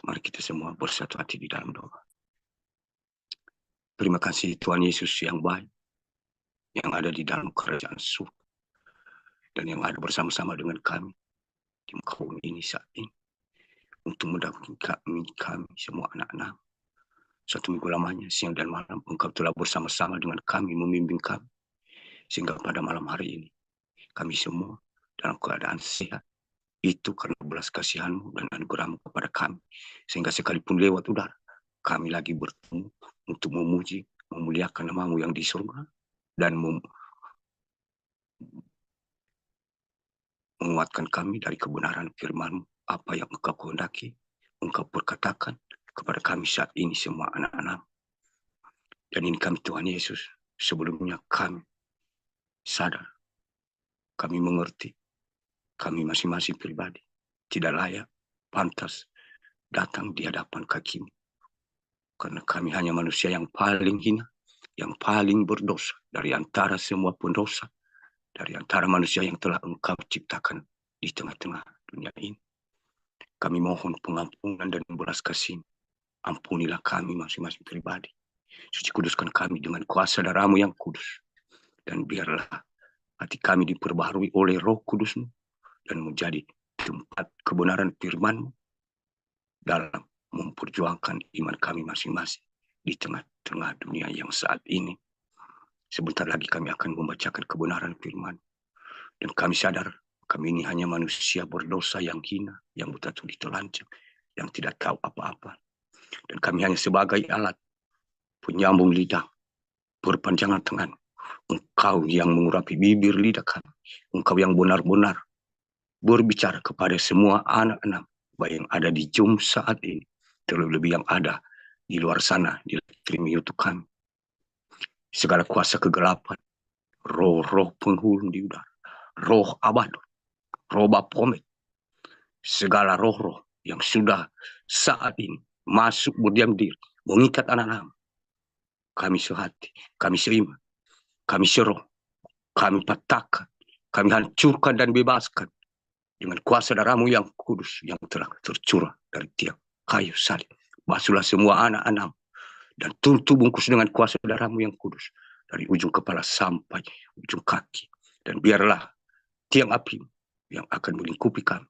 Mari kita semua bersatu hati di dalam doa. Terima kasih Tuhan Yesus yang baik, yang ada di dalam kerajaan surga, dan yang ada bersama-sama dengan kami di muka bumi ini saat ini, untuk mendampingi kami semua anak-anak. Satu minggu lamanya, siang dan malam, Engkau telah bersama-sama dengan kami, membimbing kami, sehingga pada malam hari ini, kami semua dalam keadaan sehat. Itu karena belas kasihan-Mu dan anugerah-Mu kepada kami, sehingga sekalipun lewat udara, kami lagi bertemu untuk memuji, memuliakan nama-Mu yang di surga, dan menguatkan kami dari kebenaran firman-Mu. Apa yang Engkau kehendaki, Engkau perkatakan kepada kami saat ini semua anak-anak. Dan ini kami Tuhan Yesus, sebelumnya kami sadar, kami mengerti, kami masing-masing pribadi tidak layak, pantas datang di hadapan kaki-Mu. Karena kami hanya manusia yang paling hina, yang paling berdosa dari antara semua pendosa, dari antara manusia yang telah Engkau ciptakan di tengah-tengah dunia ini. Kami mohon pengampunan dan belas kasih. Ampunilah kami masing-masing pribadi. Suci kuduskan kami dengan kuasa darah-Mu yang kudus. Dan biarlah hati kami diperbaharui oleh Roh Kudus-Mu dan menjadi tempat kebenaran firman-Mu dalam memperjuangkan iman kami masing-masing di tengah-tengah dunia yang saat ini. Sebentar lagi kami akan membacakan kebenaran firman. Dan kami sadar, kami ini hanya manusia berdosa yang hina, yang buta tuli telanjang, yang tidak tahu apa-apa. Dan kami hanya sebagai alat penyambung lidah, perpanjangan tangan. Engkau yang mengurapi bibir lidah kami. Engkau yang benar-benar berbicara kepada semua anak-anak, baik yang ada di Zoom saat ini, terlebih yang ada di luar sana, di stream YouTube kami. Segala kuasa kegelapan, roh-roh penghulu di udara, roh Abaddon, roh Baphomet, segala roh-roh yang sudah saat ini masuk berdiam diri, mengikat anak-anak. Kami sehati, kami seiman, kami seroh, kami patahkan, kami hancurkan dan bebaskan dengan kuasa darah-Mu yang kudus yang telah tercurah dari tiang kayu salib. Basuhlah semua anak-anak dan tutup bungkus dengan kuasa darah-Mu yang kudus dari ujung kepala sampai ujung kaki. Dan biarlah tiang api yang akan melingkupi kami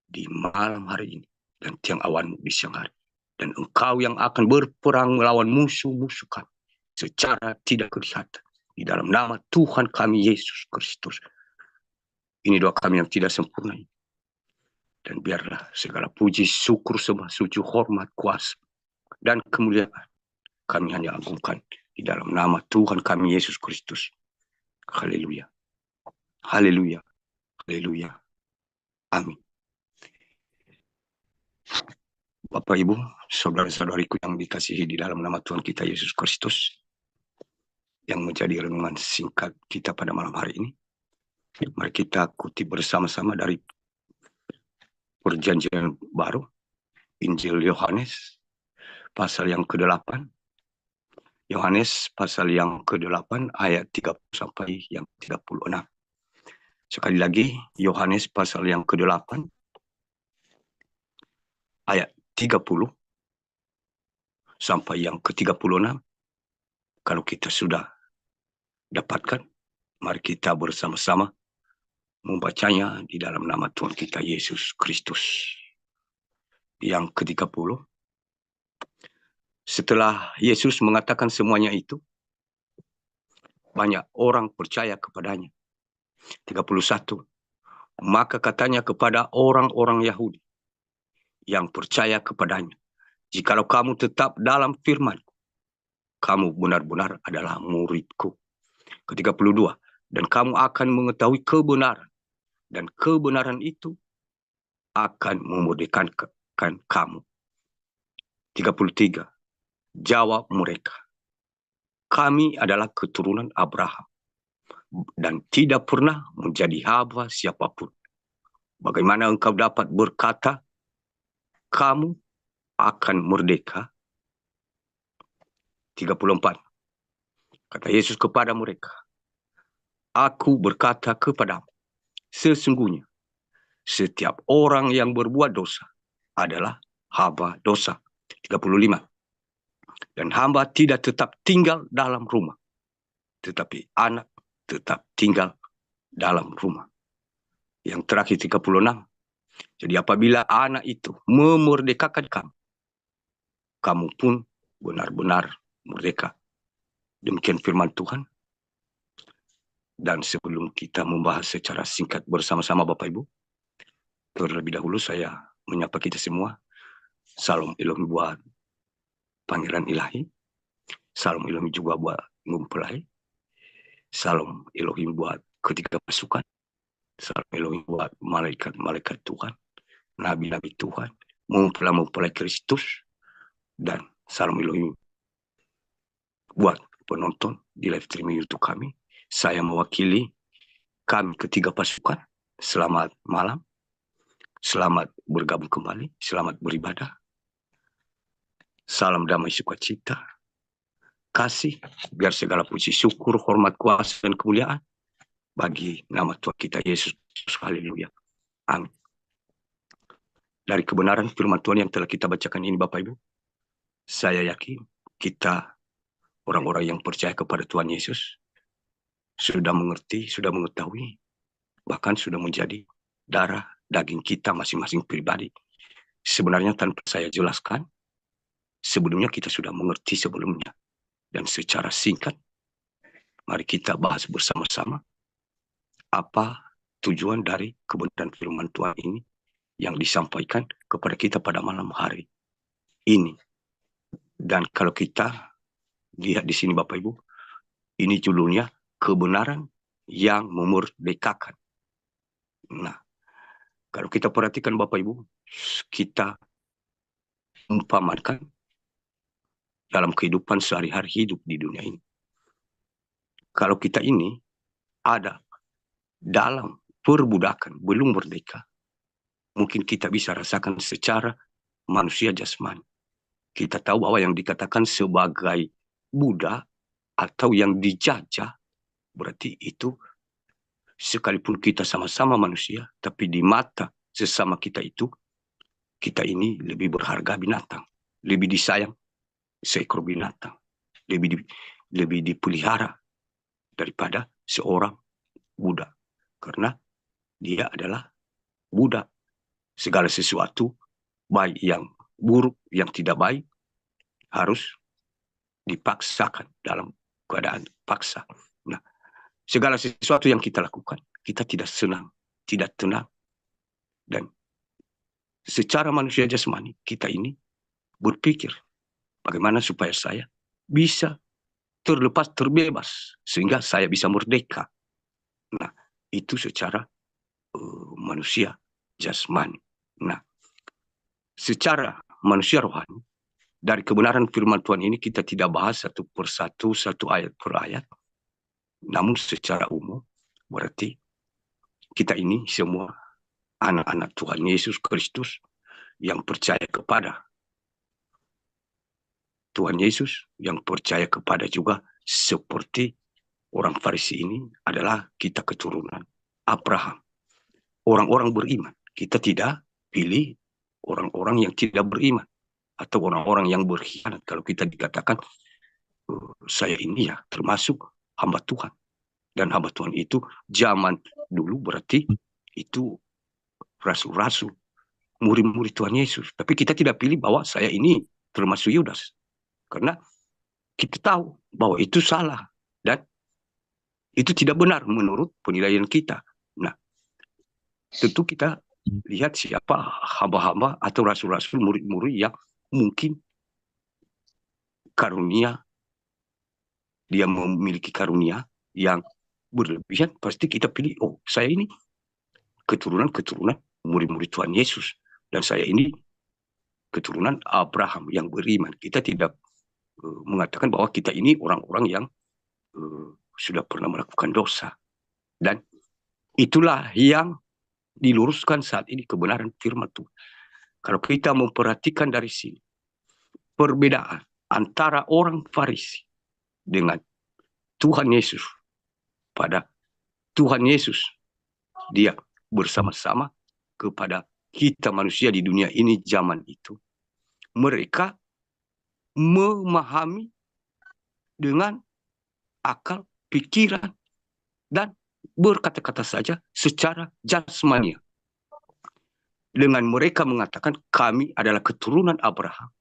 di malam hari ini dan tiang awan-Mu di siang hari. Dan Engkau yang akan berperang melawan musuh-musuh kami secara tidak kelihatan di dalam nama Tuhan kami Yesus Kristus. Ini doa kami yang tidak sempurna ini. Dan biarlah segala puji, syukur, sembah, sujud, hormat, kuasa, dan kemuliaan kami hanya agungkan di dalam nama Tuhan kami Yesus Kristus. Haleluya. Haleluya. Haleluya. Amin. Bapak, Ibu, saudara-saudariku yang dikasihi di dalam nama Tuhan kita Yesus Kristus, yang menjadi renungan singkat kita pada malam hari ini. Mari kita kutip bersama-sama dari Perjanjian Baru, Injil Yohanes, pasal yang ke-8. Yohanes pasal yang ke-8 ayat 30 sampai yang 36. Sekali lagi, Yohanes pasal yang ke-8 ayat 30 sampai yang ke-36. Kalau kita sudah dapatkan, mari kita bersama-sama membacanya di dalam nama Tuhan kita Yesus Kristus. Yang ke-30. Setelah Yesus mengatakan semuanya itu, banyak orang percaya kepadanya. 31. Maka katanya kepada orang-orang Yahudi yang percaya kepadanya, jikalau kamu tetap dalam firman, kamu benar-benar adalah muridku. Ke-32. Dan kamu akan mengetahui kebenaran, dan kebenaran itu akan memerdekakan kamu. 33. Jawab mereka, kami adalah keturunan Abraham dan tidak pernah menjadi hamba siapapun. Bagaimana engkau dapat berkata, kamu akan merdeka? 34. Kata Yesus kepada mereka, aku berkata kepadamu, sesungguhnya setiap orang yang berbuat dosa adalah hamba dosa. 35. Dan hamba tidak tetap tinggal dalam rumah, tetapi anak tetap tinggal dalam rumah. Yang terakhir 36. Jadi apabila anak itu memerdekakan kamu, kamu pun benar-benar merdeka. Demikian firman Tuhan. Dan sebelum kita membahas secara singkat bersama-sama Bapak Ibu, terlebih dahulu saya menyapa kita semua. Salam Elohim buat panggilan ilahi. Salam Elohim juga buat mempelai. Salam Elohim buat ketiga pasukan. Salam Elohim buat malaikat-malaikat Tuhan, nabi-nabi Tuhan, mempelai Kristus. Dan salam Elohim buat penonton di live streaming YouTube kami. Saya mewakili kami ketiga pasukan. Selamat malam. Selamat bergabung kembali. Selamat beribadah. Salam damai sukacita. Kasih. Biar segala puji syukur, hormat, kuasa, dan kemuliaan bagi nama Tuhan kita Yesus. Haleluya. Amin. Dari kebenaran firman Tuhan yang telah kita bacakan ini Bapak Ibu, saya yakin kita orang-orang yang percaya kepada Tuhan Yesus sudah mengerti, sudah mengetahui, bahkan sudah menjadi darah daging kita masing-masing pribadi. Sebenarnya tanpa saya jelaskan, sebelumnya kita sudah mengerti sebelumnya. Dan secara singkat, mari kita bahas bersama-sama apa tujuan dari kebenaran firman Tuhan ini yang disampaikan kepada kita pada malam hari ini. Dan kalau kita lihat di sini Bapak Ibu, ini judulnya kebenaran yang memerdekakan. Nah, kalau kita perhatikan Bapak Ibu, kita umpamakan dalam kehidupan sehari-hari hidup di dunia ini. Kalau kita ini ada dalam perbudakan, belum merdeka, mungkin kita bisa rasakan secara manusia jasmani. Kita tahu bahwa yang dikatakan sebagai budak atau yang dijajah, berarti itu sekalipun kita sama-sama manusia, tapi di mata sesama kita itu, kita ini lebih berharga binatang, lebih disayang seekor binatang, lebih dipelihara daripada seorang budak. Karena dia adalah budak. Segala sesuatu, baik yang buruk, yang tidak baik, harus dipaksakan dalam keadaan paksa. Nah, segala sesuatu yang kita lakukan, kita tidak senang, tidak tenang. Dan secara manusia jasmani, kita ini berpikir, bagaimana supaya saya bisa terlepas, terbebas, sehingga saya bisa merdeka. Nah, itu secara manusia jasmani. Nah, secara manusia rohani, dari kebenaran firman Tuhan ini kita tidak bahas satu persatu, satu ayat per ayat. Namun secara umum, berarti kita ini semua anak-anak Tuhan Yesus Kristus yang percaya kepada Tuhan Yesus, yang percaya kepada juga seperti orang Farisi ini adalah kita keturunan Abraham. Orang-orang beriman. Kita tidak pilih orang-orang yang tidak beriman atau orang-orang yang berkhianat. Kalau kita dikatakan saya ini ya termasuk hamba Tuhan. Dan hamba Tuhan itu zaman dulu berarti itu rasul-rasul, murid-murid Tuhan Yesus. Tapi kita tidak pilih bahwa saya ini termasuk Yudas. Karena kita tahu bahwa itu salah. Dan itu tidak benar menurut penilaian kita. Nah, tentu kita lihat siapa hamba-hamba atau rasul-rasul, murid-murid yang mungkin karunia, dia memiliki karunia yang berlebihan, pasti kita pilih, oh saya ini keturunan-keturunan murid-murid Tuhan Yesus. Dan saya ini keturunan Abraham yang beriman. Kita tidak mengatakan bahwa kita ini orang-orang yang sudah pernah melakukan dosa. Dan itulah yang diluruskan saat ini kebenaran firman Tuhan. Kalau kita memperhatikan dari sini, perbedaan antara orang Farisi dengan Tuhan Yesus, pada Tuhan Yesus, dia bersama-sama kepada kita manusia di dunia ini zaman itu. mereka memahami dengan akal, pikiran, dan berkata-kata saja secara jasmania. Dengan mereka mengatakan kami adalah keturunan Abraham,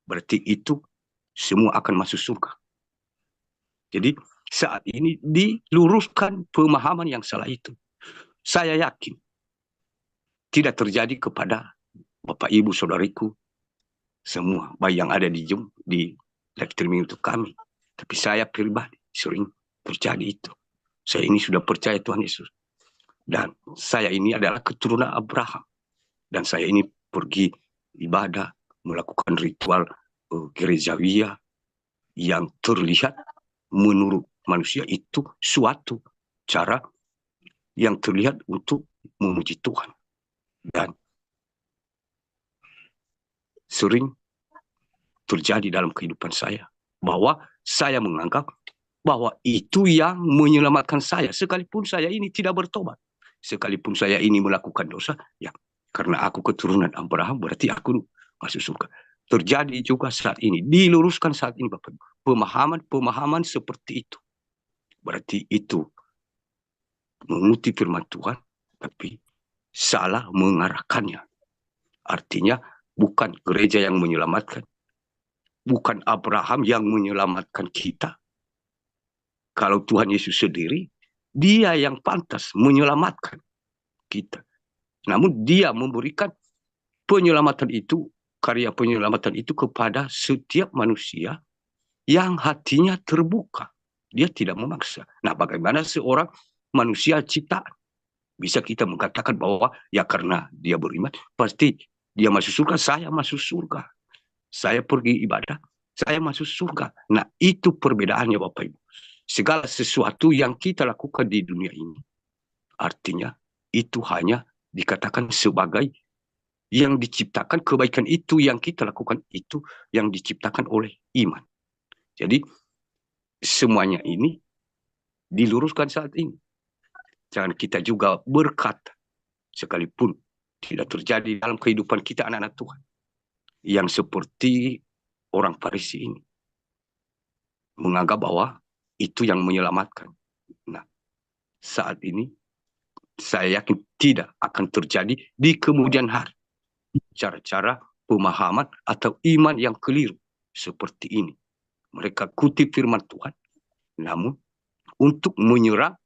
berarti itu semua akan masuk surga. Jadi saat ini diluruskan pemahaman yang salah itu. Saya yakin tidak terjadi kepada Bapak Ibu Saudariku semua, baik yang ada di Zoom, di live streaming untuk kami. Tapi saya pribadi sering terjadi itu. Saya ini sudah percaya Tuhan Yesus. Dan saya ini adalah keturunan Abraham. Dan saya ini pergi ibadah, melakukan ritual gerejawiya yang terlihat menurut manusia itu suatu cara yang terlihat untuk memuji Tuhan. Dan sering terjadi dalam kehidupan saya bahwa saya menganggap bahwa itu yang menyelamatkan saya, sekalipun saya ini tidak bertobat, sekalipun saya ini melakukan dosa, ya karena aku keturunan Abraham berarti aku masuk surga. Terjadi juga saat ini, diluruskan saat ini Bapak. Pemahaman seperti itu. Berarti itu mengutip firman Tuhan, tapi salah mengarahkannya. Artinya bukan gereja yang menyelamatkan, bukan Abraham yang menyelamatkan kita. Kalau Tuhan Yesus sendiri, dia yang pantas menyelamatkan kita. Namun dia memberikan penyelamatan itu, karya penyelamatan itu kepada setiap manusia yang hatinya terbuka. Dia tidak memaksa. Nah, bagaimana seorang manusia ciptaan? Bisa kita mengatakan bahwa ya karena dia beriman, pasti dia masuk surga, saya masuk surga. Saya pergi ibadah, saya masuk surga. Nah, itu perbedaannya Bapak Ibu. Segala sesuatu yang kita lakukan di dunia ini, artinya itu hanya dikatakan sebagai yang diciptakan, kebaikan itu yang kita lakukan itu yang diciptakan oleh iman. Jadi semuanya ini diluruskan saat ini. Jangan kita juga berkata, sekalipun tidak terjadi dalam kehidupan kita anak-anak Tuhan, yang seperti orang Farisi ini, menganggap bahwa itu yang menyelamatkan. Nah, saat ini saya yakin tidak akan terjadi di kemudian hari. Cara-cara pemahaman atau iman yang keliru seperti ini. Mereka kutip firman Tuhan, namun untuk menyerang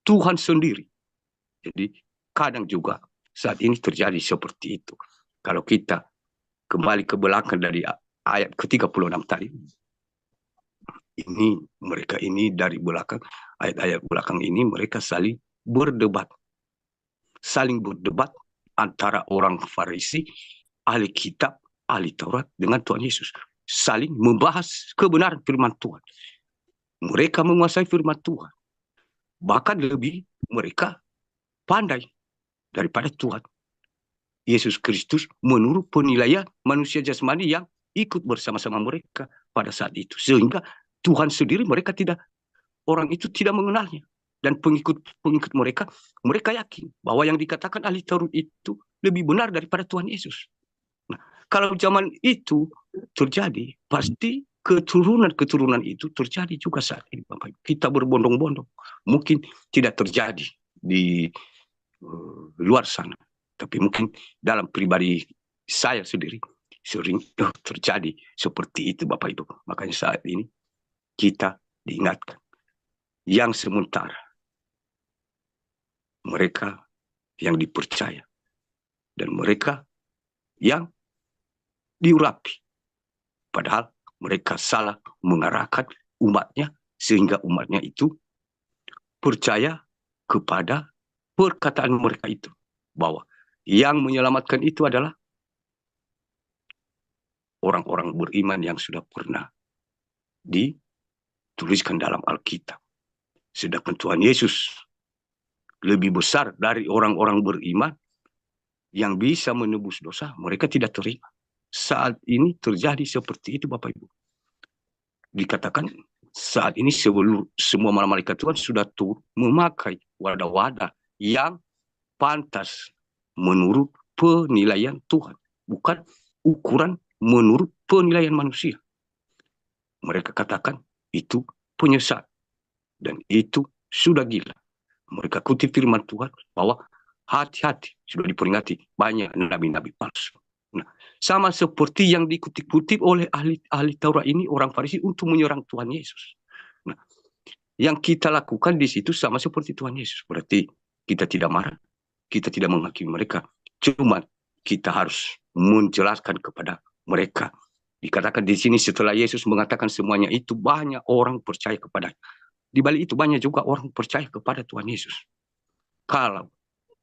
Tuhan sendiri. Jadi kadang juga saat ini terjadi seperti itu. Kalau kita kembali ke belakang dari ayat ke-36 tadi, ini mereka ini dari belakang, ayat-ayat belakang ini mereka saling berdebat antara orang Farisi, ahli kitab, ahli Taurat dengan Tuhan Yesus. Saling membahas kebenaran firman Tuhan. Mereka menguasai firman Tuhan. Bahkan lebih mereka pandai daripada Tuhan Yesus Kristus menurut penilaian manusia jasmani yang ikut bersama-sama mereka pada saat itu. Sehingga Tuhan sendiri orang itu tidak mengenalnya. Dan pengikut mereka yakin bahwa yang dikatakan ahli Taurat itu lebih benar daripada Tuhan Yesus. Nah, kalau zaman itu terjadi, pasti keturunan itu terjadi juga saat ini, Bapak. Kita berbondong-bondong. Mungkin tidak terjadi di luar sana, tapi mungkin dalam pribadi saya sendiri sering terjadi seperti itu, Bapak Ibu. Makanya saat ini kita diingatkan yang sementara mereka yang dipercaya dan mereka yang diurapi, padahal mereka salah mengarahkan umatnya sehingga umatnya itu percaya kepada perkataan mereka itu, bahwa yang menyelamatkan itu adalah orang-orang beriman yang sudah pernah dituliskan dalam Alkitab. Sedangkan Tuhan Yesus lebih besar dari orang-orang beriman yang bisa menebus dosa, mereka tidak terima. Saat ini terjadi seperti itu, Bapak Ibu. Dikatakan saat ini semua malaikat Tuhan sudah memakai wadah-wadah yang pantas menurut penilaian Tuhan. Bukan ukuran menurut penilaian manusia. Mereka katakan itu penyesat dan itu sudah gila. Mereka kutip firman Tuhan bahwa hati-hati, sudah diperingati banyak nabi-nabi palsu. Nah, sama seperti yang dikutip-kutip oleh ahli Taurat ini, orang Farisi, untuk menyerang Tuhan Yesus. Nah, yang kita lakukan di situ sama seperti Tuhan Yesus. Berarti kita tidak marah, kita tidak menghakimi mereka. Cuma kita harus menjelaskan kepada mereka. Dikatakan di sini setelah Yesus mengatakan semuanya itu, banyak orang percaya kepadanya. Di balik itu banyak juga orang percaya kepada Tuhan Yesus. Kalau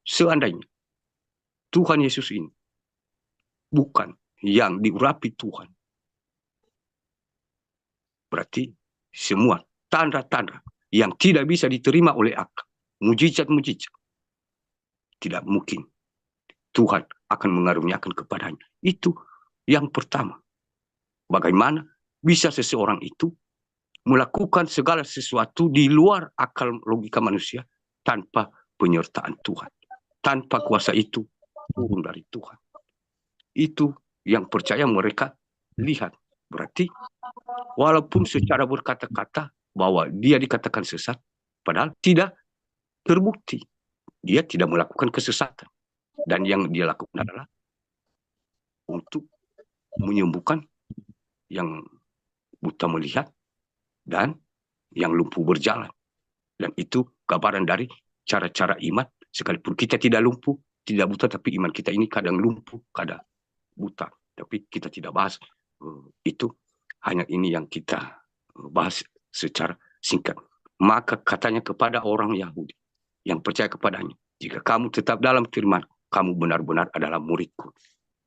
seandainya Tuhan Yesus ini bukan yang diurapi Tuhan, berarti semua tanda-tanda yang tidak bisa diterima oleh akal, mujizat-mujizat, tidak mungkin Tuhan akan mengaruniakan kepadanya. Itu yang pertama. Bagaimana bisa seseorang itu melakukan segala sesuatu di luar akal logika manusia tanpa penyertaan Tuhan, tanpa kuasa itu turun dari Tuhan. Itu yang percaya mereka lihat. Berarti walaupun secara berkata-kata bahwa dia dikatakan sesat, padahal tidak terbukti dia tidak melakukan kesesatan. Dan yang dia lakukan adalah untuk menyembuhkan yang buta melihat dan yang lumpuh berjalan. Dan itu gambaran dari cara-cara iman. Sekalipun kita tidak lumpuh, tidak buta, tapi iman kita ini kadang lumpuh, kadang buta. Tapi kita tidak bahas itu. Hanya ini yang kita bahas secara singkat. Maka katanya kepada orang Yahudi yang percaya kepadanya, jika kamu tetap dalam firman, kamu benar-benar adalah muridku.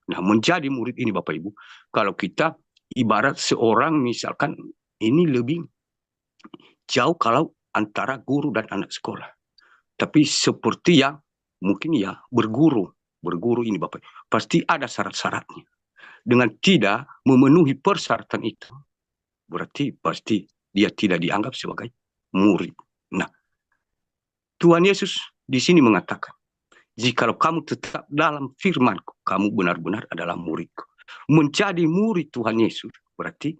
Nah, menjadi murid ini Bapak Ibu, kalau kita ibarat seorang, misalkan ini lebih jauh kalau antara guru dan anak sekolah. Tapi seperti yang mungkin ya berguru ini Bapak, pasti ada syarat-syaratnya. Dengan tidak memenuhi persyaratan itu, berarti pasti dia tidak dianggap sebagai murid. Nah, Tuhan Yesus di sini mengatakan, jikalau kamu tetap dalam firman-Ku, kamu benar-benar adalah murid-Ku. Menjadi murid Tuhan Yesus berarti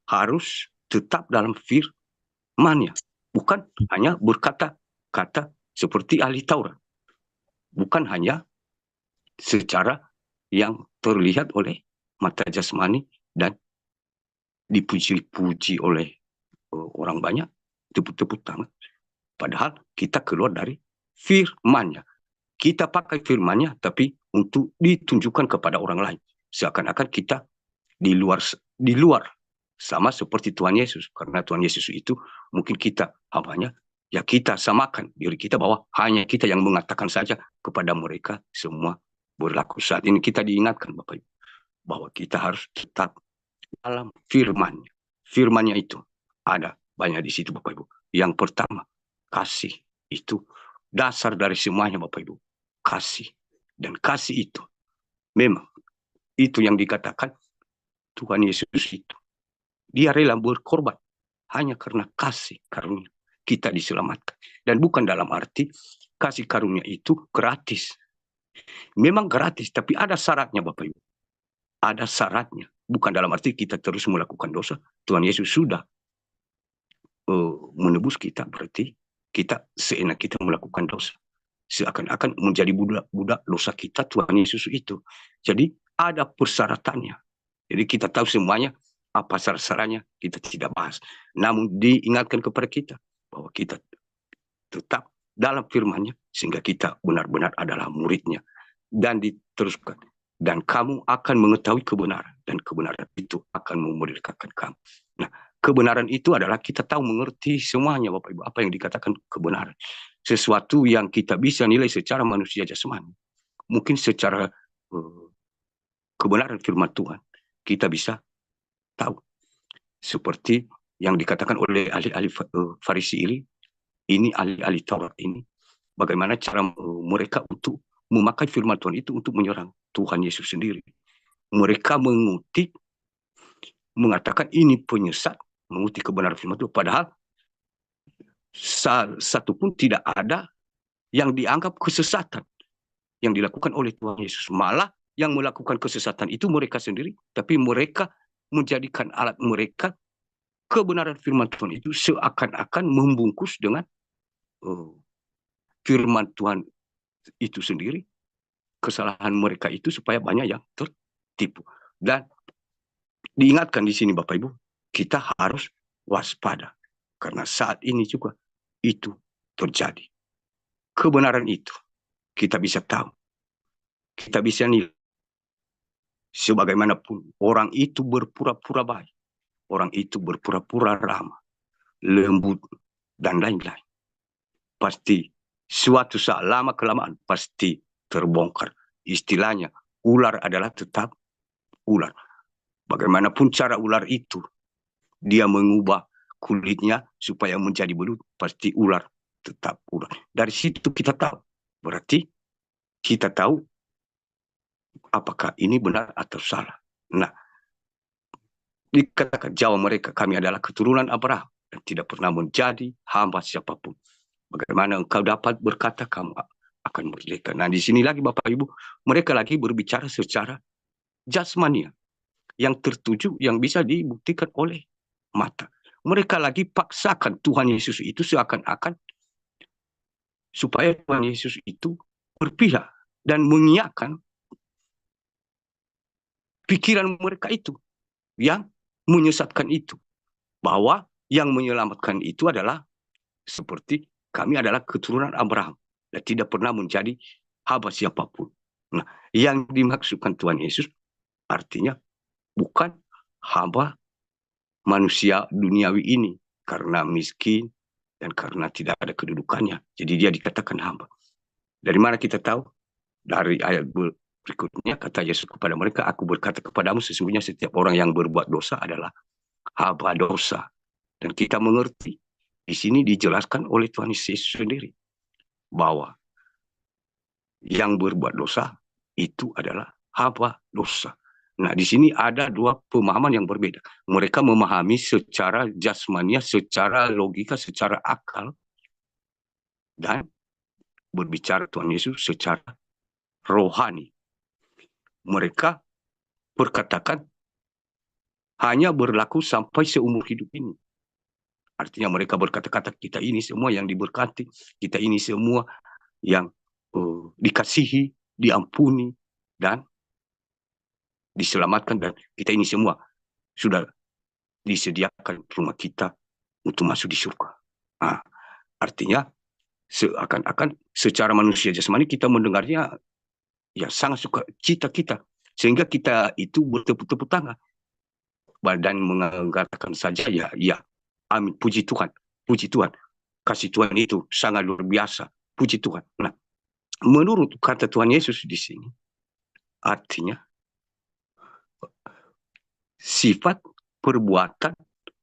harus tetap dalam firman-Nya. Bukan hanya berkata-kata seperti ahli Taurat. Bukan hanya secara yang terlihat oleh mata jasmani dan dipuji-puji oleh orang banyak, tepuk-tepuk tangan. Padahal kita keluar dari firman-Nya. Kita pakai firman-Nya tapi untuk ditunjukkan kepada orang lain. Seakan-akan kita di luar sama seperti Tuhan Yesus. Karena Tuhan Yesus itu mungkin kita hambanya, ya kita samakan diri kita bahwa hanya kita yang mengatakan saja kepada mereka semua berlaku. Saat ini kita diingatkan Bapak Ibu bahwa kita harus tetap dalam firman-Nya. Firman-Nya itu ada banyak di situ Bapak Ibu. Yang pertama, kasih itu dasar dari semuanya Bapak Ibu. Kasih. Dan kasih itu memang itu yang dikatakan Tuhan Yesus itu. Dia rela berkorban hanya karena kasih karunia kita diselamatkan. Dan bukan dalam arti kasih karunia itu gratis. Memang gratis, tapi ada syaratnya Bapak Ibu. Ada syaratnya. Bukan dalam arti kita terus melakukan dosa. Tuhan Yesus sudah menebus kita, berarti kita seenak kita melakukan dosa. Seakan-akan menjadi budak dosa kita Tuhan Yesus itu. Jadi ada persyaratannya. Jadi kita tahu semuanya apa syarat-syaratnya, kita tidak bahas. Namun diingatkan kepada kita bahwa kita tetap dalam firman-Nya sehingga kita benar-benar adalah murid-Nya. Dan diteruskan. Dan kamu akan mengetahui kebenaran. Dan kebenaran itu akan memerdekakan kamu. Nah, kebenaran itu adalah kita tahu mengerti semuanya Bapak Ibu. Apa yang dikatakan kebenaran. Sesuatu yang kita bisa nilai secara manusia jasmani. Mungkin secara kebenaran firman Tuhan. Kita bisa tahu. Seperti yang dikatakan oleh ahli-ahli Farisi ini ahli-ahli Taurat ini. Bagaimana cara mereka untuk memakai firman Tuhan itu untuk menyerang Tuhan Yesus sendiri. Mereka mengutip, mengatakan ini penyesat, mengutip kebenaran firman Tuhan. Padahal satu pun tidak ada yang dianggap kesesatan yang dilakukan oleh Tuhan Yesus. Malah yang melakukan kesesatan itu mereka sendiri, tapi mereka menjadikan alat mereka kebenaran firman Tuhan itu seakan-akan membungkus dengan firman Tuhan itu sendiri, kesalahan mereka itu supaya banyak yang tertipu. Dan diingatkan di sini Bapak Ibu, kita harus waspada. Karena saat ini juga itu terjadi. Kebenaran itu kita bisa tahu. Kita bisa nilai. Sebagaimanapun orang itu berpura-pura baik. Orang itu berpura-pura ramah, lembut, dan lain-lain. Pasti suatu saat lama-kelamaan pasti terbongkar. Istilahnya, ular adalah tetap ular. Bagaimanapun cara ular itu, dia mengubah kulitnya supaya menjadi belut, pasti ular tetap ular. Dari situ kita tahu. Berarti kita tahu apakah ini benar atau salah. Nah, dikatakan jawab mereka, kami adalah keturunan Abraham dan tidak pernah menjadi hamba siapapun. Bagaimana engkau dapat berkata kamu akan merdeka? Nah, di sini lagi Bapak Ibu, mereka lagi berbicara secara jasmania yang tertuju, yang bisa dibuktikan oleh mata. Mereka lagi paksakan Tuhan Yesus itu seakan-akan supaya Tuhan Yesus itu berpihak dan mengiyakan pikiran mereka itu yang menyesatkan itu, bahwa yang menyelamatkan itu adalah seperti kami adalah keturunan Abraham dan tidak pernah menjadi hamba siapapun. Nah, yang dimaksudkan Tuhan Yesus artinya bukan hamba manusia duniawi ini karena miskin dan karena tidak ada kedudukannya. Jadi dia dikatakan hamba. Dari mana kita tahu? Dari ayat berikutnya kata Yesus kepada mereka, aku berkata kepadamu sesungguhnya setiap orang yang berbuat dosa adalah hamba dosa. Dan kita mengerti di sini dijelaskan oleh Tuhan Yesus sendiri bahwa yang berbuat dosa itu adalah hamba dosa. Nah, di sini ada dua pemahaman yang berbeda. Mereka memahami secara jasmania, secara logika, secara akal, dan berbicara Tuhan Yesus secara rohani. Mereka berkatakan hanya berlaku sampai seumur hidup ini. Artinya mereka berkata-kata kita ini semua yang diberkati, kita ini semua yang dikasihi, diampuni, dan diselamatkan, dan kita ini semua sudah disediakan rumah kita untuk masuk di surga. Nah, artinya seakan-akan secara manusia jasmani kita mendengarnya ya sangat suka cita kita, sehingga kita itu bertepuk-tepuk tangan dan mengatakan saja ya, ya, amin, puji Tuhan, kasih Tuhan itu sangat luar biasa, puji Tuhan. Nah, menurut kata Tuhan Yesus di sini, artinya sifat perbuatan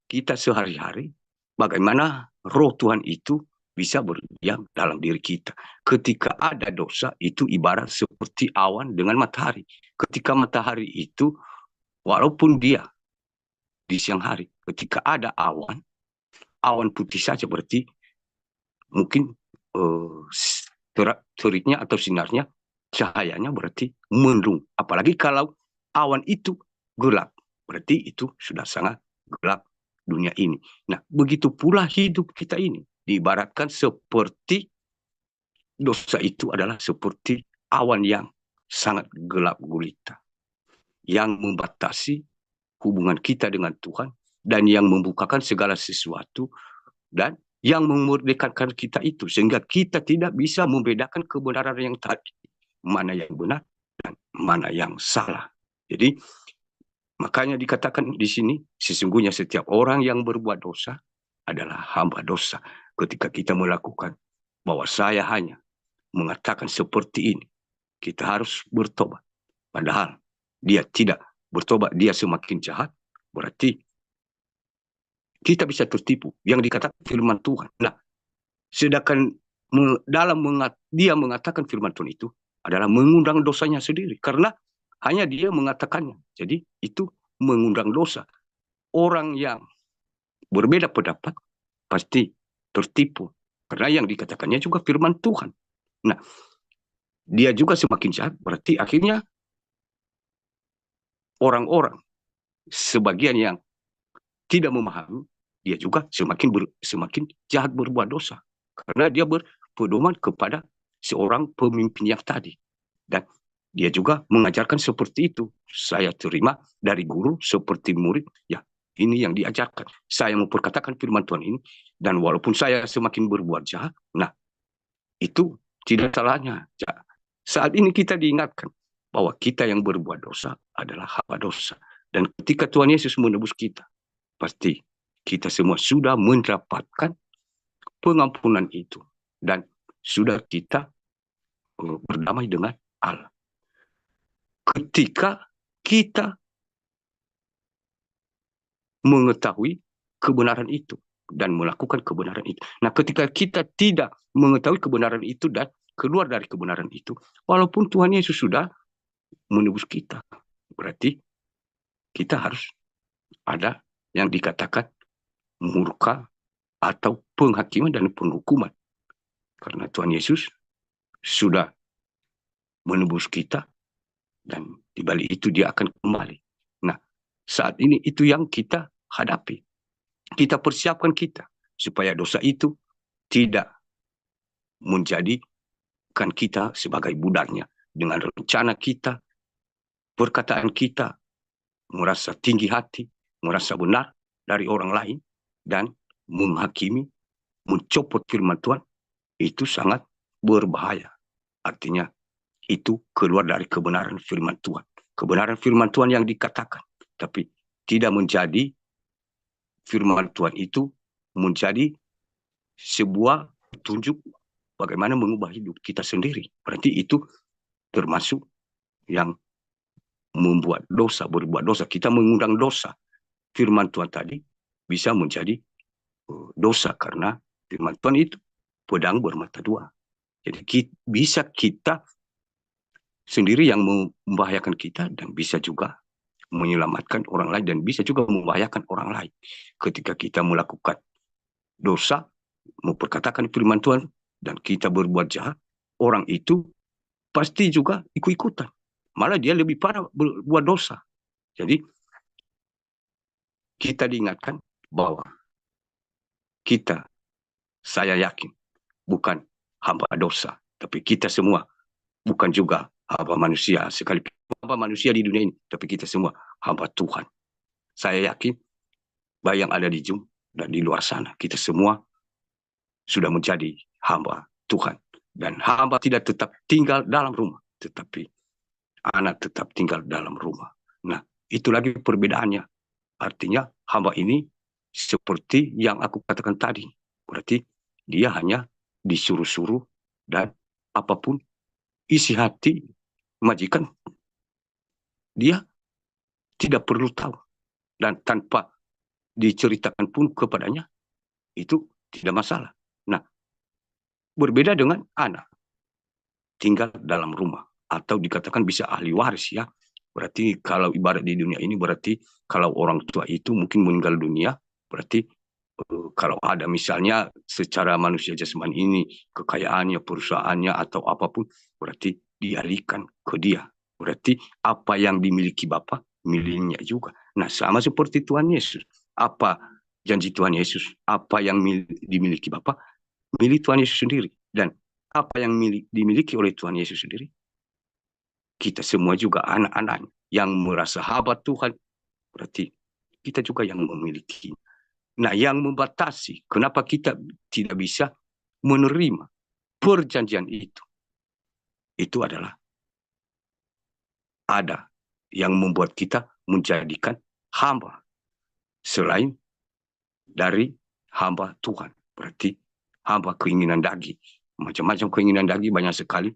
kita sehari-hari, bagaimana roh Tuhan itu bisa berdiam dalam diri kita. Ketika ada dosa, itu ibarat seperti awan dengan matahari. Ketika matahari itu, walaupun dia di siang hari, ketika ada awan, awan putih saja berarti mungkin teriknya atau sinarnya, cahayanya berarti mendung. Apalagi kalau awan itu gelap, berarti itu sudah sangat gelap dunia ini. Nah, begitu pula hidup kita ini diibaratkan seperti dosa itu adalah seperti awan yang sangat gelap gulita, yang membatasi hubungan kita dengan Tuhan dan yang membukakan segala sesuatu dan yang memerdekakan kita itu sehingga kita tidak bisa membedakan kebenaran yang tadi, mana yang benar dan mana yang salah. Jadi makanya dikatakan di sini, sesungguhnya setiap orang yang berbuat dosa adalah hamba dosa. Ketika kita melakukan bahwa saya hanya mengatakan seperti ini, kita harus bertobat. Padahal dia tidak bertobat, dia semakin jahat, berarti kita bisa tertipu. Yang dikatakan firman Tuhan. Nah, sedangkan dalam dia mengatakan firman Tuhan itu adalah mengundang dosanya sendiri. Karena hanya dia mengatakannya. Jadi itu mengundang dosa. Orang yang berbeda pendapat pasti tertipu. Karena yang dikatakannya juga firman Tuhan. Nah, dia juga semakin jahat. Berarti akhirnya orang-orang sebagian yang tidak memahami, dia juga semakin jahat berbuat dosa. Karena dia berpedoman kepada seorang pemimpin yang tadi. Dan dia juga mengajarkan seperti itu. Saya terima dari guru seperti murid, ya ini yang diajarkan. Saya memperkatakan firman Tuhan ini, dan walaupun saya semakin berbuat jahat, nah itu tidak salahnya. Saat ini kita diingatkan bahwa kita yang berbuat dosa adalah hamba dosa. Dan ketika Tuhan Yesus menebus kita, pasti kita semua sudah mendapatkan pengampunan itu. Dan sudah kita berdamai dengan Allah. Ketika kita mengetahui kebenaran itu dan melakukan kebenaran itu. Nah, ketika kita tidak mengetahui kebenaran itu dan keluar dari kebenaran itu, walaupun Tuhan Yesus sudah menebus kita, berarti kita harus ada yang dikatakan murka atau penghakiman dan penghukuman. Karena Tuhan Yesus sudah menebus kita dan di balik itu dia akan kembali. Nah, saat ini itu yang kita hadapi. Kita persiapkan kita supaya dosa itu tidak menjadikan kita sebagai budaknya. Dengan rencana kita, perkataan kita, merasa tinggi hati, merasa benar dari orang lain, dan menghakimi, mencopot firman Tuhan, itu sangat berbahaya. Artinya, itu keluar dari kebenaran firman Tuhan. Kebenaran firman Tuhan yang dikatakan, tapi tidak menjadi firman Tuhan itu menjadi sebuah petunjuk bagaimana mengubah hidup kita sendiri. Berarti itu termasuk yang membuat dosa, berbuat dosa. Kita mengundang dosa. Firman Tuhan tadi bisa menjadi dosa karena firman Tuhan itu pedang bermata dua. Jadi bisa kita sendiri yang membahayakan kita dan bisa juga menyelamatkan orang lain dan bisa juga membahayakan orang lain. Ketika kita melakukan dosa, memperkatakan firman Tuhan dan kita berbuat jahat, orang itu pasti juga ikut-ikutan. Malah dia lebih parah berbuat dosa. Jadi kita diingatkan bahwa kita, saya yakin, bukan hamba dosa, tapi kita semua bukan juga hamba manusia, sekalipun hamba manusia di dunia ini, tapi kita semua hamba Tuhan. Saya yakin, baik yang ada di Zoom dan di luar sana, kita semua sudah menjadi hamba Tuhan. Dan hamba tidak tetap tinggal dalam rumah, tetapi anak tetap tinggal dalam rumah. Nah, itu lagi perbedaannya. Artinya hamba ini seperti yang aku katakan tadi. Berarti dia hanya disuruh-suruh dan apapun isi hati majikan, dia tidak perlu tahu. Dan tanpa diceritakan pun kepadanya, itu tidak masalah. Nah, berbeda dengan anak tinggal dalam rumah. Atau dikatakan bisa ahli waris ya. Berarti kalau ibarat di dunia ini, berarti kalau orang tua itu mungkin meninggal dunia, berarti kalau ada misalnya secara manusia jasmani ini, kekayaannya, perusahaannya, atau apapun, berarti dialihkan ke dia. Berarti apa yang dimiliki Bapa, miliknya juga. Nah, sama seperti Tuhan Yesus. Apa janji Tuhan Yesus? Apa yang dimiliki Bapa, milik Tuhan Yesus sendiri. Dan apa yang dimiliki oleh Tuhan Yesus sendiri, kita semua juga anak-anak yang merasa hamba Tuhan, berarti kita juga yang memiliki. Nah, yang membatasi kenapa kita tidak bisa menerima perjanjian itu adalah ada yang membuat kita menjadikan hamba selain dari hamba Tuhan. Berarti hamba keinginan daging. Macam-macam keinginan daging banyak sekali.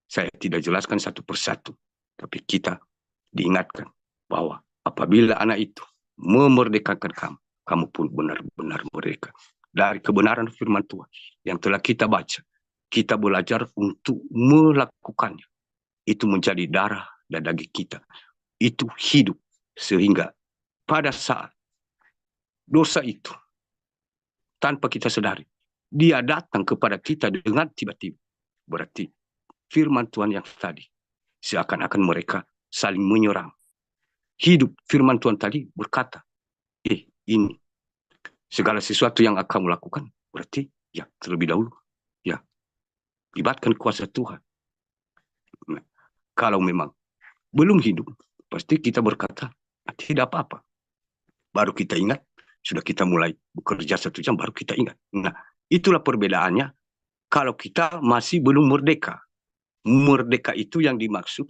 Saya tidak jelaskan satu persatu. Tapi kita diingatkan bahwa apabila anak itu memerdekakan kamu, kamu pun benar-benar merdeka. Dari kebenaran firman Tuhan yang telah kita baca, kita belajar untuk melakukannya. Itu menjadi darah dan daging kita. Itu hidup. Sehingga pada saat dosa itu, tanpa kita sadari, dia datang kepada kita dengan tiba-tiba. Berarti firman Tuhan yang tadi, seakan-akan mereka saling menyerang. hidup firman Tuhan tadi berkata, ini segala sesuatu yang akan melakukan, berarti ya terlebih dahulu ya libatkan kuasa Tuhan. Nah, kalau memang belum hidup, pasti kita berkata tidak apa-apa. Baru kita ingat, sudah kita mulai bekerja 1 jam, baru kita ingat. Nah, itulah perbedaannya kalau kita masih belum merdeka. Merdeka itu yang dimaksud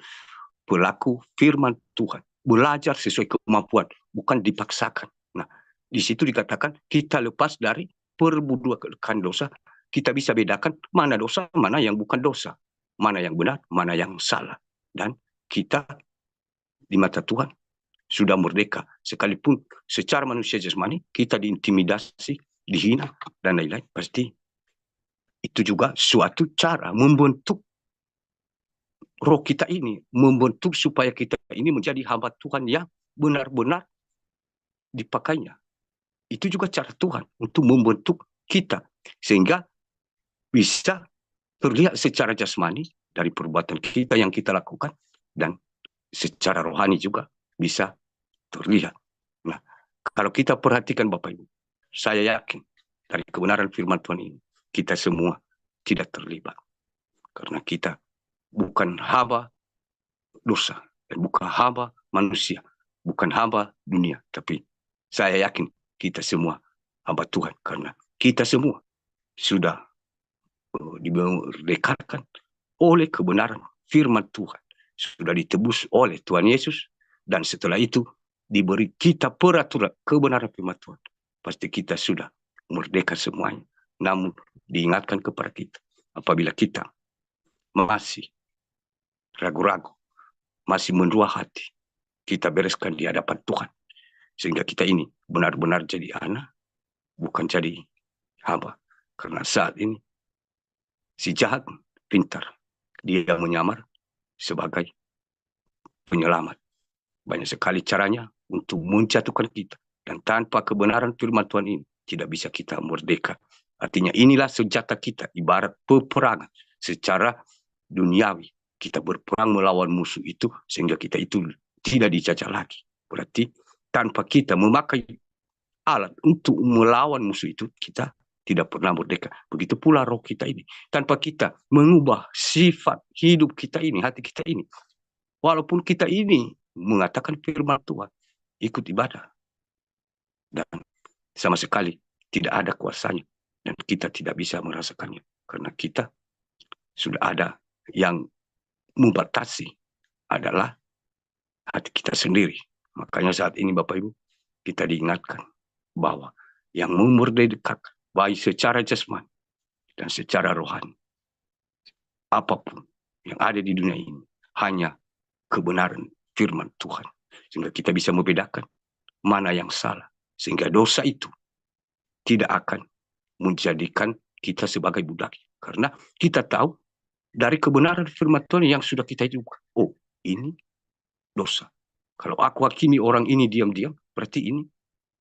pelaku firman Tuhan. Belajar sesuai kemampuan, bukan dipaksakan. Nah, di situ dikatakan kita lepas dari perbudakan dosa. Kita bisa bedakan mana dosa, mana yang bukan dosa. Mana yang benar, mana yang salah. Dan kita di mata Tuhan sudah merdeka. Sekalipun secara manusia jasmani kita diintimidasi, dihina, dan lain-lain. Pasti itu juga suatu cara membentuk roh kita ini, membentuk supaya kita ini menjadi hamba Tuhan yang benar-benar dipakainya. Itu juga cara Tuhan untuk membentuk kita. Sehingga bisa terlihat secara jasmani dari perbuatan kita yang kita lakukan. Dan secara rohani juga bisa terlihat. Nah, kalau kita perhatikan Bapak Ibu, saya yakin dari kebenaran firman Tuhan ini, kita semua tidak terlibat. Karena kita bukan hamba dosa, dan bukan hamba manusia, bukan hamba dunia. Tapi saya yakin kita semua hamba Tuhan, karena kita semua sudah dimerdekakan oleh kebenaran firman Tuhan. Sudah ditebus oleh Tuhan Yesus, dan setelah itu diberi kita peraturan kebenaran firman Tuhan. Pasti kita sudah merdeka semuanya. Namun diingatkan kepada kita, apabila kita masih ragu-ragu, masih mendua hati, kita bereskan di hadapan Tuhan. Sehingga kita ini benar-benar jadi anak, bukan jadi hamba. Karena saat ini si jahat pintar. Dia menyamar sebagai penyelamat. Banyak sekali caranya untuk menjatuhkan kita. Dan tanpa kebenaran firman Tuhan ini, tidak bisa kita merdeka. Artinya inilah senjata kita, ibarat peperangan secara duniawi. Kita berperang melawan musuh itu, sehingga kita itu tidak dijajah lagi. Berarti tanpa kita memakai alat untuk melawan musuh itu, kita tidak pernah merdeka. Begitu pula roh kita ini. Tanpa kita mengubah sifat hidup kita ini, hati kita ini. Walaupun kita ini mengatakan firman Tuhan, ikut ibadah, dan sama sekali tidak ada kuasanya, dan kita tidak bisa merasakannya, karena kita sudah ada yang membatasi, adalah hati kita sendiri. Makanya saat ini Bapak Ibu, kita diingatkan bahwa yang memerdekakan baik secara jasmani dan secara rohani, apapun yang ada di dunia ini, hanya kebenaran firman Tuhan. Sehingga kita bisa membedakan mana yang salah. Sehingga dosa itu tidak akan menjadikan kita sebagai budak. Karena kita tahu dari kebenaran firman Tuhan yang sudah kita hidupkan. Oh, ini dosa. Kalau aku hakimi orang ini diam-diam, berarti ini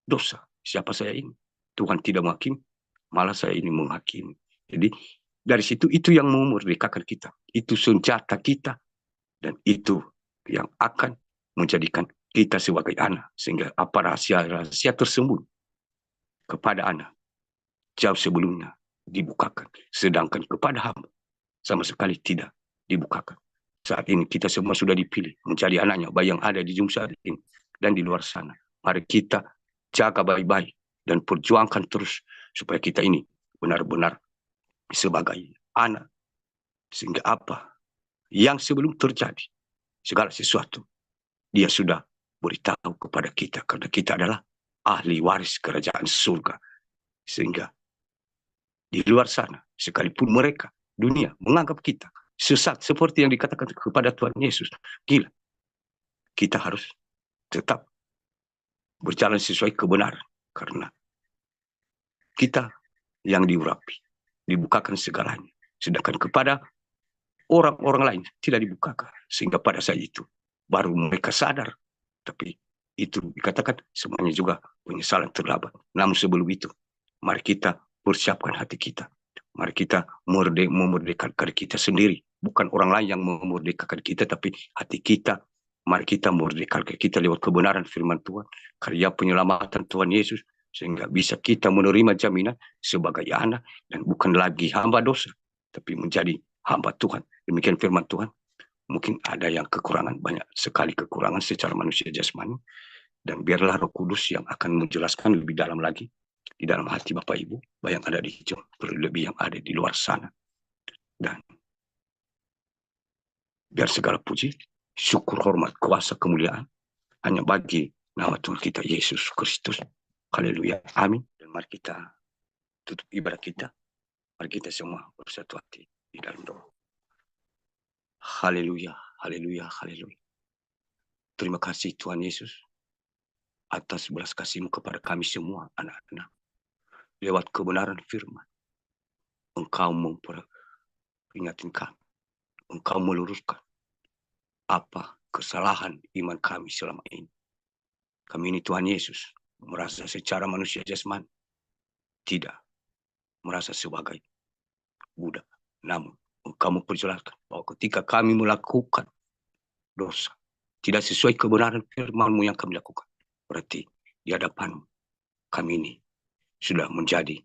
dosa. Siapa saya ini? Tuhan tidak menghakimi, malah saya ini menghakimi. Jadi dari situ itu yang memerdekakan kita. Itu senjata kita. Dan itu yang akan menjadikan kita sebagai anak. Sehingga apa rahasia-rahasia tersembunyi kepada anak jauh sebelumnya dibukakan. Sedangkan kepada hamba sama sekali tidak dibukakan. Saat ini kita semua sudah dipilih menjadi anaknya, baik yang ada di Zoom saat ini dan di luar sana. Mari kita jaga baik-baik dan perjuangkan terus supaya kita ini benar-benar sebagai anak. Sehingga apa yang sebelum terjadi, segala sesuatu, dia sudah beritahu kepada kita. Karena kita adalah ahli waris kerajaan surga. Sehingga di luar sana, sekalipun mereka, dunia, menganggap kita sesat seperti yang dikatakan kepada Tuhan Yesus, gila, kita harus tetap berjalan sesuai kebenaran. Karena kita yang diurapi, dibukakan segalanya. Sedangkan kepada orang-orang lain tidak dibukakan. Sehingga pada saat itu baru mereka sadar. Tapi itu dikatakan semuanya juga penyesalan terlambat. Namun sebelum itu, mari kita persiapkan hati kita. Mari kita memerdekakan kita sendiri. Bukan orang lain yang memerdekakan kita, tapi hati kita Mari kita merdekakan kita lewat kebenaran firman Tuhan, karya penyelamatan Tuhan Yesus, sehingga bisa kita menerima jaminan sebagai anak dan bukan lagi hamba dosa, tapi menjadi hamba Tuhan. Demikian firman Tuhan. Mungkin ada yang kekurangan, banyak sekali kekurangan secara manusia jasmani, dan biarlah Roh Kudus yang akan menjelaskan lebih dalam lagi di dalam hati Bapak Ibu, yang ada di hijau, terlebih yang ada di luar sana. Dan biar segala puji, syukur, hormat, kuasa, kemuliaan hanya bagi nama Tuhan kita Yesus Kristus. Haleluya. Amin. Dan mari kita tutup ibadah kita. Mari kita semua bersatu hati di dalam doa. Haleluya. Haleluya. Haleluya. Terima kasih Tuhan Yesus atas belas kasih-Mu kepada kami semua anak-anak. Lewat kebenaran firman, Engkau memperingatkan kami. Engkau meluruskan apa kesalahan iman kami selama ini. Kami ini Tuhan Yesus merasa secara manusia jasmani tidak merasa sebagai budak. Namun Engkau memperjelaskan bahwa ketika kami melakukan dosa tidak sesuai kebenaran firman-Mu yang kami lakukan, berarti di hadapan kami ini sudah menjadi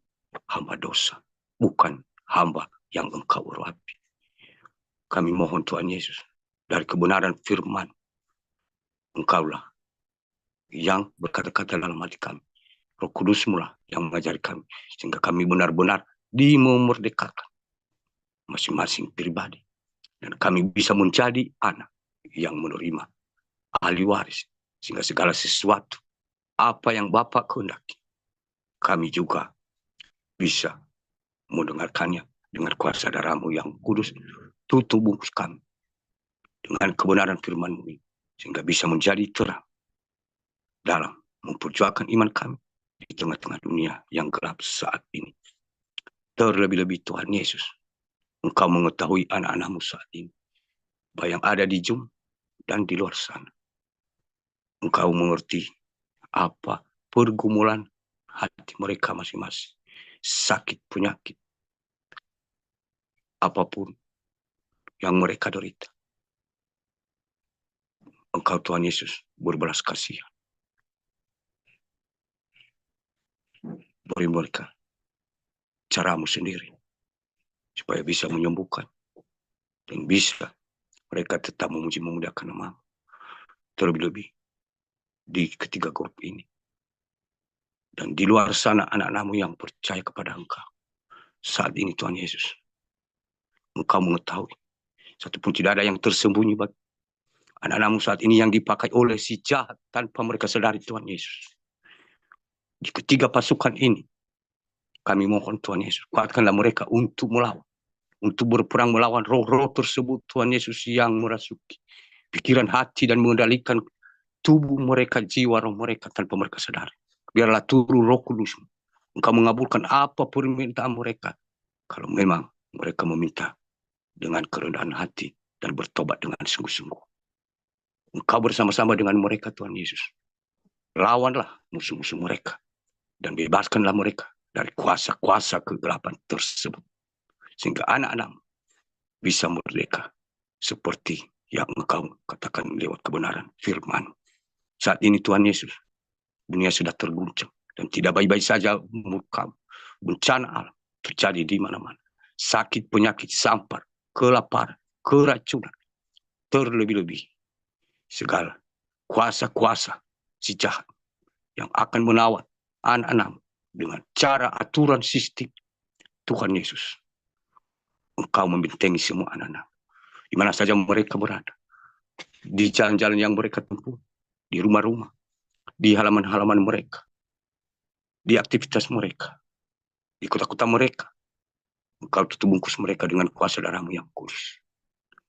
hamba dosa, bukan hamba yang Engkau urapi. Kami mohon Tuhan Yesus, dari kebenaran firman, Engkaulah yang berkata-kata dalam hati kami. Roh Kudus-Mu lah yang mengajari kami, sehingga kami benar-benar dimerdekakan masing-masing pribadi. Dan kami bisa menjadi anak yang menerima ahli waris, sehingga segala sesuatu apa yang Bapa kehendaki, kami juga bisa mendengarkannya dengan kuasa darah-Mu yang kudus. Tutup bungkus kami dengan kebenaran firman-Mu, sehingga bisa menjadi terang dalam memperjuangkan iman kami di tengah-tengah dunia yang gelap saat ini. Terlebih-lebih Tuhan Yesus, Engkau mengetahui anak-anak-Mu saat ini, baik yang ada di Zoom dan di luar sana. Engkau mengerti apa pergumulan hati mereka masing-masing, sakit, penyakit, apapun yang mereka derita. Engkau Tuhan Yesus berbelas kasihan. Beri mereka cara-Mu sendiri, supaya bisa menyembuhkan, dan bisa mereka tetap memuji memuliakan nama-Mu. Terlebih-lebih di ketiga grup ini. Dan di luar sana anak-anak-Mu yang percaya kepada Engkau. Saat ini Tuhan Yesus, Engkau mengetahui, satupun tidak ada yang tersembunyi bagi anak-anak-Mu saat ini yang dipakai oleh si jahat tanpa mereka sadari Tuhan Yesus. Di ketiga pasukan ini, kami mohon Tuhan Yesus, kuatkanlah mereka untuk melawan, untuk berperang melawan roh-roh tersebut Tuhan Yesus yang merasuki pikiran, hati, dan mengendalikan tubuh mereka, jiwa, roh mereka tanpa mereka sadari. Biarlah turun Roh Kudus, Engkau mengabulkan apa permintaan mereka, kalau memang mereka meminta dengan kerendahan hati dan bertobat dengan sungguh-sungguh. Engkau bersama-sama dengan mereka Tuhan Yesus. Lawanlah musuh-musuh mereka dan bebaskanlah mereka dari kuasa-kuasa kegelapan tersebut, sehingga anak-anak bisa merdeka seperti yang Engkau katakan lewat kebenaran firman. Saat ini Tuhan Yesus, dunia sudah terguncang dan tidak baik-baik saja muka. Bencana alam terjadi di mana-mana. Sakit, penyakit, sampar, kelaparan, keracunan. Terlebih-lebih segala kuasa-kuasa si jahat yang akan menawan anak-anak dengan cara aturan sistem. Tuhan Yesus, Engkau membentengi semua anak-anak di mana saja mereka berada, di jalan-jalan yang mereka tempuh, di rumah-rumah, di halaman-halaman mereka, di aktivitas mereka, di kota-kota mereka. Engkau tutup bungkus mereka dengan kuasa darah-Mu yang kudus.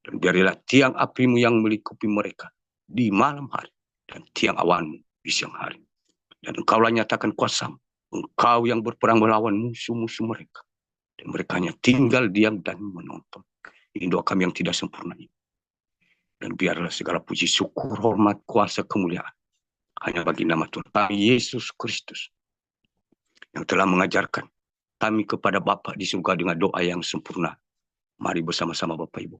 Dan biarlah tiang api-Mu yang melingkupi mereka di malam hari, dan tiang awan-Mu di siang hari. Dan Engkaulah nyatakan kuasa-Mu, Engkau yang berperang melawan musuh-musuh mereka. Dan mereka hanya tinggal diam dan menonton. Ini doa kami yang tidak sempurna ini. Dan biarlah segala puji, syukur, hormat, kuasa, kemuliaan hanya bagi nama Tuhan kami Yesus Kristus, yang telah mengajarkan kami kepada Bapa di surga dengan doa yang sempurna. Mari bersama-sama Bapak Ibu.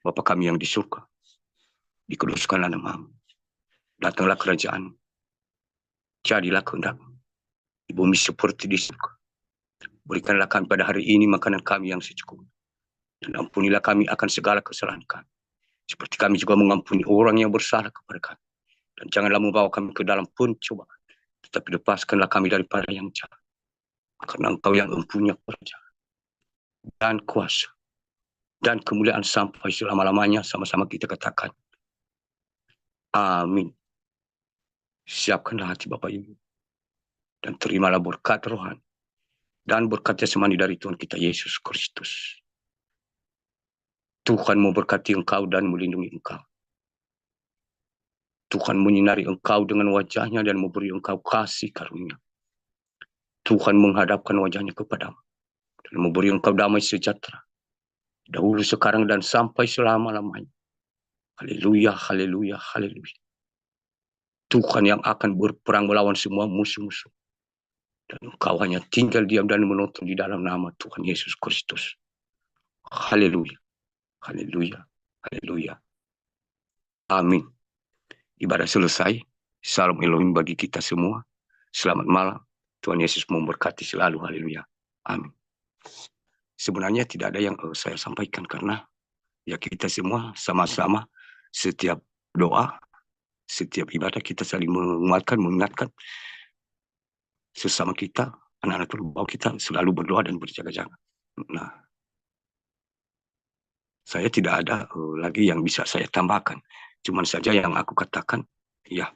Bapa kami yang di surga, Dikuduskanlah nama-Mu. Datanglah kerajaan. Jadilah kehendak di bumi seperti di surga. Berikanlah kami pada hari ini makanan kami yang secukupnya. Dan ampunilah kami akan segala kesalahan kami. Seperti kami juga mengampuni orang yang bersalah kepada kami. Dan janganlah membawa kami ke dalam pencobaan. Tetapi lepaskanlah kami daripada yang jahat. Karena Engkau yang mempunyai kerajaan dan kuasa dan kemuliaan sampai selama-lamanya. Sama-sama kita katakan, amin. Siapkanlah hati Bapak Ibu. Dan terimalah berkat rohani dan berkat jasmani dari Tuhan kita Yesus Kristus. Tuhan memberkati engkau dan melindungi engkau. Tuhan menyinari engkau dengan wajahnya dan memberi engkau kasih karunia. Tuhan menghadapkan wajahnya kepadamu dan memberi engkau damai sejahtera. Dahulu, sekarang, dan sampai selama-lamanya. Haleluya, haleluya, haleluya. Tuhan yang akan berperang melawan semua musuh-musuh. Dan engkau hanya tinggal diam dan menonton di dalam nama Tuhan Yesus Kristus. Haleluya, haleluya, haleluya. Amin. Ibadah selesai. Salam Elohim bagi kita semua. Selamat malam. Tuhan Yesus memberkati selalu. Haleluya. Amin. Sebenarnya tidak ada yang saya sampaikan karena ya kita semua sama-sama setiap doa, setiap ibadah kita saling menguatkan, mengingatkan sesama kita, anak-anak Tuhan, bahwa kita selalu berdoa dan berjaga-jaga. Nah, saya tidak ada lagi yang bisa saya tambahkan. Cuman saja yang aku katakan, ya,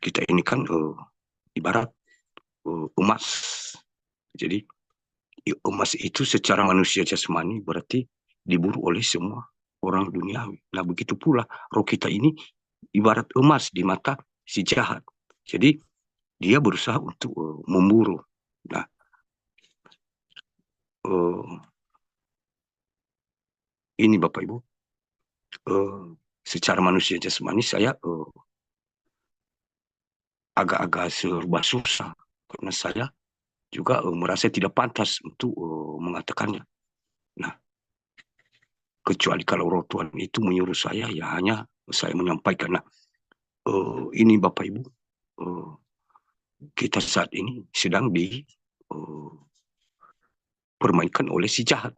kita ini kan ibarat emas. Jadi emas itu secara manusia jasmani berarti diburu oleh semua orang duniawi. Nah, begitu pula roh kita ini ibarat emas di mata si jahat. Jadi dia berusaha untuk memburu. Nah, ini Bapak Ibu, secara manusia jasmani saya agak-agak serba susah karena saya juga merasa tidak pantas untuk mengatakannya. Nah, kecuali kalau roh Tuhan itu menyuruh saya, ya hanya saya menyampaikan. Nah, ini Bapak Ibu, kita saat ini sedang dipermainkan oleh si jahat.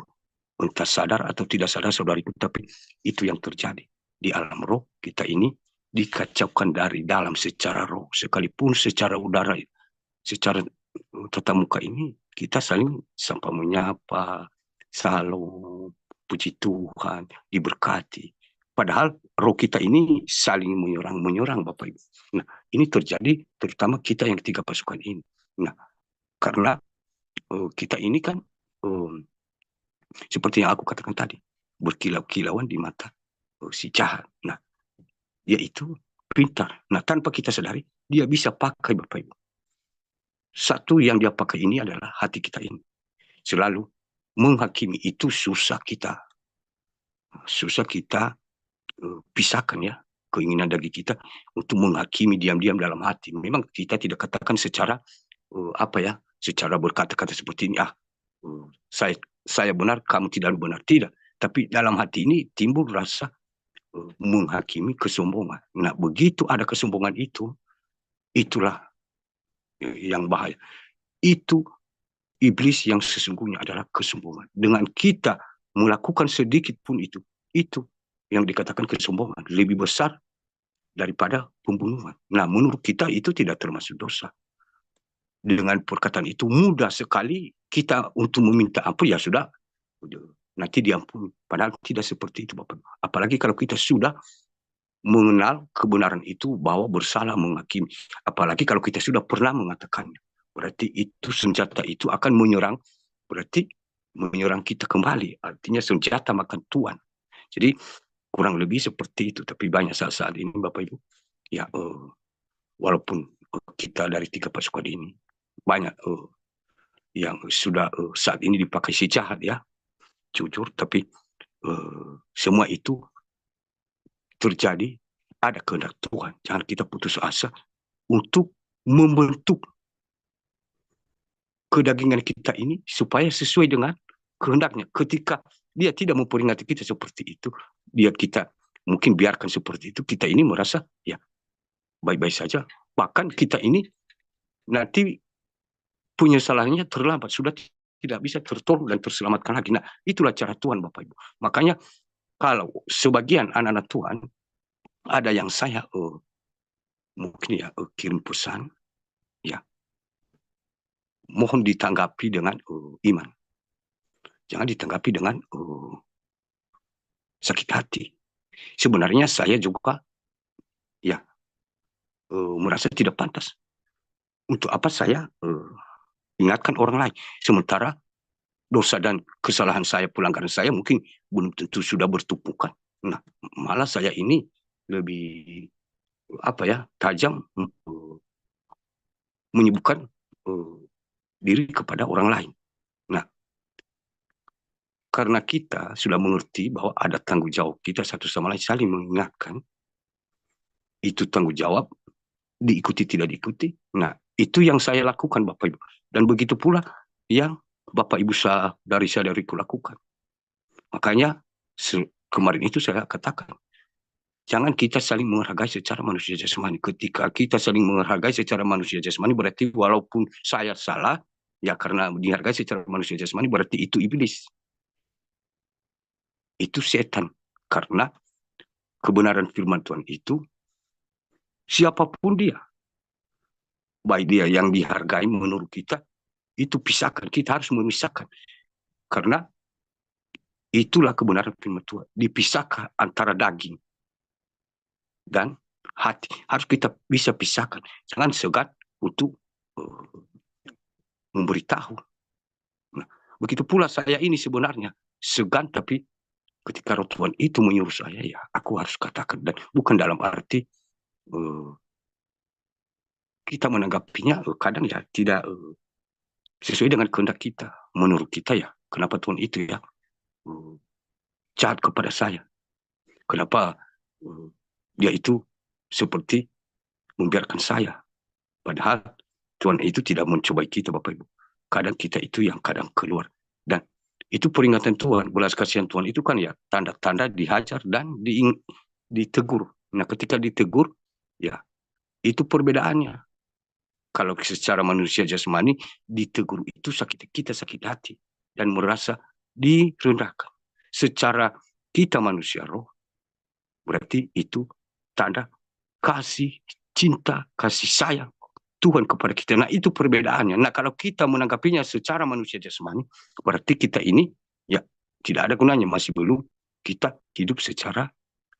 Entah sadar atau tidak sadar saudariku, tapi itu yang terjadi. Di alam roh kita ini dikacaukan dari dalam secara roh. Sekalipun secara udara, secara tatap muka ini, kita saling sampah menyapa, salam, puji Tuhan, diberkati. Padahal roh kita ini saling menyerang Bapak Ibu. Nah, ini terjadi terutama kita yang tiga pasukan ini. Nah, karena kita ini kan seperti yang aku katakan tadi, berkilau-kilauan di mata si jahat. Nah, dia itu pintar. Nah, tanpa kita sadari, dia bisa pakai Bapak Ibu. Satu yang dia pakai ini adalah hati kita ini. Selalu menghakimi itu susah kita pisahkan ya, keinginan daging kita untuk menghakimi diam-diam dalam hati. Memang kita tidak katakan secara secara berkata-kata seperti ini, saya benar, kamu tidak benar, tidak. Tapi dalam hati ini timbul rasa menghakimi kesombongan. Nah, begitu ada kesombongan itu, itulah yang bahaya. Itu iblis yang sesungguhnya adalah kesombongan. Dengan kita melakukan sedikit pun itu yang dikatakan kesombongan lebih besar daripada pembunuhan. Nah, menurut kita itu tidak termasuk dosa. Dengan perkataan itu mudah sekali kita untuk meminta ampun, ya sudah, nanti diampuni. Padahal tidak seperti itu Bapak. Apalagi kalau kita sudah mengenal kebenaran itu bahwa bersalah menghakimi. Apalagi kalau kita sudah pernah mengatakannya. Berarti itu senjata itu akan menyerang, berarti menyerang kita kembali. Artinya senjata makan tuan. Jadi kurang lebih seperti itu. Tapi banyak saat-saat ini Bapak Ibu, ya walaupun kita dari tiga pasukan ini banyak yang sudah saat ini dipakai si jahat ya, jujur, tapi semua itu terjadi ada kehendak Tuhan. Jangan kita putus asa untuk membentuk kedagingan kita ini supaya sesuai dengan kehendaknya. Ketika dia tidak memperingati kita seperti itu, dia kita mungkin biarkan seperti itu, kita ini merasa ya baik-baik saja. Bahkan kita ini nanti penyesalannya terlambat, sudah tidak bisa tertolong dan terselamatkan lagi. Nah, itulah cara Tuhan, Bapak Ibu. Makanya kalau sebagian anak-anak Tuhan, ada yang saya mungkin ya kirim pesan, ya mohon ditanggapi dengan iman. Jangan ditanggapi dengan sakit hati. Sebenarnya saya juga ya merasa tidak pantas. Untuk apa saya ingatkan orang lain, sementara dosa dan kesalahan saya, pelanggaran saya mungkin belum tentu sudah bertumpukan. Nah, malah saya ini lebih apa ya, tajam menyibukkan diri kepada orang lain. Nah, karena kita sudah mengerti bahwa ada tanggung jawab kita satu sama lain, saling mengingatkan, itu tanggung jawab, diikuti tidak diikuti. Nah, itu yang saya lakukan, Bapak Ibu. Dan begitu pula yang Bapak Ibu saudari-saudariku lakukan. Makanya kemarin itu saya katakan, jangan kita saling menghargai secara manusia jasmani. Ketika kita saling menghargai secara manusia jasmani, berarti walaupun saya salah, ya karena dihargai secara manusia jasmani, berarti itu iblis. Itu setan. Karena kebenaran firman Tuhan itu, siapapun dia, baik dia yang dihargai menurut kita, itu pisahkan. Kita harus memisahkan. Karena itulah kebenaran firman Tuhan. Dipisahkan antara daging dan hati. Harus kita bisa pisahkan. Jangan segan untuk memberitahu. Nah, begitu pula saya ini sebenarnya segan, tapi ketika Roh Tuhan itu menyuruh saya, ya aku harus katakan. Dan bukan dalam arti kita menanggapinya kadang ya tidak sesuai dengan kehendak kita. Menurut kita ya, kenapa Tuhan itu ya jahat kepada saya? Kenapa dia itu seperti membiarkan saya? Padahal Tuhan itu tidak mencobai kita, Bapak Ibu. Kadang kita itu yang kadang keluar. Dan itu peringatan Tuhan, belas kasihan Tuhan itu kan ya tanda-tanda dihajar dan ditegur. Nah, ketika ditegur, ya itu perbedaannya. Kalau secara manusia jasmani, ditegur itu kita sakit hati dan merasa direndahkan. Secara kita manusia roh, berarti itu tanda kasih, cinta, kasih sayang Tuhan kepada kita. Nah, itu perbedaannya. Nah, kalau kita menanggapinya secara manusia jasmani, berarti kita ini ya tidak ada gunanya, masih belum kita hidup secara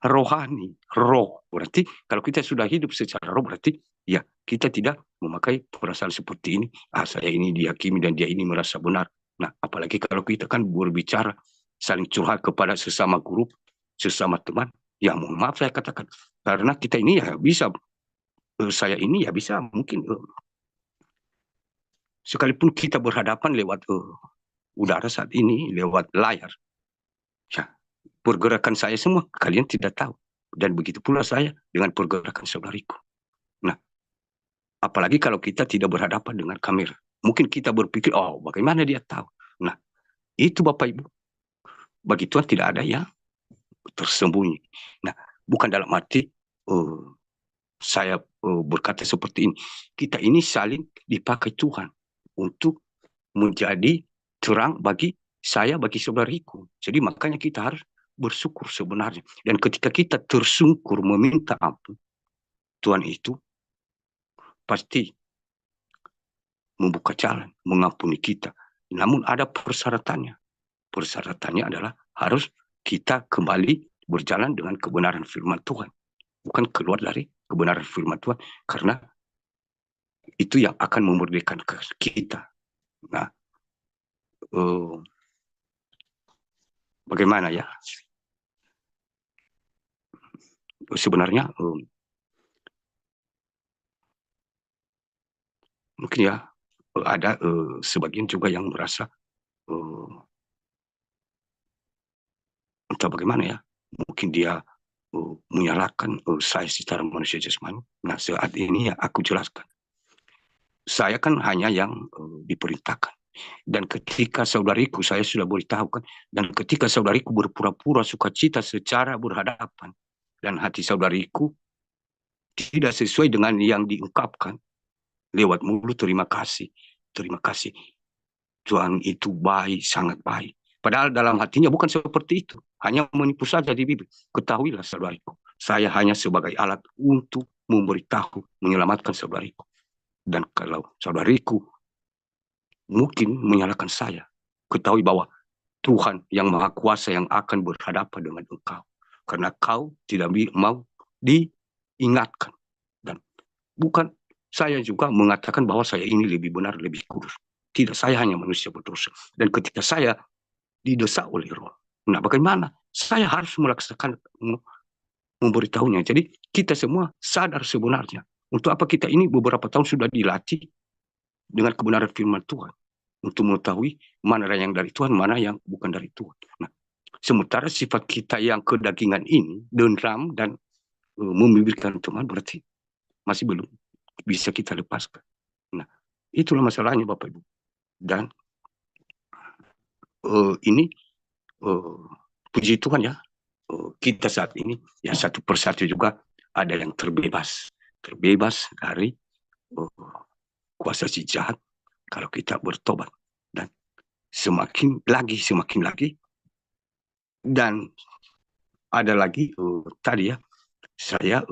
rohani. Roh. Berarti kalau kita sudah hidup secara roh, berarti ya kita tidak memakai perasaan seperti ini. Saya ini dihakimi dan dia ini merasa benar. Nah, apalagi kalau kita kan berbicara, saling curhat kepada sesama grup, sesama teman. Ya, mohon maaf saya katakan. Karena kita ini ya bisa, saya ini ya bisa mungkin sekalipun kita berhadapan lewat udara saat ini, lewat layar, ya, pergerakan saya semua kalian tidak tahu. Dan begitu pula saya dengan pergerakan saudariku. Nah, apalagi kalau kita tidak berhadapan dengan kamera. Mungkin kita berpikir, oh bagaimana dia tahu. Nah, itu Bapak Ibu. Bagi Tuhan tidak ada yang tersembunyi. Nah, bukan dalam arti saya berkata seperti ini. Kita ini saling dipakai Tuhan untuk menjadi terang bagi saya, bagi saudariku. Jadi makanya kita harus bersyukur sebenarnya. Dan ketika kita tersungkur meminta ampun, Tuhan itu pasti membuka jalan, mengampuni kita. Namun ada persyaratannya. Persyaratannya adalah harus kita kembali berjalan dengan kebenaran firman Tuhan. Bukan keluar dari kebenaran firman Tuhan. Karena itu yang akan memerdekakan kita. Nah, bagaimana ya? Sebenarnya mungkin ya ada sebagian juga yang merasa entah bagaimana ya, mungkin dia menyalahkan saya secara manusia jasmani. Nah, saat ini ya aku jelaskan. Saya kan hanya yang diperintahkan. Dan ketika saudariku, saya sudah beritahukan, dan ketika saudariku berpura-pura sukacita secara berhadapan, dan hati saudariku tidak sesuai dengan yang diungkapkan lewat mulut. Terima kasih, terima kasih. Tuhan itu baik, sangat baik. Padahal dalam hatinya bukan seperti itu. Hanya menipu saja di bibir. Ketahuilah saudariku, saya hanya sebagai alat untuk memberitahu, menyelamatkan saudariku. Dan kalau saudariku mungkin menyalahkan saya, ketahui bahwa Tuhan yang Maha Kuasa yang akan berhadapan dengan engkau. Karena kau tidak mau diingatkan. Dan bukan saya juga mengatakan bahwa saya ini lebih benar, lebih kudus. Tidak, saya hanya manusia berdosa. Dan ketika saya didesak oleh Roh, nah bagaimana? Saya harus melaksanakan, memberitahunya. Jadi kita semua sadar sebenarnya. Untuk apa kita ini beberapa tahun sudah dilatih dengan kebenaran firman Tuhan. Untuk mengetahui mana yang dari Tuhan, mana yang bukan dari Tuhan. Nah, sementara sifat kita yang kedagingan ini, dendam dan membibirkan Tuhan, berarti masih belum bisa kita lepaskan. Nah, itulah masalahnya Bapak Ibu. Dan ini puji Tuhan ya, kita saat ini ya satu persatu juga ada yang terbebas dari kuasa si jahat kalau kita bertobat. Dan semakin lagi dan ada lagi tadi ya, saya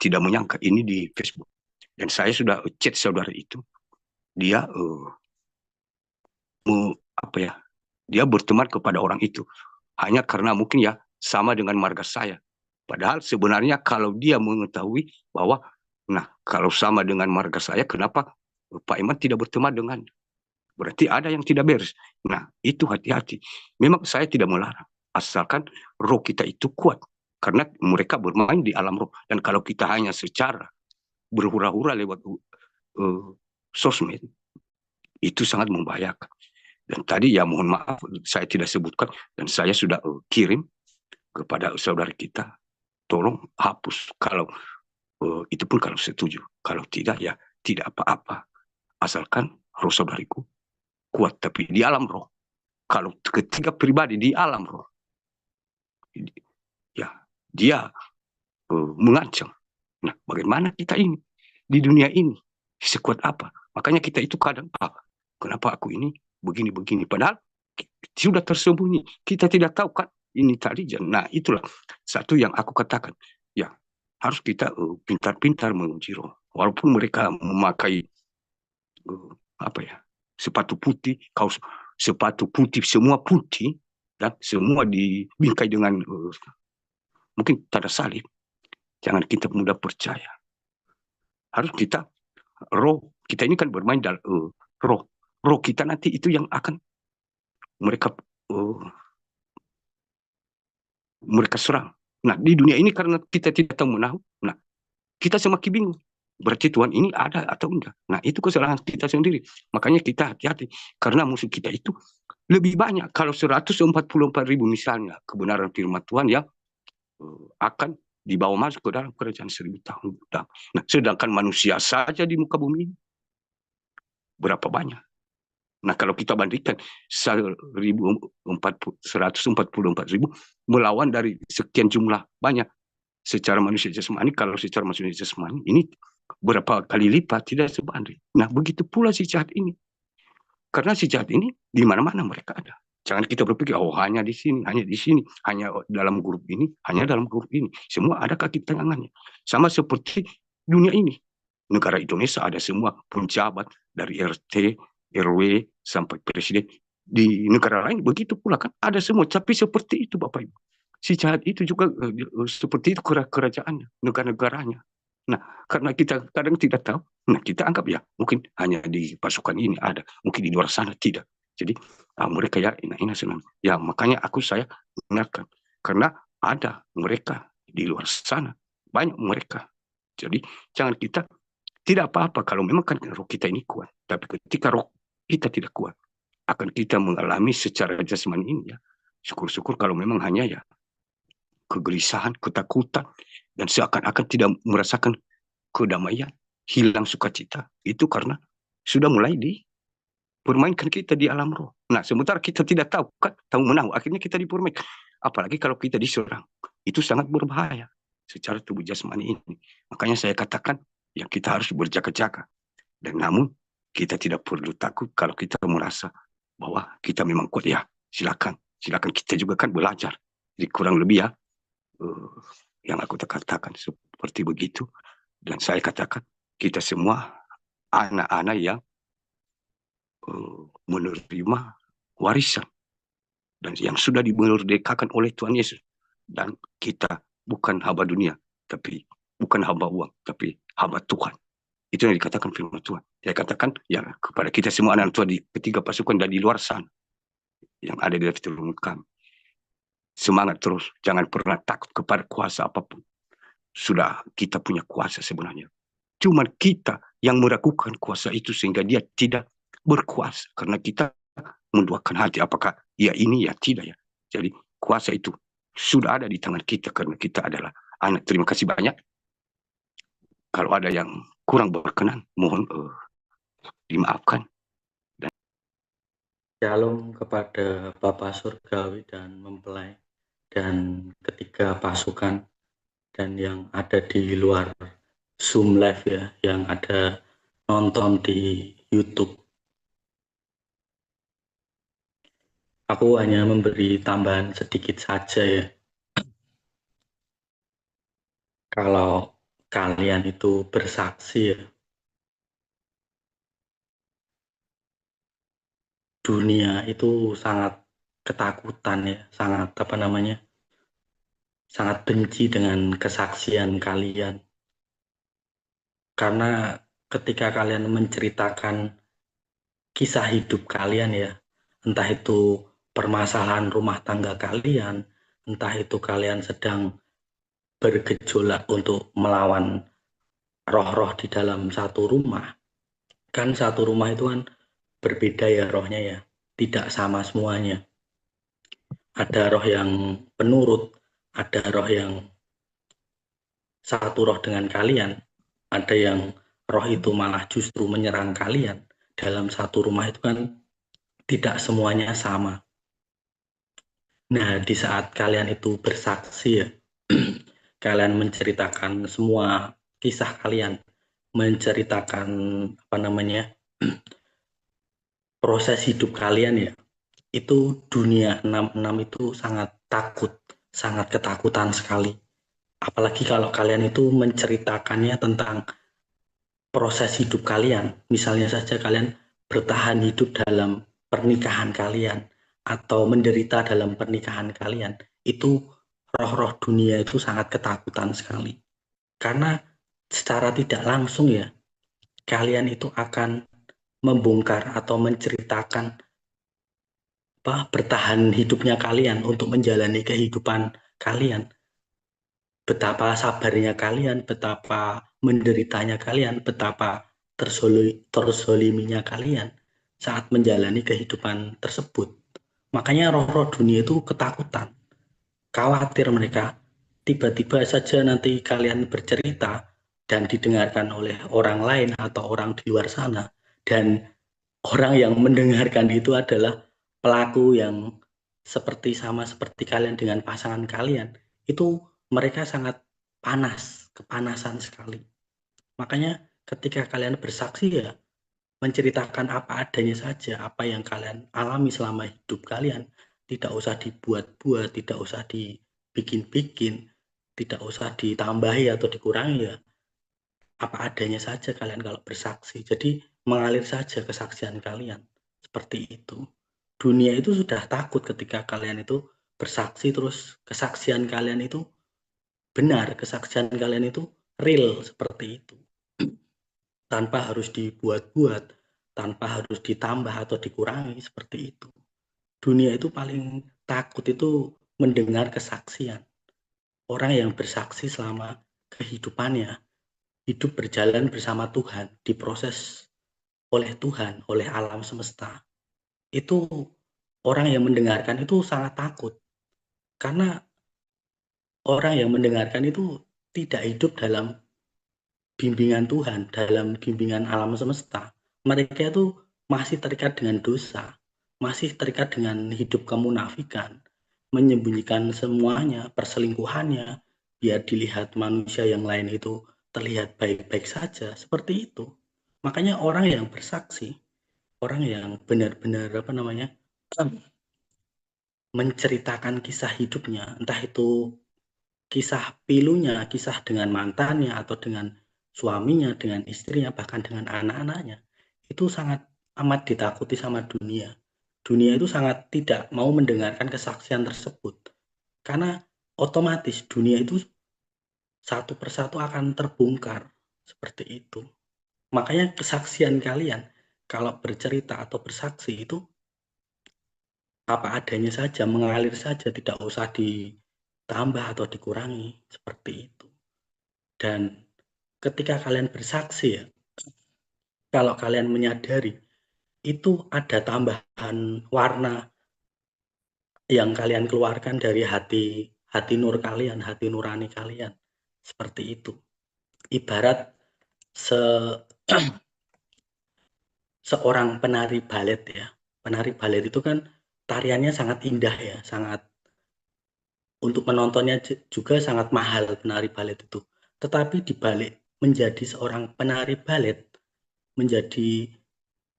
tidak menyangka ini di Facebook, dan saya sudah chat saudara itu. Dia dia berteman kepada orang itu hanya karena mungkin ya sama dengan marga saya. Padahal sebenarnya kalau dia mengetahui bahwa, nah kalau sama dengan marga saya, kenapa Pak Iman tidak berteman dengan? Berarti ada yang tidak beres. Nah, itu hati-hati. Memang saya tidak melarang, asalkan roh kita itu kuat. Karena mereka bermain di alam roh. Dan kalau kita hanya secara berhura-hura lewat sosmed, itu sangat membahayakan. Dan tadi ya mohon maaf, saya tidak sebutkan, dan saya sudah kirim kepada saudara kita, tolong hapus. Kalau itu pun kalau setuju. Kalau tidak, ya tidak apa-apa. Asalkan roh saudariku kuat, tapi di alam roh. Kalau ketiga pribadi di alam roh, ya dia mengancam. Nah, bagaimana kita ini di dunia ini sekuat apa? Makanya kita itu kadang, kenapa aku ini begini-begini? Padahal sudah tersembunyi. Kita tidak tahu kan ini tadi. Nah, itulah satu yang aku katakan. Ya, harus kita pintar-pintar menguji roh. Walaupun mereka memakai sepatu putih, kaos sepatu putih, semua putih, dan semua dibingkai dengan mungkin tanda salib. Jangan kita mudah percaya. Harus kita, roh kita ini kan bermain dalam roh kita nanti itu yang akan mereka serang. Nah, di dunia ini karena kita tidak tahu menahu, nah kita semakin bingung. Berarti Tuhan ini ada atau enggak. Nah, itu kesalahan kita sendiri. Makanya kita hati-hati. Karena musuh kita itu lebih banyak. Kalau 144.000 misalnya kebenaran firman Tuhan yang akan dibawa masuk ke dalam kerajaan 1000 tahun. Nah, sedangkan manusia saja di muka bumi ini berapa banyak? Nah, kalau kita bandingkan 144.000 melawan dari sekian jumlah banyak secara manusia jasmani, kalau secara manusia jasmani ini berapa kali lipat, tidak sebanding. Nah, begitu pula si jahat ini. Karena si jahat ini di mana-mana mereka ada. Jangan kita berpikir, hanya di sini, hanya dalam grup ini, hanya dalam grup ini. Semua ada kaki tangannya. Sama seperti dunia ini. Negara Indonesia ada semua penjabat dari RT, RW, sampai presiden. Di negara lain begitu pula kan. Ada semua, tapi seperti itu Bapak Ibu. Si jahat itu juga seperti itu kerajaannya, negara-negaranya. Nah, karena kita kadang tidak tahu, nah kita anggap ya mungkin hanya di pasukan ini ada, mungkin di luar sana tidak. Jadi mereka ya ini senang. Ya makanya saya ingatkan, karena ada mereka di luar sana, banyak mereka. Jadi jangan kita, tidak apa-apa kalau memang kan roh kita ini kuat, tapi ketika roh kita tidak kuat, akan kita mengalami secara jasmani ini ya. Syukur-syukur kalau memang hanya ya kegelisahan, ketakutan, dan seakan-akan tidak merasakan kedamaian, hilang sukacita. Itu karena sudah mulai dipermainkan kita di alam roh. Nah, sementara kita tidak tahu, kan tahu menahu, akhirnya kita dipermainkan. Apalagi kalau kita diserang. itu sangat berbahaya secara tubuh jasmani ini. Makanya saya katakan yang kita harus berjaga-jaga. Dan namun kita tidak perlu takut kalau kita merasa bahwa kita memang kuat. Ya, silakan. Silakan, kita juga kan belajar. Jadi kurang lebih ya, yang aku katakan seperti begitu. Dan saya katakan kita semua anak-anak yang menerima warisan dan yang sudah dimerdekakan oleh Tuhan Yesus. Dan kita bukan hamba dunia, tapi bukan hamba uang, tapi hamba Tuhan. Itu yang dikatakan firman Tuhan. Saya katakan ya kepada kita semua anak Tuhan di ketiga pasukan dan di luar sana yang ada di dalam kami. Semangat terus, jangan pernah takut kepada kuasa apapun. Sudah kita punya kuasa sebenarnya. Cuma kita yang meragukan kuasa itu sehingga dia tidak berkuasa. Karena kita menduakan hati apakah ya ini ya tidak ya. Jadi kuasa itu sudah ada di tangan kita karena kita adalah anak. Terima kasih banyak. Kalau ada yang kurang berkenan, mohon dimaafkan. Shalom kepada Bapak Surgawi dan mempelai dan ketiga pasukan dan yang ada di luar Zoom Live ya, yang ada nonton di YouTube. Aku hanya memberi tambahan sedikit saja ya. Kalau kalian itu bersaksi ya, dunia itu sangat ketakutan ya, sangat sangat benci dengan kesaksian kalian. Karena ketika kalian menceritakan kisah hidup kalian ya, entah itu permasalahan rumah tangga kalian, entah itu kalian sedang bergejolak untuk melawan roh-roh di dalam satu rumah. Kan satu rumah itu kan berbeda ya rohnya ya, tidak sama semuanya. Ada roh yang penurut, ada roh yang satu roh dengan kalian, ada yang roh itu malah justru menyerang kalian. Dalam satu rumah itu kan tidak semuanya sama. Nah, di saat kalian itu bersaksi ya, kalian menceritakan semua kisah kalian, menceritakan proses hidup kalian ya, itu dunia 66 itu sangat takut, sangat ketakutan sekali. Apalagi kalau kalian itu menceritakannya tentang proses hidup kalian. Misalnya saja kalian bertahan hidup dalam pernikahan kalian atau menderita dalam pernikahan kalian. Itu roh-roh dunia itu sangat ketakutan sekali. Karena secara tidak langsung ya, kalian itu akan membongkar atau menceritakan bertahan hidupnya kalian untuk menjalani kehidupan kalian. Betapa sabarnya kalian, betapa menderitanya kalian, betapa terzoliminya kalian saat menjalani kehidupan tersebut. Makanya roh-roh dunia itu ketakutan, khawatir mereka. Tiba-tiba saja nanti kalian bercerita dan didengarkan oleh orang lain atau orang di luar sana. Dan orang yang mendengarkan itu adalah pelaku yang sama seperti kalian dengan pasangan kalian. Itu mereka sangat panas, kepanasan sekali. Makanya ketika kalian bersaksi ya, menceritakan apa adanya saja, apa yang kalian alami selama hidup kalian. Tidak usah dibuat-buat, tidak usah dibikin-bikin, tidak usah ditambahi atau dikurangi ya. Apa adanya saja kalian kalau bersaksi. Jadi mengalir saja kesaksian kalian. Seperti itu. Dunia itu sudah takut ketika kalian itu bersaksi terus kesaksian kalian itu benar, kesaksian kalian itu real seperti itu. Tanpa harus dibuat-buat, tanpa harus ditambah atau dikurangi seperti itu. Dunia itu paling takut itu mendengar kesaksian. Orang yang bersaksi selama kehidupannya, hidup berjalan bersama Tuhan, diproses oleh Tuhan, oleh alam semesta. Itu orang yang mendengarkan itu sangat takut. Karena orang yang mendengarkan itu tidak hidup dalam bimbingan Tuhan, dalam bimbingan alam semesta. Mereka itu masih terikat dengan dosa, masih terikat dengan hidup kemunafikan, menyembunyikan semuanya, perselingkuhannya, biar dilihat manusia yang lain itu terlihat baik-baik saja, seperti itu. Makanya orang yang bersaksi, orang yang benar-benar menceritakan kisah hidupnya, entah itu kisah pilunya, kisah dengan mantannya atau dengan suaminya, dengan istrinya, bahkan dengan anak-anaknya, itu sangat amat ditakuti sama dunia. Dunia itu sangat tidak mau mendengarkan kesaksian tersebut. Karena otomatis dunia itu satu persatu akan terbongkar, seperti itu. Makanya kesaksian kalian kalau bercerita atau bersaksi itu apa adanya saja, mengalir saja, tidak usah ditambah atau dikurangi, seperti itu. Dan ketika kalian bersaksi ya, kalau kalian menyadari itu ada tambahan warna yang kalian keluarkan dari hati hati nur kalian, hati nurani kalian. Seperti itu. Ibarat se seorang penari balet ya. Penari balet itu kan tariannya sangat indah ya, sangat untuk menontonnya juga sangat mahal penari balet itu. Tetapi di balik menjadi seorang penari balet, menjadi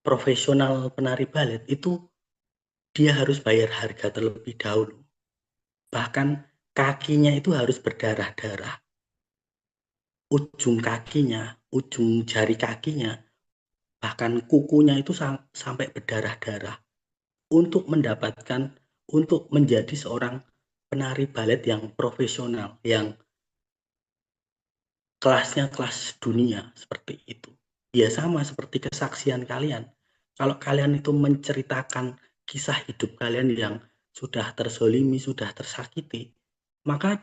profesional penari balet itu dia harus bayar harga terlebih dahulu. Bahkan kakinya itu harus berdarah-darah. Ujung kakinya, ujung jari kakinya, bahkan kukunya itu sampai berdarah-darah untuk mendapatkan, untuk menjadi seorang penari balet yang profesional, yang kelasnya kelas dunia, seperti itu. Ya sama seperti kesaksian kalian. Kalau kalian itu menceritakan kisah hidup kalian yang sudah terzolimi, sudah tersakiti, maka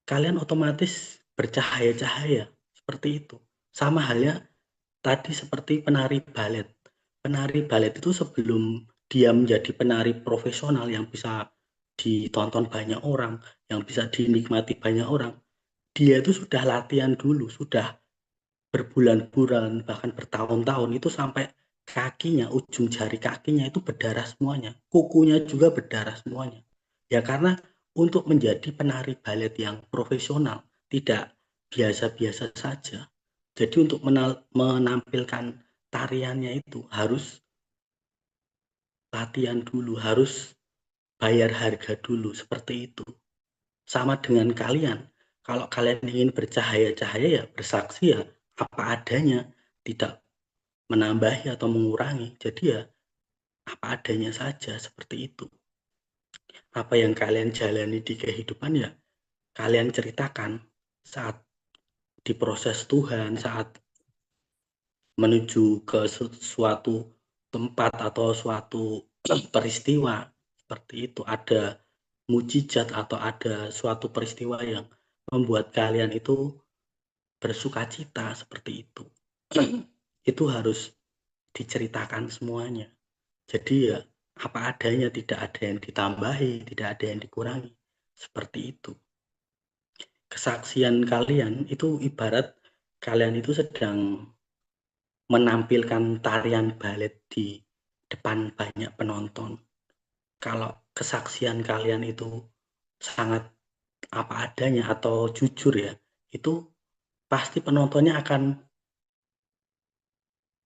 kalian otomatis bercahaya-cahaya, seperti itu. Sama halnya tadi seperti penari balet. Penari balet itu sebelum dia menjadi penari profesional yang bisa ditonton banyak orang, yang bisa dinikmati banyak orang, dia itu sudah latihan dulu, sudah berbulan-bulan, bahkan bertahun-tahun itu sampai kakinya, ujung jari kakinya itu berdarah semuanya, kukunya juga berdarah semuanya. Ya karena untuk menjadi penari balet yang profesional, tidak biasa-biasa saja. Jadi untuk menampilkan tariannya itu harus latihan dulu, harus bayar harga dulu, seperti itu. Sama dengan kalian, kalau kalian ingin bercahaya-cahaya ya bersaksi ya apa adanya, tidak menambahi atau mengurangi. Jadi ya apa adanya saja, seperti itu. Apa yang kalian jalani di kehidupan ya kalian ceritakan saat diproses Tuhan, saat menuju ke suatu tempat atau suatu peristiwa, seperti itu. Ada mujizat atau ada suatu peristiwa yang membuat kalian itu bersukacita, seperti itu. Itu harus diceritakan semuanya. Jadi ya apa adanya, tidak ada yang ditambahi, tidak ada yang dikurangi. Seperti itu. Kesaksian kalian itu ibarat kalian itu sedang menampilkan tarian balet di depan banyak penonton. Kalau kesaksian kalian itu sangat apa adanya atau jujur ya, itu pasti penontonnya akan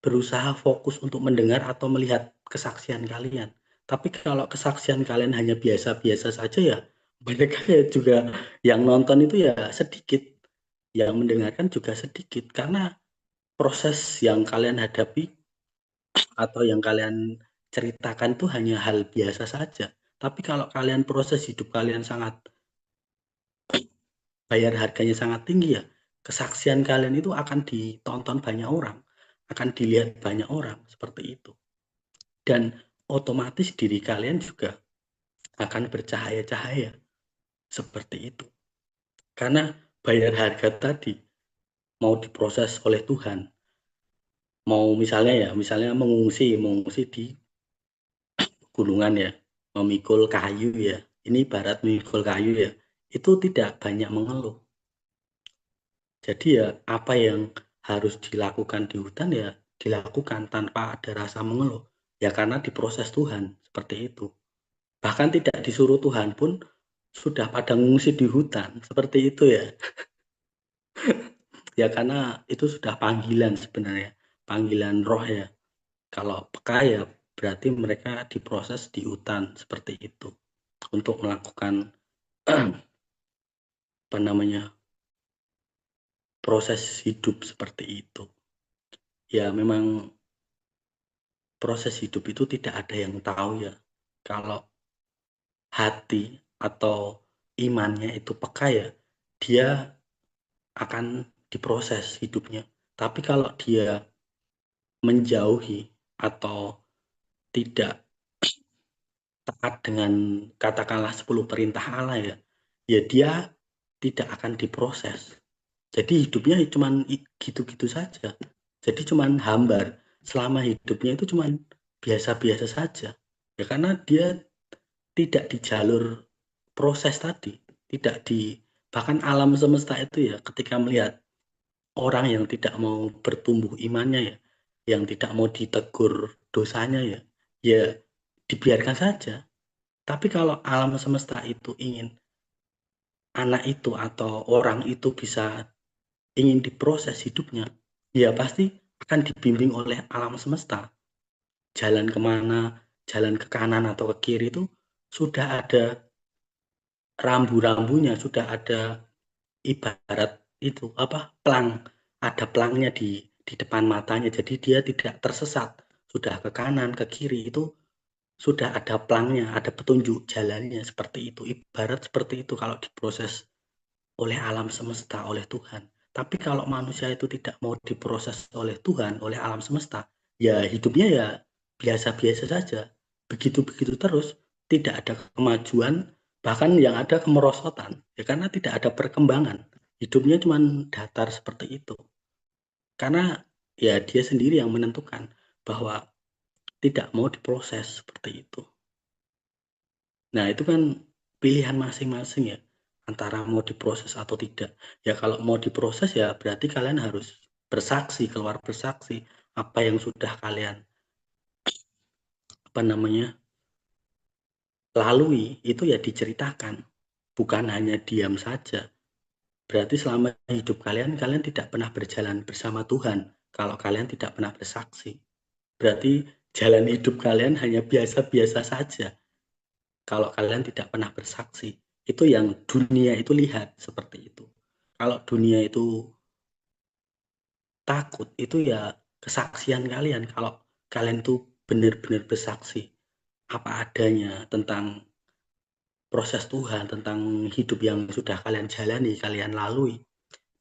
berusaha fokus untuk mendengar atau melihat kesaksian kalian. Tapi kalau kesaksian kalian hanya biasa-biasa saja ya, mereka ya juga yang nonton itu ya sedikit, yang mendengarkan juga sedikit karena proses yang kalian hadapi atau yang kalian ceritakan itu hanya hal biasa saja. Tapi kalau kalian proses hidup kalian sangat bayar harganya sangat tinggi ya, kesaksian kalian itu akan ditonton banyak orang, akan dilihat banyak orang, seperti itu. Dan otomatis diri kalian juga akan bercahaya-cahaya, seperti itu. Karena bayar harga tadi mau diproses oleh Tuhan, mau misalnya mengungsi di gunungan ya, memikul kayu ya, ini ibarat memikul kayu ya, itu tidak banyak mengeluh. Jadi ya apa yang harus dilakukan di hutan ya dilakukan tanpa ada rasa mengeluh. Ya karena diproses Tuhan, seperti itu. Bahkan tidak disuruh Tuhan pun sudah pada ngungsi di hutan, seperti itu ya. Ya karena itu sudah panggilan sebenarnya, panggilan roh ya. Kalau peka ya berarti mereka diproses di hutan seperti itu untuk melakukan apa namanya, proses hidup seperti itu. Ya memang proses hidup itu tidak ada yang tahu ya. Kalau hati atau imannya itu peka ya, dia akan diproses hidupnya. Tapi kalau dia menjauhi atau tidak taat dengan katakanlah 10 perintah Allah ya, ya dia tidak akan diproses. Jadi hidupnya cuman gitu-gitu saja. Jadi cuman hambar. Selama hidupnya itu cuman biasa-biasa saja. Ya karena dia tidak di jalur proses tadi, tidak di bahkan alam semesta itu ya ketika melihat orang yang tidak mau bertumbuh imannya ya, yang tidak mau ditegur dosanya ya, ya dibiarkan saja. Tapi kalau alam semesta itu ingin anak itu atau orang itu bisa ingin diproses hidupnya, ya pasti akan dibimbing oleh alam semesta. Jalan kemana, jalan ke kanan atau ke kiri itu sudah ada rambu-rambunya, sudah ada ibarat itu apa, pelang, ada pelangnya di depan matanya, jadi dia tidak tersesat. Sudah ke kanan, ke kiri itu sudah ada pelangnya, ada petunjuk jalannya seperti itu. Ibarat seperti itu kalau diproses oleh alam semesta, oleh Tuhan. Tapi kalau manusia itu tidak mau diproses oleh Tuhan, oleh alam semesta, ya hidupnya ya biasa-biasa saja. Begitu-begitu terus, tidak ada kemajuan, bahkan yang ada kemerosotan. Ya karena tidak ada perkembangan. Hidupnya cuma datar seperti itu. Karena ya dia sendiri yang menentukan bahwa tidak mau diproses seperti itu. Nah, itu kan pilihan masing-masing ya, antara mau diproses atau tidak. Ya kalau mau diproses ya berarti kalian harus bersaksi, keluar bersaksi apa yang sudah kalian apa namanya, lalui itu ya diceritakan, bukan hanya diam saja. Berarti selama hidup kalian, kalian tidak pernah berjalan bersama Tuhan kalau kalian tidak pernah bersaksi. Berarti jalan hidup kalian hanya biasa-biasa saja. Kalau kalian tidak pernah bersaksi, itu yang dunia itu lihat seperti itu. Kalau dunia itu takut, itu ya kesaksian kalian. Kalau kalian itu benar-benar bersaksi apa adanya tentang proses Tuhan, tentang hidup yang sudah kalian jalani, kalian lalui,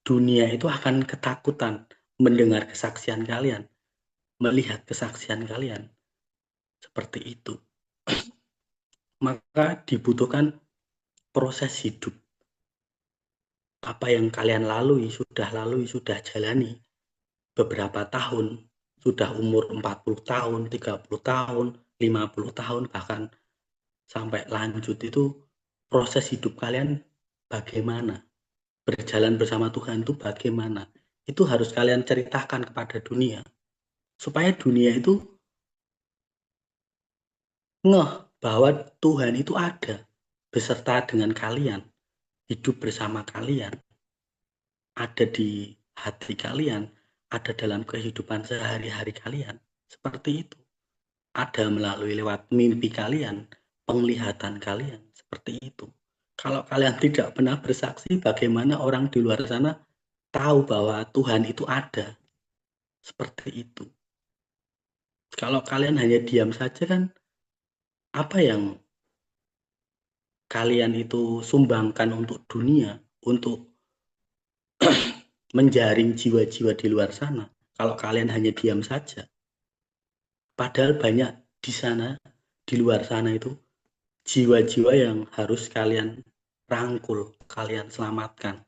dunia itu akan ketakutan mendengar kesaksian kalian, melihat kesaksian kalian. Seperti itu. Maka dibutuhkan proses hidup. Apa yang kalian lalui, sudah jalani beberapa tahun, sudah umur 40 tahun, 30 tahun, 50 tahun, bahkan sampai lanjut itu proses hidup kalian bagaimana? Berjalan bersama Tuhan itu bagaimana? Itu harus kalian ceritakan kepada dunia. Supaya dunia itu ngeh bahwa Tuhan itu ada beserta dengan kalian, hidup bersama kalian. Ada di hati kalian, ada dalam kehidupan sehari-hari kalian. Seperti itu. Ada melalui lewat mimpi kalian, penglihatan kalian, seperti itu. Kalau kalian tidak pernah bersaksi, bagaimana orang di luar sana tahu bahwa Tuhan itu ada? Seperti itu. Kalau kalian hanya diam saja kan, apa yang kalian itu sumbangkan untuk dunia, untuk menjaring jiwa-jiwa di luar sana, kalau kalian hanya diam saja. Padahal banyak di sana, di luar sana itu, jiwa-jiwa yang harus kalian rangkul, kalian selamatkan.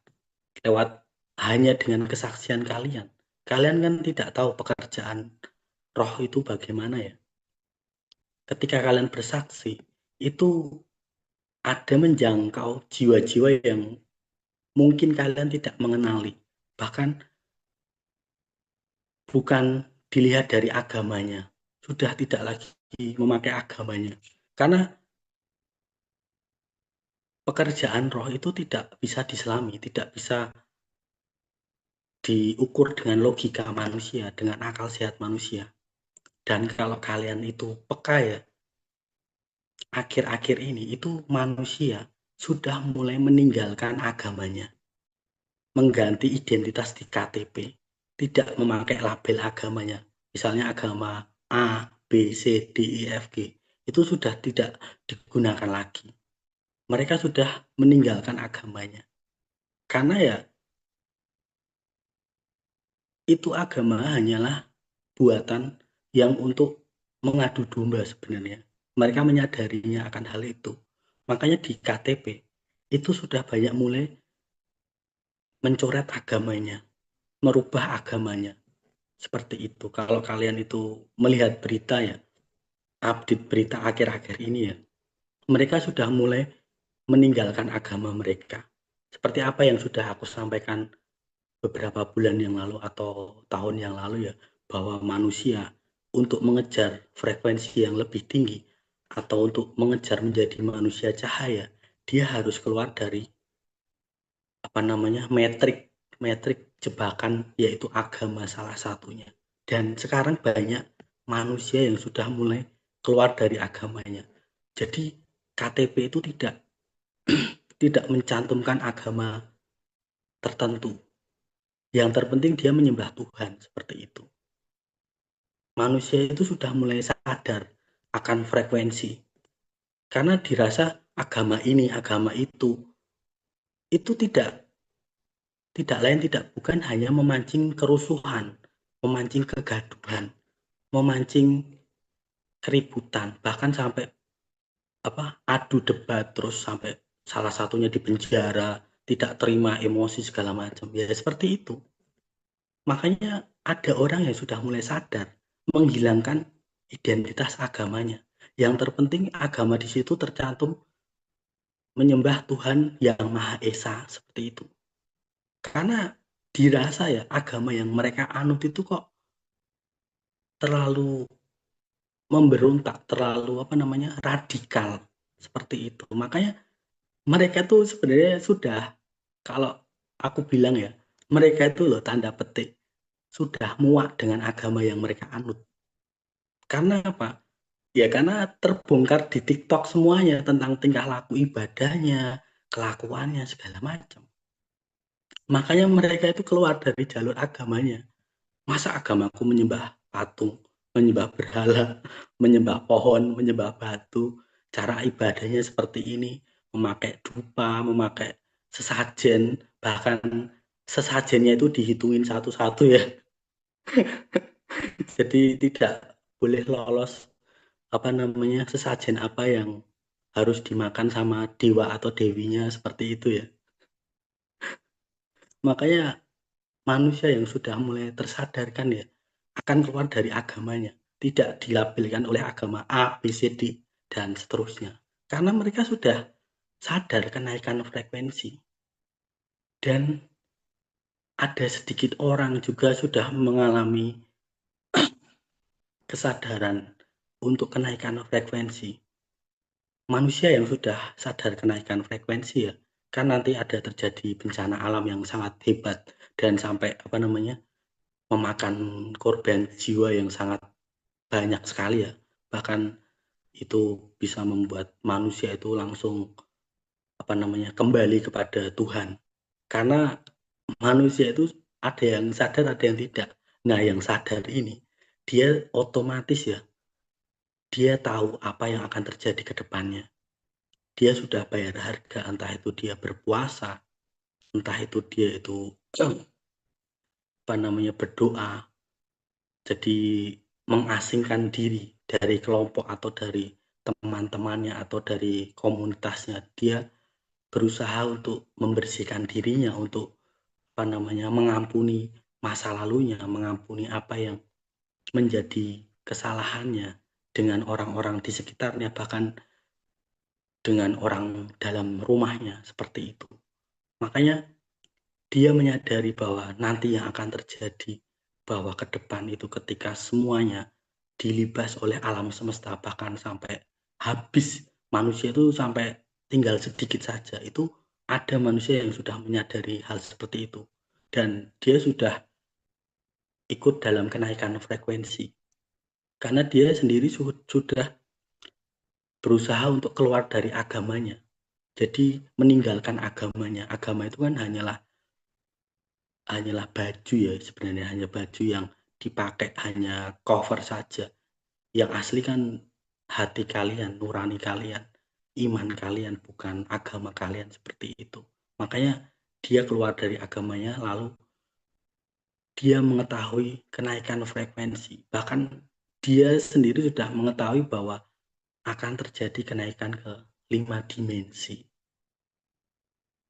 Lewat hanya dengan kesaksian kalian. Kalian kan tidak tahu pekerjaan roh itu bagaimana ya. Ketika kalian bersaksi, itu ada menjangkau jiwa-jiwa yang mungkin kalian tidak mengenali. Bahkan bukan dilihat dari agamanya. Sudah tidak lagi memakai agamanya. Karena pekerjaan roh itu tidak bisa diselami, tidak bisa diukur dengan logika manusia, dengan akal sehat manusia. Dan kalau kalian itu peka ya, akhir-akhir ini itu manusia sudah mulai meninggalkan agamanya, mengganti identitas di KTP, tidak memakai label agamanya. Misalnya agama A, B, C, D, E, F, G, itu sudah tidak digunakan lagi. Mereka sudah meninggalkan agamanya. Karena ya, itu agama hanyalah buatan yang untuk mengadu domba sebenarnya. Mereka menyadarinya akan hal itu. Makanya di KTP, itu sudah banyak mulai mencoret agamanya, merubah agamanya. Seperti itu. Kalau kalian itu melihat berita ya, update berita akhir-akhir ini ya, mereka sudah mulai meninggalkan agama mereka. Seperti apa yang sudah aku sampaikan beberapa bulan yang lalu atau tahun yang lalu ya, bahwa manusia untuk mengejar frekuensi yang lebih tinggi atau untuk mengejar menjadi manusia cahaya, dia harus keluar dari metrik jebakan, yaitu agama salah satunya. Dan sekarang banyak manusia yang sudah mulai keluar dari agamanya. Jadi KTP itu tidak mencantumkan agama tertentu. Yang terpenting dia menyembah Tuhan, seperti itu. Manusia itu sudah mulai sadar akan frekuensi. Karena dirasa agama ini, agama itu tidak lain tidak bukan hanya memancing kerusuhan, memancing kegaduhan, memancing keributan, bahkan sampai adu debat terus sampai salah satunya dipenjara, tidak terima emosi segala macam. Ya seperti itu. Makanya ada orang yang sudah mulai sadar menghilangkan identitas agamanya. Yang terpenting agama di situ tercantum menyembah Tuhan yang Maha Esa, seperti itu. Karena dirasa ya agama yang mereka anut itu kok terlalu memberontak, terlalu radikal, seperti itu. Makanya mereka tuh sebenarnya sudah, kalau aku bilang ya, mereka itu loh tanda petik sudah muak dengan agama yang mereka anut. Karena apa? Ya karena terbongkar di TikTok semuanya tentang tingkah laku ibadahnya, kelakuannya segala macam. Makanya mereka itu keluar dari jalur agamanya. Masa agamaku menyembah patung, menyembah berhala, menyembah pohon, menyembah batu, cara ibadahnya seperti ini, memakai dupa, memakai sesajen, bahkan sesajennya itu dihitungin satu-satu ya. Jadi tidak boleh lolos sesajen apa yang harus dimakan sama dewa atau dewinya, seperti itu ya. Makanya manusia yang sudah mulai tersadarkan ya, akan keluar dari agamanya, tidak dilabelkan oleh agama A, B, C, D, dan seterusnya. Karena mereka sudah sadar kenaikan frekuensi. Dan ada sedikit orang juga sudah mengalami kesadaran untuk kenaikan frekuensi. Manusia yang sudah sadar kenaikan frekuensi ya, kan nanti ada terjadi bencana alam yang sangat hebat dan sampai memakan korban jiwa yang sangat banyak sekali ya. Bahkan itu bisa membuat manusia itu langsung kembali kepada Tuhan. Karena manusia itu ada yang sadar, ada yang tidak. Nah, yang sadar ini dia otomatis ya, dia tahu apa yang akan terjadi ke depannya. Dia sudah bayar harga, entah itu dia berpuasa, entah itu dia itu berdoa, jadi mengasingkan diri dari kelompok atau dari teman-temannya atau dari komunitasnya. Dia berusaha untuk membersihkan dirinya, untuk mengampuni masa lalunya, mengampuni apa yang menjadi kesalahannya dengan orang-orang di sekitarnya, bahkan dengan orang dalam rumahnya, seperti itu. Makanya dia menyadari bahwa nanti yang akan terjadi, bahwa ke depan itu ketika semuanya dilibas oleh alam semesta, bahkan sampai habis, manusia itu sampai tinggal sedikit saja, itu ada manusia yang sudah menyadari hal seperti itu. Dan dia sudah ikut dalam kenaikan frekuensi. Karena dia sendiri sudah berusaha untuk keluar dari agamanya. Jadi meninggalkan agamanya. Agama itu kan hanyalah baju ya, sebenarnya hanya baju yang dipakai, hanya cover saja. Yang asli kan hati kalian, nurani kalian, iman kalian, bukan agama kalian, seperti itu. Makanya dia keluar dari agamanya, lalu dia mengetahui kenaikan frekuensi. Bahkan dia sendiri sudah mengetahui bahwa akan terjadi kenaikan ke 5 dimensi.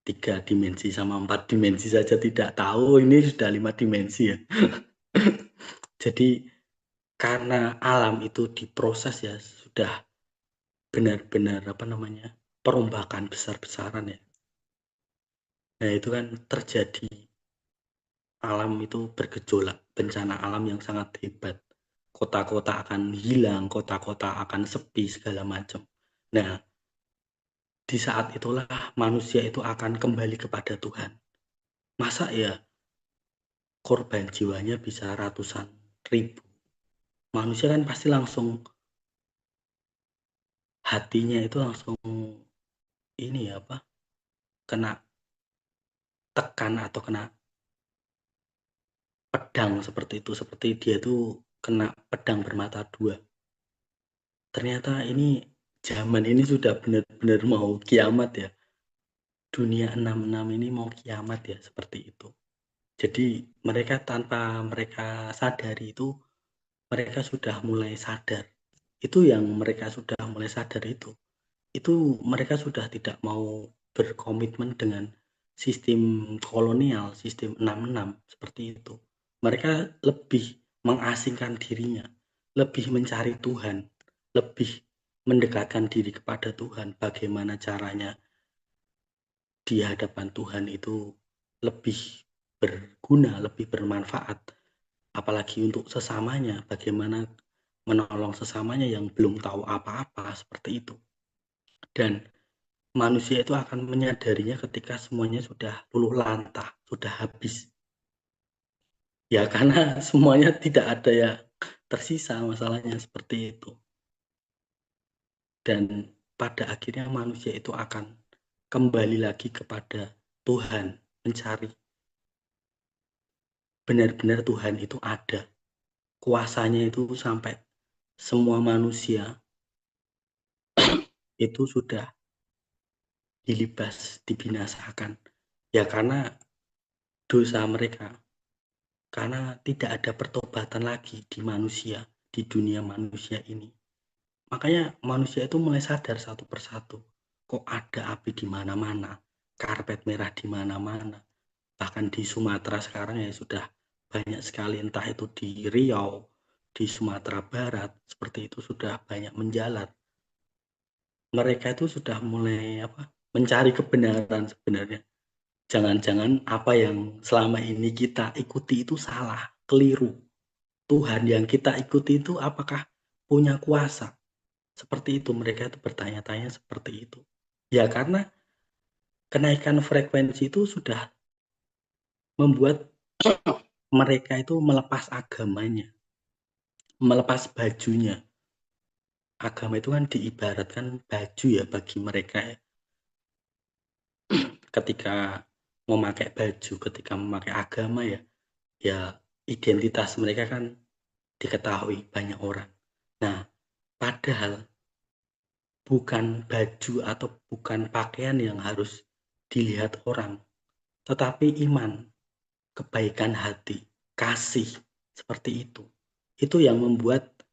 3 dimensi sama 4 dimensi saja tidak tahu, ini sudah 5 dimensi ya. Jadi karena alam itu diproses ya, sudah benar-benar perombakan besar-besaran ya. Nah itu kan terjadi, alam itu bergejolak, bencana alam yang sangat hebat. Kota-kota akan hilang, kota-kota akan sepi, segala macam. Nah, di saat itulah manusia itu akan kembali kepada Tuhan. Masa ya korban jiwanya bisa ratusan ribu? Manusia kan pasti langsung, hatinya itu langsung kena tekan atau kena pedang seperti itu. Seperti dia tuh kena pedang bermata dua. Ternyata ini zaman ini sudah benar-benar mau kiamat ya. Dunia 66 ini mau kiamat ya, seperti itu. Jadi mereka tanpa mereka sadari itu, mereka sudah mulai sadar. Itu yang mereka sudah mulai sadar itu mereka sudah tidak mau berkomitmen dengan sistem kolonial, sistem 66 seperti itu. Mereka lebih mengasingkan dirinya, lebih mencari Tuhan, lebih mendekatkan diri kepada Tuhan. Bagaimana caranya di hadapan Tuhan itu lebih berguna, lebih bermanfaat, apalagi untuk sesamanya, bagaimana menolong sesamanya yang belum tahu apa-apa, seperti itu. Dan manusia itu akan menyadarinya ketika semuanya sudah luluh lantah, sudah habis. Ya karena semuanya tidak ada yang tersisa, masalahnya seperti itu. Dan pada akhirnya manusia itu akan kembali lagi kepada Tuhan, mencari benar-benar Tuhan itu ada. Kuasanya itu sampai semua manusia itu sudah dilibas, dibinasakan. Ya karena dosa mereka. Karena tidak ada pertobatan lagi di manusia, di dunia manusia ini. Makanya manusia itu mulai sadar satu persatu. Kok ada api di mana-mana, karpet merah di mana-mana. Bahkan di Sumatera sekarang ya sudah banyak sekali, entah itu di Riau, di Sumatera Barat, seperti itu sudah banyak menjalar. Mereka itu sudah mulai mencari kebenaran sebenarnya. Jangan-jangan apa yang selama ini kita ikuti itu salah, keliru. Tuhan yang kita ikuti itu apakah punya kuasa? Seperti itu, mereka itu bertanya-tanya seperti itu. Ya karena kenaikan frekuensi itu sudah membuat mereka itu melepas agamanya, melepas bajunya. Agama itu kan diibaratkan baju ya bagi mereka ya. Ketika memakai baju, ketika memakai agama ya, ya identitas mereka kan diketahui banyak orang. Nah, padahal bukan baju atau bukan pakaian yang harus dilihat orang, tetapi iman, kebaikan hati, kasih, seperti itu. Itu yang membuat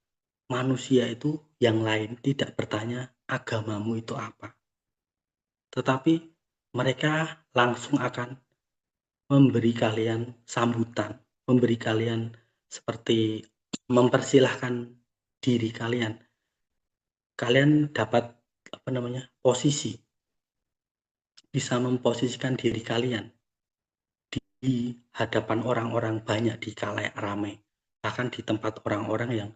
manusia itu yang lain tidak bertanya agamamu itu apa. Tetapi mereka langsung akan memberi kalian sambutan, memberi kalian seperti mempersilahkan diri kalian. Kalian dapat posisi, bisa memposisikan diri kalian di hadapan orang-orang banyak, di khalayak ramai, bahkan di tempat orang-orang yang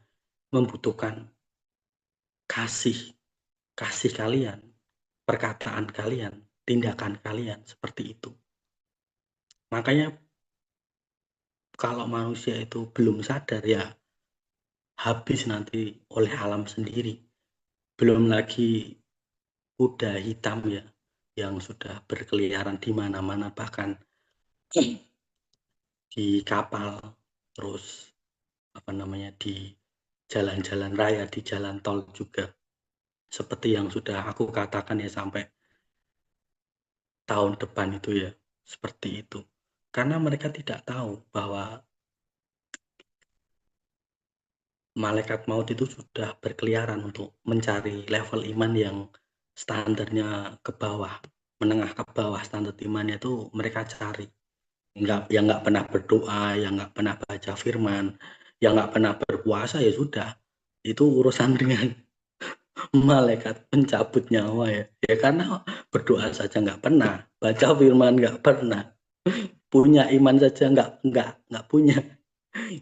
membutuhkan kasih kalian, perkataan kalian, tindakan kalian seperti itu. Makanya kalau manusia itu belum sadar ya habis nanti oleh alam sendiri. Belum lagi kuda hitam ya yang sudah berkeliaran di mana-mana, bahkan di kapal, terus di jalan-jalan raya, di jalan tol juga. Seperti yang sudah aku katakan ya sampai tahun depan itu ya, seperti itu. Karena mereka tidak tahu bahwa malaikat maut itu sudah berkeliaran untuk mencari level iman yang standarnya ke bawah, menengah ke bawah. Standar imannya itu mereka cari. Yang nggak pernah berdoa, yang nggak pernah baca firman, yang nggak pernah berpuasa, ya sudah. Itu urusan dengan malaikat pencabut nyawa ya. Ya karena berdoa saja nggak pernah, baca firman nggak pernah, punya iman saja nggak punya,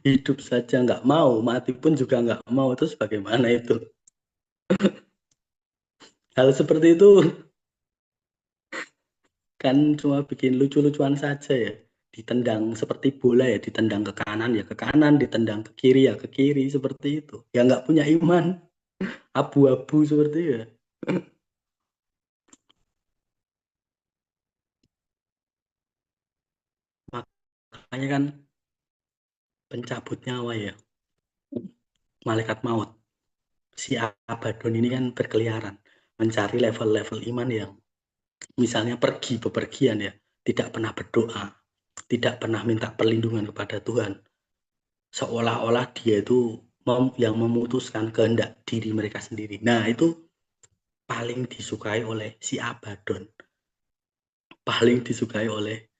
hidup saja nggak mau, mati pun juga nggak mau. Terus bagaimana itu? Hal seperti itu kan cuma bikin lucu-lucuan saja ya. Ditendang seperti bola ya, ditendang ke kanan ya ke kanan, ditendang ke kiri ya ke kiri, seperti itu. Ya nggak punya iman, abu-abu seperti itu ya. Makanya kan pencabut nyawa ya, malaikat maut. Si Abaddon ini kan berkeliaran, mencari level-level iman yang misalnya pergi bepergian ya, tidak pernah berdoa, tidak pernah minta perlindungan kepada Tuhan. Seolah-olah dia itu yang memutuskan kehendak diri mereka sendiri. Nah, itu paling disukai oleh si Abaddon, paling disukai oleh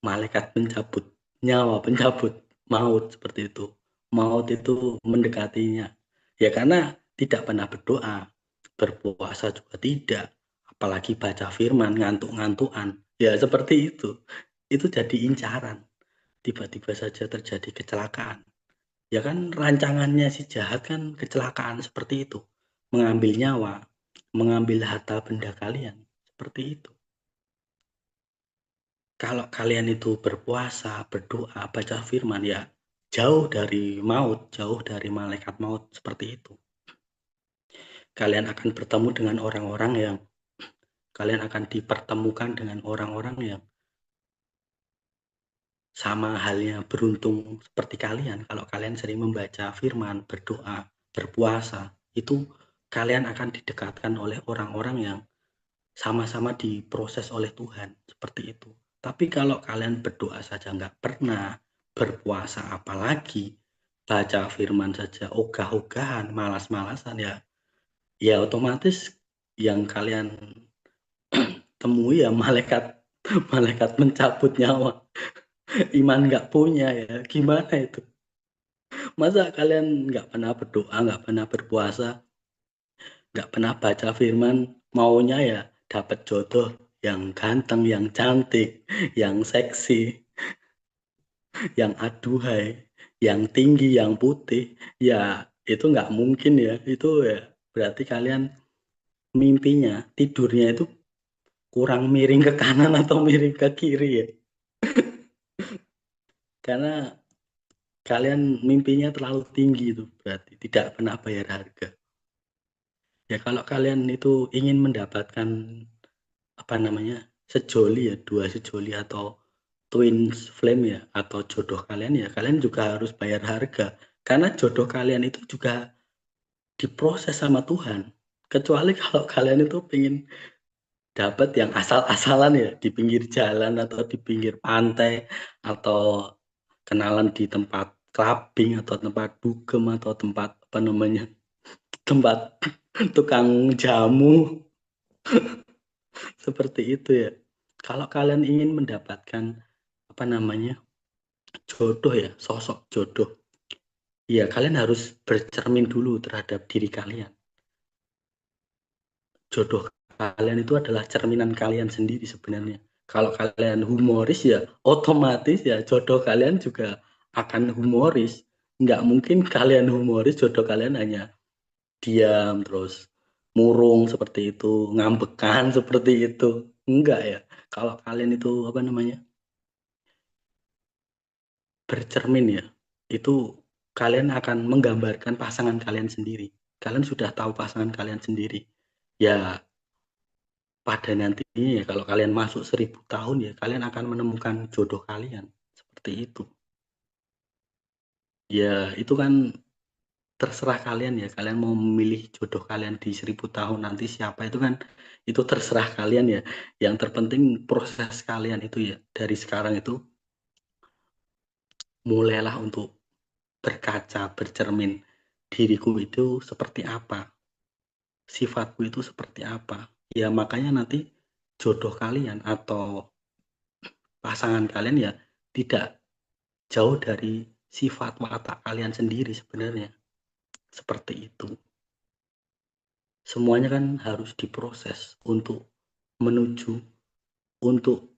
malaikat pencabut nyawa, pencabut maut seperti itu. Maut itu mendekatinya. Ya karena tidak pernah berdoa, berpuasa juga tidak, apalagi baca firman, ngantuk-ngantukan. Ya seperti itu. Itu jadi incaran. Tiba-tiba saja terjadi kecelakaan. Ya kan rancangannya si jahat kan kecelakaan seperti itu. Mengambil nyawa, mengambil harta benda kalian. Seperti itu. Kalau kalian itu berpuasa, berdoa, baca firman ya jauh dari maut, jauh dari malaikat maut seperti itu. Kalian akan bertemu dengan orang-orang yang kalian akan dipertemukan dengan orang-orang yang sama halnya beruntung seperti kalian. Kalau kalian sering membaca firman, berdoa, berpuasa, itu kalian akan didekatkan oleh orang-orang yang sama-sama diproses oleh Tuhan, seperti itu. Tapi kalau kalian berdoa saja nggak pernah, berpuasa apalagi, baca firman saja ogah-ogahan, malas-malasan ya otomatis yang kalian temui ya malaikat malaikat mencabut nyawa. Iman nggak punya ya, gimana itu? Masa kalian nggak pernah berdoa, nggak pernah berpuasa, nggak pernah baca firman, maunya ya dapat jodoh yang ganteng, yang cantik, yang seksi, yang aduhai, yang tinggi, yang putih, ya itu nggak mungkin ya. Itu ya berarti kalian mimpinya, tidurnya itu kurang miring ke kanan atau miring ke kiri ya. Karena kalian mimpinya terlalu tinggi itu berarti tidak pernah bayar harga. Ya kalau kalian itu ingin mendapatkan sejoli ya, 2 sejoli atau twins flame ya, atau jodoh kalian ya, kalian juga harus bayar harga. Karena jodoh kalian itu juga diproses sama Tuhan. Kecuali kalau kalian itu pengen dapat yang asal-asalan ya, di pinggir jalan atau di pinggir pantai, atau kenalan di tempat clubbing atau tempat dugem atau tempat tempat tukang jamu, seperti itu ya. Kalau kalian ingin mendapatkan jodoh ya, sosok jodoh, ya kalian harus bercermin dulu terhadap diri kalian. Jodoh kalian itu adalah cerminan kalian sendiri sebenarnya. Kalau kalian humoris ya otomatis ya jodoh kalian juga akan humoris. Nggak mungkin kalian humoris, jodoh kalian hanya diam terus murung seperti itu, ngambekan seperti itu. Enggak ya. Kalau kalian itu apa namanya? Bercermin ya. Itu kalian akan menggambarkan pasangan kalian sendiri. Kalian sudah tahu pasangan kalian sendiri. Ya pada nantinya ya kalau kalian masuk 1000 tahun ya kalian akan menemukan jodoh kalian. Seperti itu. Ya itu kan terserah kalian ya, kalian mau memilih jodoh kalian di 1000 tahun nanti siapa itu kan, itu terserah kalian ya. Yang terpenting proses kalian itu ya, dari sekarang itu mulailah untuk berkaca, bercermin, diriku itu seperti apa, sifatku itu seperti apa. Ya makanya nanti jodoh kalian atau pasangan kalian ya tidak jauh dari sifat watak kalian sendiri sebenarnya, seperti itu. Semuanya kan harus diproses untuk menuju untuk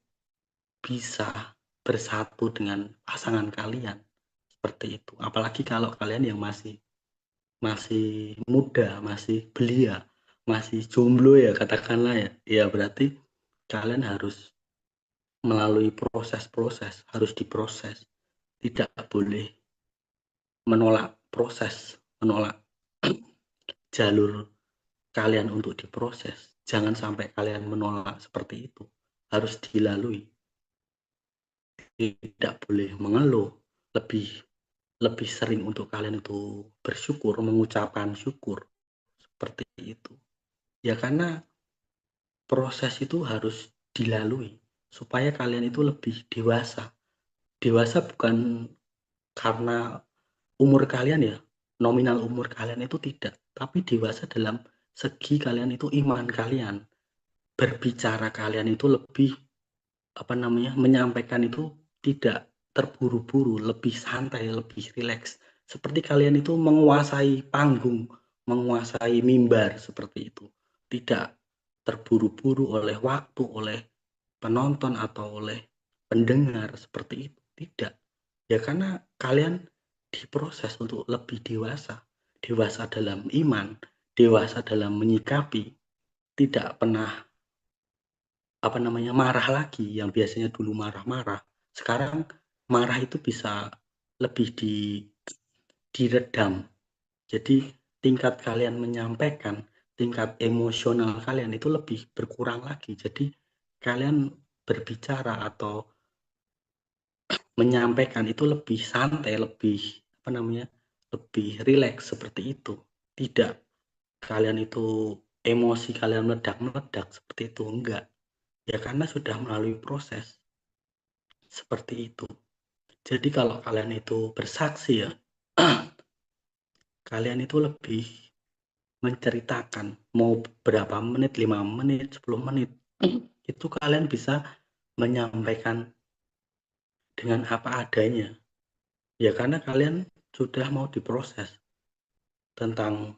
bisa bersatu dengan pasangan kalian, seperti itu. Apalagi kalau kalian yang masih masih muda, masih belia, masih jomblo ya katakanlah ya, ya berarti kalian harus melalui proses-proses, harus diproses. Tidak boleh menolak proses, menolak jalur kalian untuk diproses. Jangan sampai kalian menolak seperti itu. Harus dilalui. Tidak boleh mengeluh. Lebih lebih sering untuk kalian itu bersyukur, mengucapkan syukur. Seperti itu. Ya karena proses itu harus dilalui supaya kalian itu lebih dewasa. Dewasa bukan karena umur kalian ya, nominal umur kalian itu tidak, tapi dewasa dalam segi kalian itu iman kalian. Berbicara kalian itu lebih apa namanya, menyampaikan itu tidak terburu-buru, lebih santai, lebih rileks. Seperti kalian itu menguasai panggung, menguasai mimbar seperti itu. Tidak terburu-buru oleh waktu, oleh penonton atau oleh pendengar seperti itu. Tidak. Ya karena kalian diproses untuk lebih dewasa. Dewasa dalam iman, dewasa dalam menyikapi, tidak pernah apa namanya, marah lagi, yang biasanya dulu marah-marah, sekarang marah itu bisa lebih diredam. Jadi tingkat kalian menyampaikan, tingkat emosional kalian itu lebih berkurang lagi. Jadi kalian berbicara atau menyampaikan itu lebih santai, lebih apa namanya, lebih rileks seperti itu. Tidak kalian itu emosi kalian meledak-meledak seperti itu, enggak. Ya karena sudah melalui proses. Seperti itu. Jadi kalau kalian itu bersaksi ya, kalian itu lebih menceritakan mau berapa menit, 5 menit, 10 menit. Itu kalian bisa menyampaikan dengan apa adanya. Ya karena kalian sudah mau diproses tentang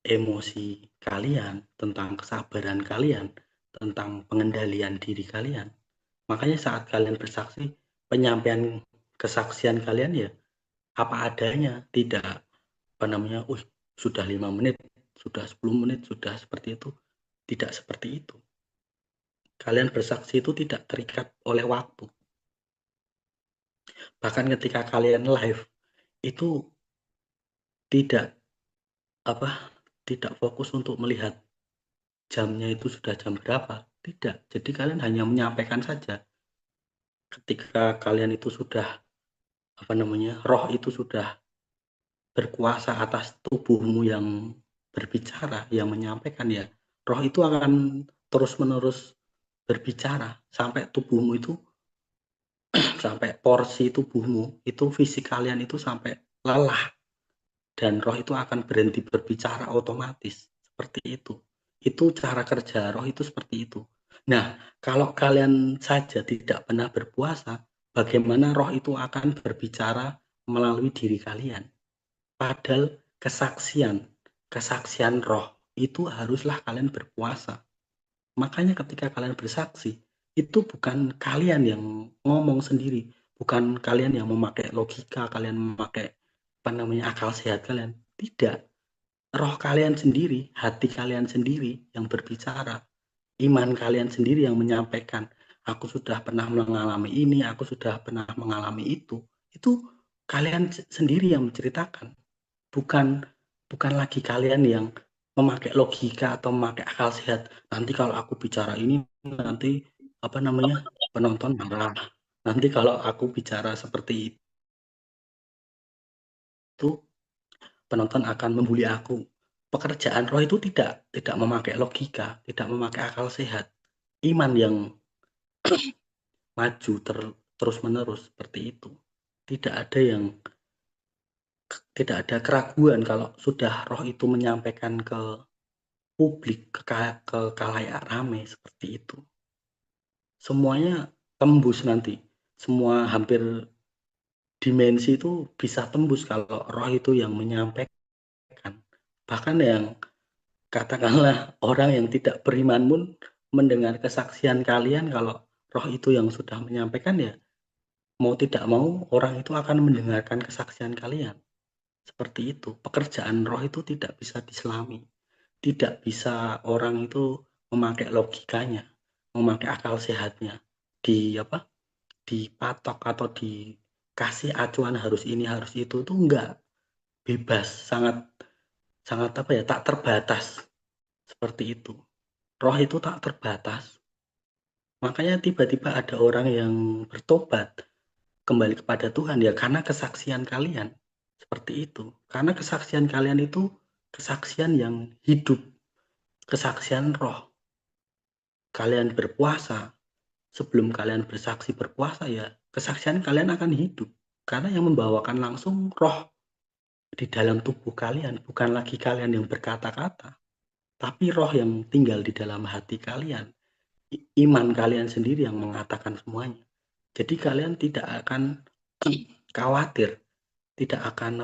emosi kalian, tentang kesabaran kalian, tentang pengendalian diri kalian. Makanya saat kalian bersaksi, penyampaian kesaksian kalian ya apa adanya, tidak apa namanya, sudah 5 menit, sudah 10 menit, sudah seperti itu. Tidak seperti itu. Kalian bersaksi itu tidak terikat oleh waktu. Bahkan ketika kalian live itu tidak apa, tidak fokus untuk melihat jamnya itu sudah jam berapa. Tidak. Jadi kalian hanya menyampaikan saja. Ketika kalian itu sudah apa namanya, roh itu sudah berkuasa atas tubuhmu yang berbicara, yang menyampaikan ya, roh itu akan terus-menerus berbicara sampai tubuhmu itu sampai porsi tubuhmu itu fisik kalian itu sampai lelah dan roh itu akan berhenti berbicara otomatis seperti itu. Itu cara kerja roh itu seperti itu. Nah, kalau kalian saja tidak pernah berpuasa, bagaimana roh itu akan berbicara melalui diri kalian? Padahal kesaksian roh itu haruslah kalian berpuasa. Makanya ketika kalian bersaksi, itu bukan kalian yang ngomong sendiri, bukan kalian yang memakai logika, kalian memakai apa namanya, akal sehat kalian. Tidak. roh kalian sendiri, hati kalian sendiri yang berbicara, iman kalian sendiri yang menyampaikan, aku sudah pernah mengalami ini, aku sudah pernah mengalami itu kalian sendiri yang menceritakan, bukan bukan lagi kalian yang memakai logika atau memakai akal sehat. Nanti kalau aku bicara ini, nanti apa namanya, penonton marah. Nanti kalau aku bicara seperti itu, penonton akan membuli aku. Pekerjaan roh itu tidak memakai logika, tidak memakai akal sehat. Iman yang maju terus-menerus seperti itu. Tidak ada keraguan kalau sudah roh itu menyampaikan ke publik, ke khalayak ramai seperti itu. Semuanya tembus nanti. Semua hampir dimensi itu bisa tembus kalau roh itu yang menyampaikan. Bahkan yang katakanlah orang yang tidak beriman pun mendengar kesaksian kalian, kalau roh itu yang sudah menyampaikan, ya mau tidak mau orang itu akan mendengarkan kesaksian kalian. Seperti itu. Pekerjaan roh itu tidak bisa diselami. Tidak bisa orang itu memakai logikanya, memakai akal sehatnya, dipatok atau dikasih acuan harus ini, harus itu enggak. Bebas, sangat sangat tak terbatas. Seperti itu. Roh itu tak terbatas. Makanya tiba-tiba ada orang yang bertobat, kembali kepada Tuhan, ya karena kesaksian kalian. Seperti itu. Karena kesaksian kalian itu kesaksian yang hidup, kesaksian roh. Kalian berpuasa, sebelum kalian bersaksi berpuasa, ya kesaksian kalian akan hidup. Karena yang membawakan langsung roh di dalam tubuh kalian, bukan lagi kalian yang berkata-kata, tapi roh yang tinggal di dalam hati kalian. Iman kalian sendiri yang mengatakan semuanya. Jadi kalian tidak akan khawatir, tidak akan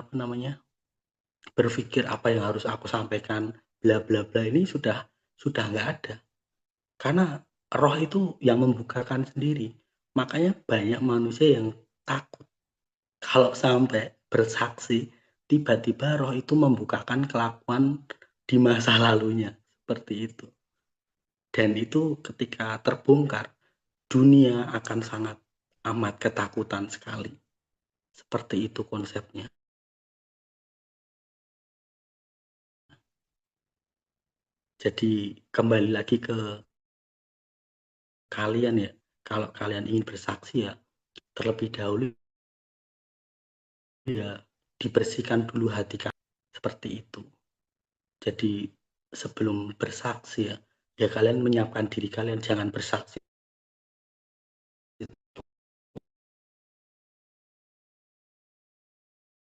berpikir apa yang harus aku sampaikan, bla bla bla, ini sudah nggak ada. Karena roh itu yang membukakan sendiri. Makanya banyak manusia yang takut kalau sampai bersaksi, tiba-tiba roh itu membukakan kelakuan di masa lalunya. Seperti itu. Dan itu ketika terbongkar, dunia akan sangat amat ketakutan sekali. Seperti itu konsepnya. Jadi kembali lagi ke kalian ya, kalau kalian ingin bersaksi, ya terlebih dahulu ya dibersihkan dulu hati kalian. Seperti itu. Jadi sebelum bersaksi, ya kalian menyiapkan diri kalian, jangan bersaksi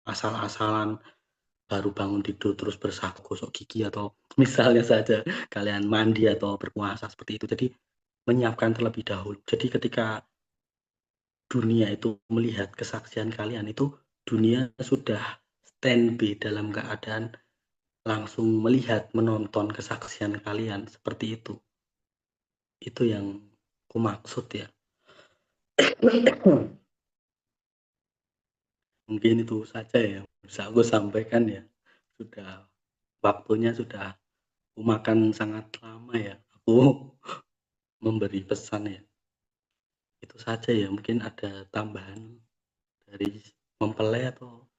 asal-asalan, baru bangun tidur terus bersaksi gosok gigi, atau misalnya saja kalian mandi atau berpuasa seperti itu. Jadi menyiapkan terlebih dahulu. Jadi ketika dunia itu melihat kesaksian kalian, itu dunia sudah standby dalam keadaan langsung melihat, menonton kesaksian kalian seperti itu. Itu yang kumaksud ya. Mungkin itu saja ya bisa aku sampaikan ya. Sudah waktunya sudah makan sangat lama ya. Aku memberi pesan ya. Itu saja ya. Mungkin ada tambahan dari mempelai atau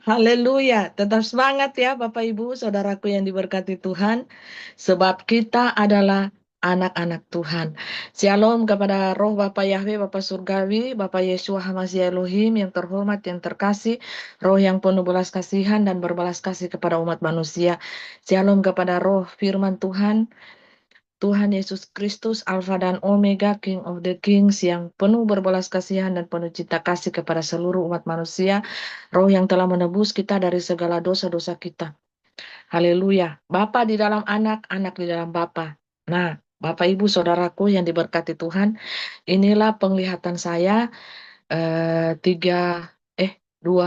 Haleluya, tetap semangat ya Bapak Ibu, saudaraku yang diberkati Tuhan, sebab kita adalah anak-anak Tuhan. Shalom kepada roh Bapak Yahweh, Bapak Surgawi, Bapak Yeshua Hamashiach Elohim yang terhormat, yang terkasih, roh yang penuh belas kasihan dan berbalas kasih kepada umat manusia. Shalom kepada roh firman Tuhan, Tuhan Yesus Kristus, Alfa dan Omega, King of the Kings, yang penuh berbelas kasihan dan penuh cinta kasih kepada seluruh umat manusia, roh yang telah menebus kita dari segala dosa-dosa kita. Haleluya. Bapa di dalam anak, anak di dalam Bapa. Nah, Bapak Ibu Saudaraku yang diberkati Tuhan, inilah penglihatan saya 2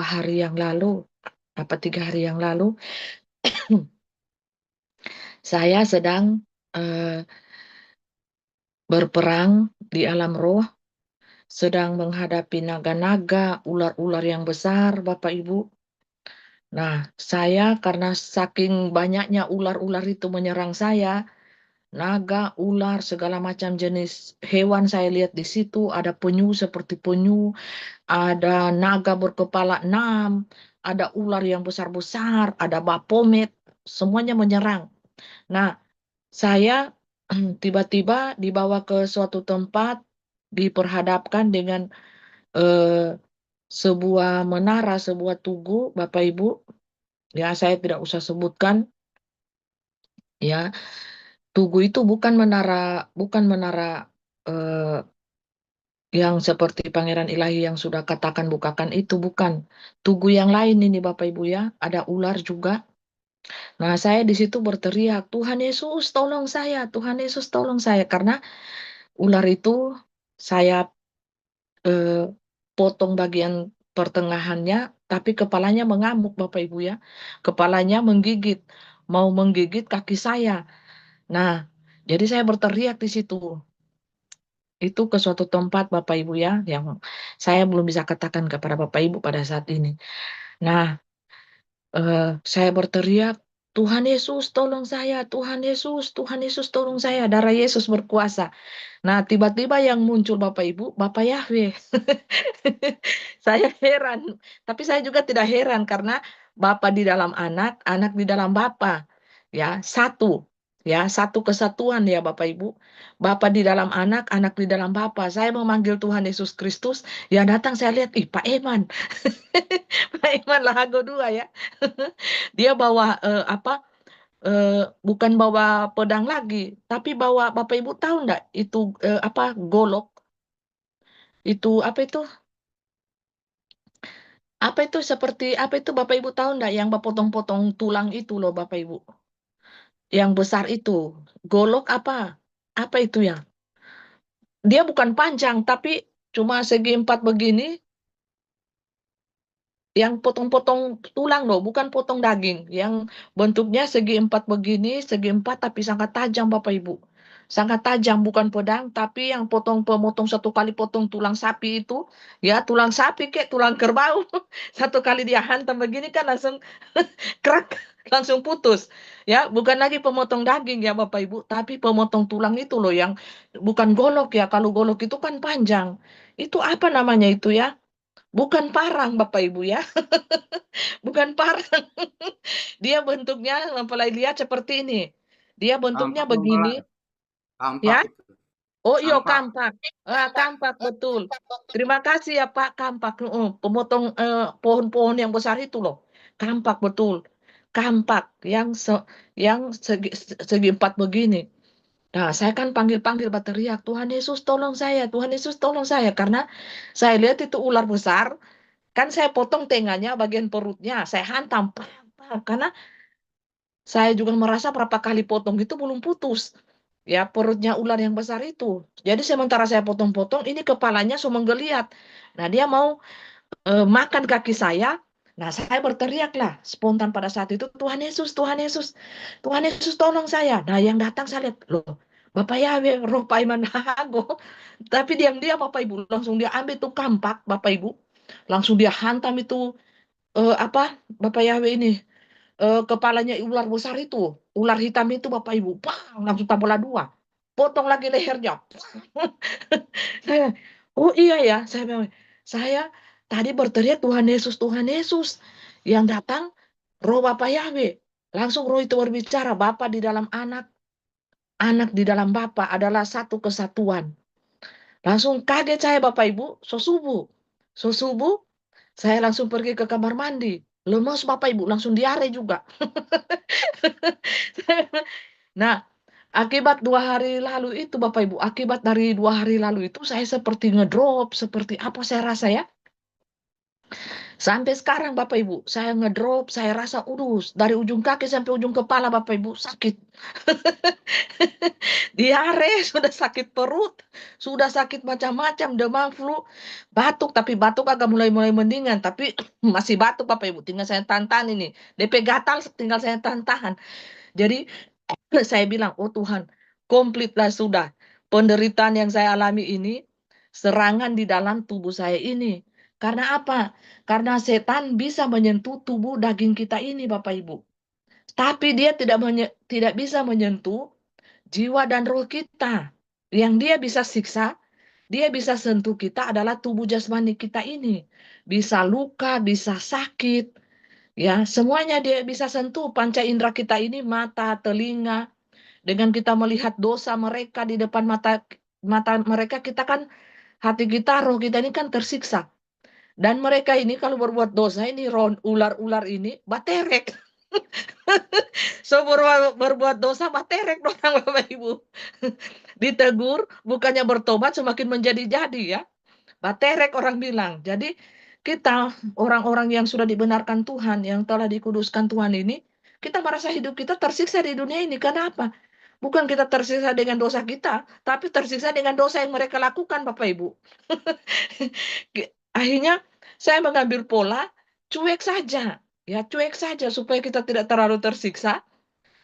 hari yang lalu, 3 hari yang lalu, saya sedang berperang di alam roh, sedang menghadapi naga-naga, ular-ular yang besar, Bapak Ibu. Nah, saya karena saking banyaknya ular-ular itu menyerang saya, naga, ular, segala macam jenis hewan saya lihat di situ, ada penyu seperti penyu, ada naga berkepala 6, ada ular yang besar-besar, ada bapomet, semuanya menyerang. Nah, saya tiba-tiba dibawa ke suatu tempat, diperhadapkan dengan sebuah menara, sebuah tugu, Bapak Ibu. Ya, saya tidak usah sebutkan. Ya, tugu itu bukan menara yang seperti Pangeran Ilahi yang sudah katakan bukakan itu, bukan. Tugu yang lain ini Bapak Ibu ya, ada ular juga. Nah, saya di situ berteriak, Tuhan Yesus tolong saya, Tuhan Yesus tolong saya. Karena ular itu saya potong bagian pertengahannya, tapi kepalanya mengamuk Bapak Ibu ya. Kepalanya menggigit, mau menggigit kaki saya. Nah, jadi saya berteriak di situ. Itu ke suatu tempat Bapak Ibu ya, yang saya belum bisa katakan kepada Bapak Ibu pada saat ini. Nah, saya berteriak, Tuhan Yesus tolong saya, Tuhan Yesus tolong saya, darah Yesus berkuasa. Nah, tiba-tiba yang muncul Bapak Ibu, Bapak Yahweh. Saya heran, tapi saya juga tidak heran karena Bapa di dalam anak, anak di dalam Bapa. Ya, satu. Ya, satu kesatuan ya Bapak Ibu. Bapa di dalam anak, anak di dalam Bapa. Saya memanggil Tuhan Yesus Kristus, yang datang saya lihat, ih Pak Eman. Pak Eman Lahago 2 ya. Dia bawa bukan bawa pedang lagi, tapi bawa, Bapak Ibu tahu enggak itu golok? Itu apa itu? Apa itu seperti apa itu Bapak Ibu tahu enggak yang potong-potong tulang itu loh Bapak Ibu? Yang besar itu. Golok apa? Apa itu ya? Dia bukan panjang tapi cuma segi 4 begini, yang potong-potong tulang loh, bukan potong daging. Yang bentuknya segi 4 begini, segi 4 tapi sangat tajam Bapak Ibu. Sangat tajam, bukan pedang, tapi yang pemotong satu kali potong tulang sapi itu, ya tulang sapi kayak tulang kerbau. Satu kali dia hantam begini kan langsung kerak, langsung putus. Ya, bukan lagi pemotong daging ya Bapak Ibu, tapi pemotong tulang itu loh yang bukan golok ya. Kalau golok itu kan panjang. Itu apa namanya itu ya? Bukan parang Bapak Ibu ya. Bukan parang. Dia bentuknya mempelai lihat seperti ini. Dia bentuknya Kampak membelah, begini, kampak ya. itu. Oh iya, Kampak. kampak. Kampak betul. Terima kasih ya Pak, kampak. Pemotong pohon-pohon yang besar itu loh. Kampak betul. Kampak yang segi 4 begini. Nah, saya kan panggil-panggil berteriak, Tuhan Yesus tolong saya, Tuhan Yesus tolong saya. Karena saya lihat itu ular besar, kan saya potong tengahnya bagian perutnya, saya hantam. Karena saya juga merasa berapa kali potong itu belum putus. Ya, perutnya ular yang besar itu. Jadi sementara saya potong-potong, ini kepalanya semua menggeliat. Nah, dia mau makan kaki saya. Nah, saya berteriak lah spontan pada saat itu, Tuhan Yesus, Tuhan Yesus, Tuhan Yesus tolong saya. Nah, yang datang saya lihat, loh, Bapak Yahweh, roh Pak Iman Hago. Tapi diam-diam Bapak Ibu, langsung dia ambil tuh kampak, Bapak Ibu. Langsung dia hantam itu, Bapak Yahweh ini. Kepalanya ular besar itu, ular hitam itu Bapak Ibu, bang, langsung tabola 2. Potong lagi lehernya. Saya, oh iya ya, saya tadi berteriak Tuhan Yesus, Tuhan Yesus. Yang datang roh Bapak Yahweh. Langsung roh itu berbicara, Bapa di dalam anak, anak di dalam Bapa adalah satu kesatuan. Langsung kaget saya Bapak Ibu, so subuh, saya langsung pergi ke kamar mandi. Lemas Bapak Ibu, langsung diare juga. Nah, akibat 2 hari lalu itu Bapak Ibu, akibat dari 2 hari lalu itu saya seperti ngedrop, seperti apa saya rasa ya. Sampai sekarang Bapak Ibu, saya ngedrop, saya rasa udus dari ujung kaki sampai ujung kepala Bapak Ibu sakit. Diare, sudah sakit perut, sudah sakit macam-macam, demam, flu, batuk, tapi batuk agak mulai-mulai mendingan, tapi masih batuk Bapak Ibu, tinggal saya tahan ini. DP gatal tinggal saya tahan. Jadi saya bilang, oh Tuhan, komplitlah sudah penderitaan yang saya alami ini, serangan di dalam tubuh saya ini. Karena apa? Karena setan bisa menyentuh tubuh daging kita ini, Bapak Ibu. Tapi dia tidak bisa menyentuh jiwa dan roh kita. Yang dia bisa siksa, dia bisa sentuh kita adalah tubuh jasmani kita ini. Bisa luka, bisa sakit, ya, semuanya dia bisa sentuh. Panca indera kita ini, mata, telinga. Dengan kita melihat dosa mereka di depan mata mata mereka, kita kan hati kita, roh kita ini kan tersiksa. Dan mereka ini kalau berbuat dosa ini, ular-ular ini baterek. So berbuat dosa baterek orang Bapak Ibu. Ditegur, bukannya bertobat semakin menjadi-jadi ya. Baterek orang bilang. Jadi kita orang-orang yang sudah dibenarkan Tuhan, yang telah dikuduskan Tuhan ini, kita merasa hidup kita tersiksa di dunia ini. Karena apa? Bukan kita tersiksa dengan dosa kita, tapi tersiksa dengan dosa yang mereka lakukan, Bapak Ibu. Akhirnya saya mengambil pola cuek saja. Ya, cuek saja supaya kita tidak terlalu tersiksa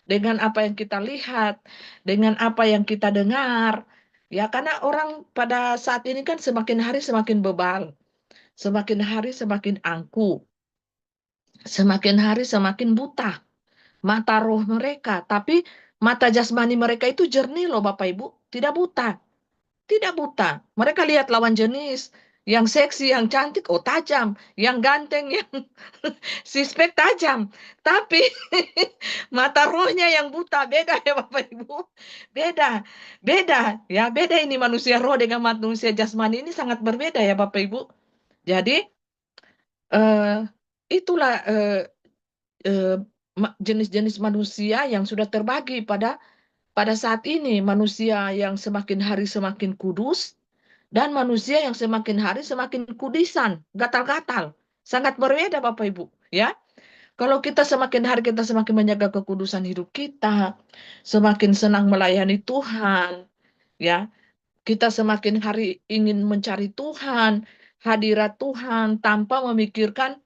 dengan apa yang kita lihat, dengan apa yang kita dengar. Ya, karena orang pada saat ini kan semakin hari semakin bebal, semakin hari semakin angkuh, semakin hari semakin buta mata roh mereka. Tapi mata jasmani mereka itu jernih loh Bapak Ibu, tidak buta. Tidak buta. Mereka lihat lawan jenis, yang seksi, yang cantik, oh tajam, yang ganteng, yang sispek tajam. Tapi mata rohnya yang buta, beda ya Bapak Ibu. Beda, beda. Ya, beda ini manusia roh dengan manusia jasmani ini sangat berbeda ya Bapak Ibu. Jadi, eh, itulah eh, jenis-jenis manusia yang sudah terbagi pada saat ini. Manusia yang semakin hari semakin kudus, dan manusia yang semakin hari semakin kudisan, gatal-gatal. Sangat berbeda Bapak Ibu. Ya, kalau kita semakin hari kita semakin menjaga kekudusan hidup kita, semakin senang melayani Tuhan, ya, kita semakin hari ingin mencari Tuhan, hadirat Tuhan tanpa memikirkan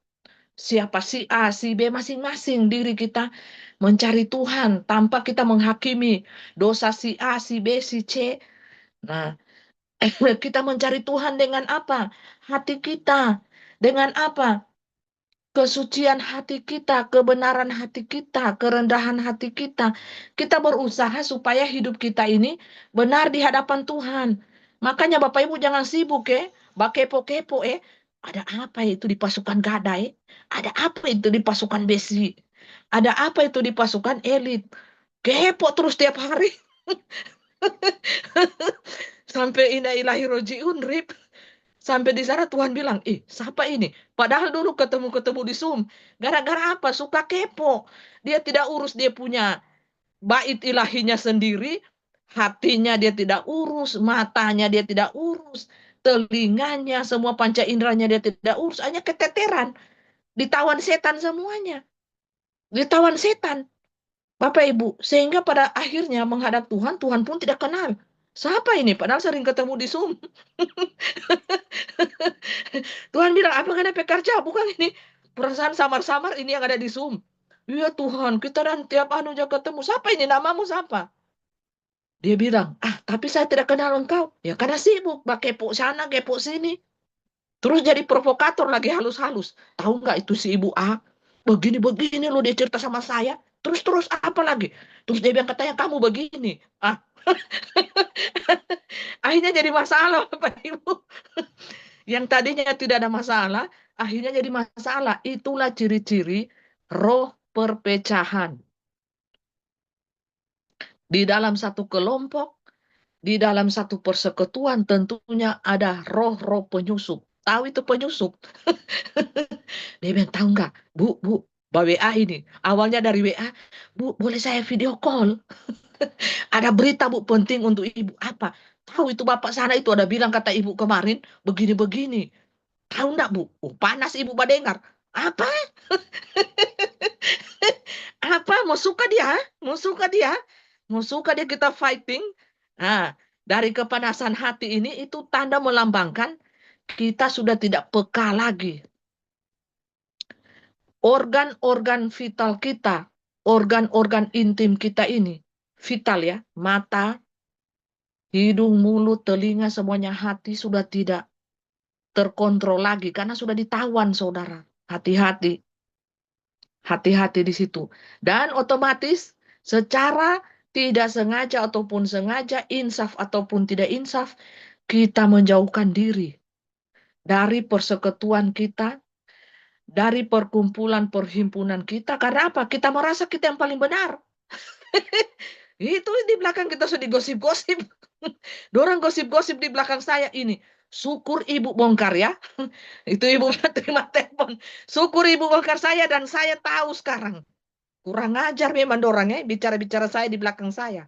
siapa si A, si B, masing-masing diri kita mencari Tuhan tanpa kita menghakimi dosa si A, si B, si C. Nah, kita mencari Tuhan dengan apa? Hati kita. Dengan apa? Kesucian hati kita, kebenaran hati kita, kerendahan hati kita. Kita berusaha supaya hidup kita ini benar di hadapan Tuhan. Makanya Bapak Ibu jangan sibuk kepo-kepo Ada apa itu di pasukan gadai? Ada apa itu di pasukan besi? Ada apa itu di pasukan elit? Kepo terus tiap hari. Sampai inna ilahi rojiun rib. Sampai di sana Tuhan bilang, siapa ini? Padahal dulu ketemu-ketemu di Zoom. Gara-gara apa? Suka kepo. Dia tidak urus dia punya bait ilahinya sendiri. Hatinya dia tidak urus. Matanya dia tidak urus. Telinganya, semua panca inderanya dia tidak urus. Hanya keteteran. Ditawan setan semuanya. Ditawan setan. Bapak Ibu. Sehingga pada akhirnya menghadap Tuhan, Tuhan pun tidak kenal. Siapa ini? Padahal sering ketemu di Zoom. Tuhan bilang, apa kena pekerja? Bukan ini. Perasaan samar-samar ini yang ada di Zoom. Iya Tuhan, kita dan tiap anu jaga ketemu. Siapa ini? Namamu siapa? Dia bilang, tapi saya tidak kenal engkau. Ya karena sibuk. Kepo sana, kepo sini. Terus jadi provokator lagi halus-halus. Tahu nggak itu si ibu A? Begini-begini loh dia cerita sama saya. Terus apa lagi? Terus dia bilang katanya kamu begini. Akhirnya jadi masalah Bapak Ibu. Yang tadinya tidak ada masalah, akhirnya jadi masalah. Itulah ciri-ciri roh perpecahan. Di dalam satu kelompok, di dalam satu persekutuan tentunya ada roh-roh penyusup. Tahu itu penyusup? Dia bilang, tahu nggak? Bu, WA ini. Awalnya dari WA, Bu, boleh saya video call? Ada berita Bu penting untuk Ibu. Apa? Tahu itu Bapak sana itu ada bilang kata Ibu kemarin, begini-begini. Tahu enggak, Bu? Panas Ibu mendengar. Apa? Apa? Mau suka dia? Mau suka dia? Mau suka dia kita fighting? Nah, dari kepanasan hati ini itu tanda melambangkan kita sudah tidak peka lagi. Organ-organ vital kita, organ-organ intim kita ini, vital ya, mata, hidung, mulut, telinga, semuanya hati sudah tidak terkontrol lagi karena sudah ditawan, saudara. Hati-hati, hati-hati di situ. Dan otomatis secara tidak sengaja ataupun sengaja, insaf ataupun tidak insaf, kita menjauhkan diri dari persekutuan kita, dari perkumpulan perhimpunan kita. Karena apa? Kita merasa kita yang paling benar. Itu di belakang kita sudah digosip-gosip. Dorang gosip-gosip di belakang saya ini. Syukur ibu bongkar ya. Itu ibu terima telepon. Syukur ibu bongkar saya dan saya tahu sekarang. Kurang ajar memang dorang ya. Bicara-bicara saya di belakang saya.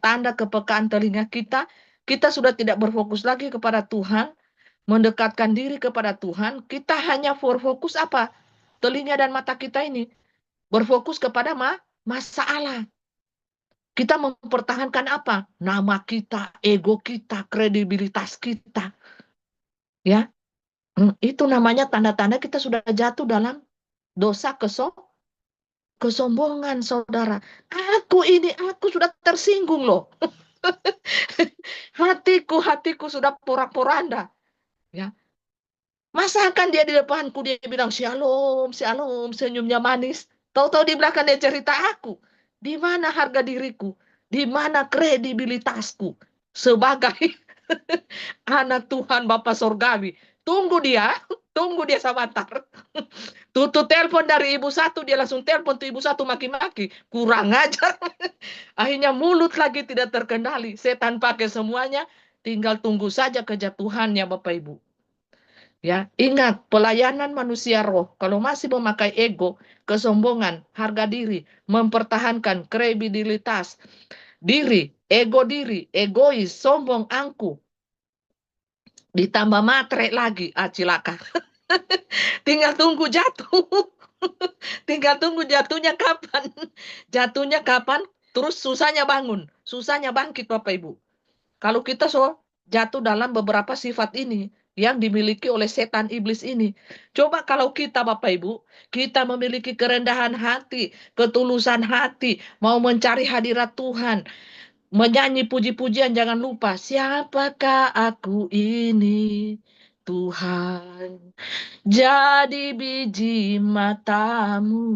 Tanda kepekaan telinga kita. Kita sudah tidak berfokus lagi kepada Tuhan. Mendekatkan diri kepada Tuhan. Kita hanya berfokus apa? Telinga dan mata kita ini. Berfokus kepada masalah. Kita mempertahankan apa? Nama kita, ego kita, kredibilitas kita. Ya, itu namanya tanda-tanda kita sudah jatuh dalam dosa kesombongan, saudara. Aku sudah tersinggung loh. hatiku sudah porak-poranda. Ya, masakan dia di depanku dia bilang shalom, shalom, senyumnya manis. Tahu-tahu di belakang dia cerita aku. Di mana harga diriku? Di mana kredibilitasku sebagai anak Tuhan Bapa Sorgawi? Tunggu dia sebentar. Tutup telepon dari ibu satu, dia langsung telepon tuh ibu satu maki-maki. Kurang ajar. Akhirnya mulut lagi tidak terkendali. Setan pakai semuanya, tinggal tunggu saja kejatuhannya Bapak Ibu. Ya, ingat pelayanan manusia roh kalau masih memakai ego, kesombongan, harga diri, mempertahankan kredibilitas diri, egois, sombong, angkuh, ditambah matre lagi, cilaka. Tinggal tunggu jatuh. Tinggal tunggu jatuhnya kapan. Jatuhnya kapan, terus susahnya bangun, susahnya bangkit Bapak Ibu. Kalau kita jatuh dalam beberapa sifat ini yang dimiliki oleh setan iblis ini. Coba kalau kita Bapak Ibu, kita memiliki kerendahan hati, ketulusan hati, mau mencari hadirat Tuhan, menyanyi puji-pujian, jangan lupa, siapakah aku ini, Tuhan, jadi biji matamu.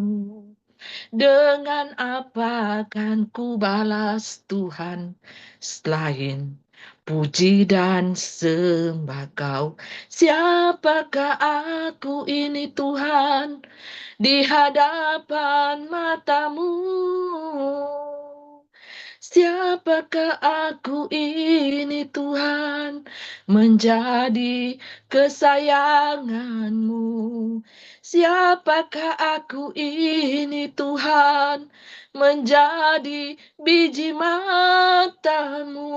Dengan apa akan ku balas Tuhan selain puji dan sembah Kau? Siapakah aku ini Tuhan di hadapan matamu? Siapakah aku ini Tuhan menjadi kesayanganmu? Siapakah aku ini Tuhan menjadi biji matamu?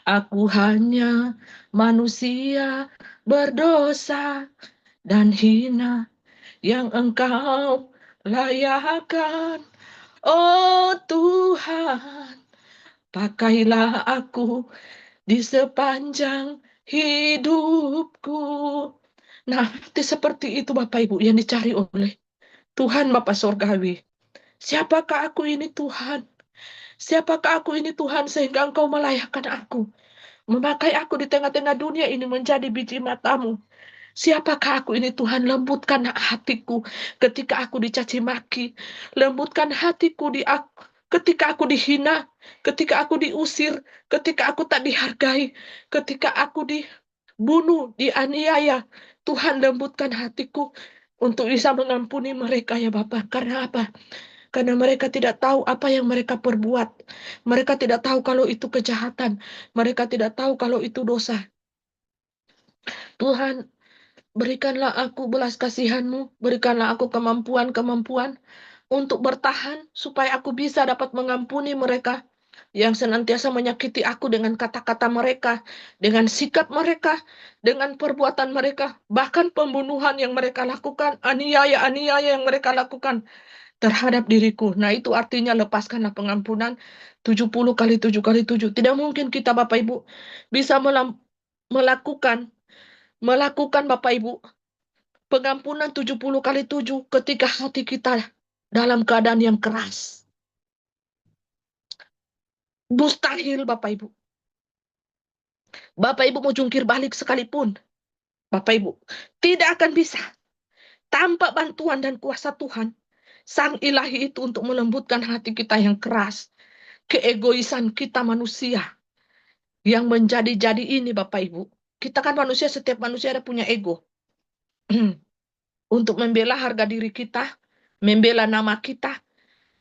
Aku hanya manusia berdosa dan hina yang Engkau layakan. Oh Tuhan, pakailah aku di sepanjang hidupku. Nah, seperti itu Bapak Ibu yang dicari oleh Tuhan Bapa Sorgawi. Siapakah aku ini Tuhan? Siapakah aku ini Tuhan sehingga Engkau melayakkan aku? Memakai aku di tengah-tengah dunia ini menjadi biji matamu. Siapakah aku ini Tuhan? Lembutkan hatiku ketika aku dicaci maki. Lembutkan hatiku ketika aku dihina, ketika aku diusir, ketika aku tak dihargai, ketika aku dibunuh, dianiaya. Tuhan lembutkan hatiku untuk bisa mengampuni mereka ya Bapak. Karena apa? Karena mereka tidak tahu apa yang mereka perbuat. Mereka tidak tahu kalau itu kejahatan. Mereka tidak tahu kalau itu dosa. Tuhan, berikanlah aku belas kasihan-Mu, berikanlah aku kemampuan-kemampuan untuk bertahan supaya aku bisa dapat mengampuni mereka yang senantiasa menyakiti aku dengan kata-kata mereka, dengan sikap mereka, dengan perbuatan mereka, bahkan pembunuhan yang mereka lakukan, aniaya-aniaya yang mereka lakukan terhadap diriku. Nah, itu artinya lepaskanlah pengampunan 70 kali 7 kali 7. Tidak mungkin kita Bapak Ibu bisa melakukan Bapak Ibu pengampunan 70 kali 7 ketika hati kita dalam keadaan yang keras. Mustahil Bapak Ibu. Bapak Ibu mau jungkir balik sekalipun, Bapak Ibu, tidak akan bisa tanpa bantuan dan kuasa Tuhan. Sang ilahi itu untuk melembutkan hati kita yang keras. Keegoisan kita manusia yang menjadi-jadi ini Bapak Ibu. Kita kan manusia, setiap manusia ada punya ego. Untuk membela harga diri kita, membela nama kita,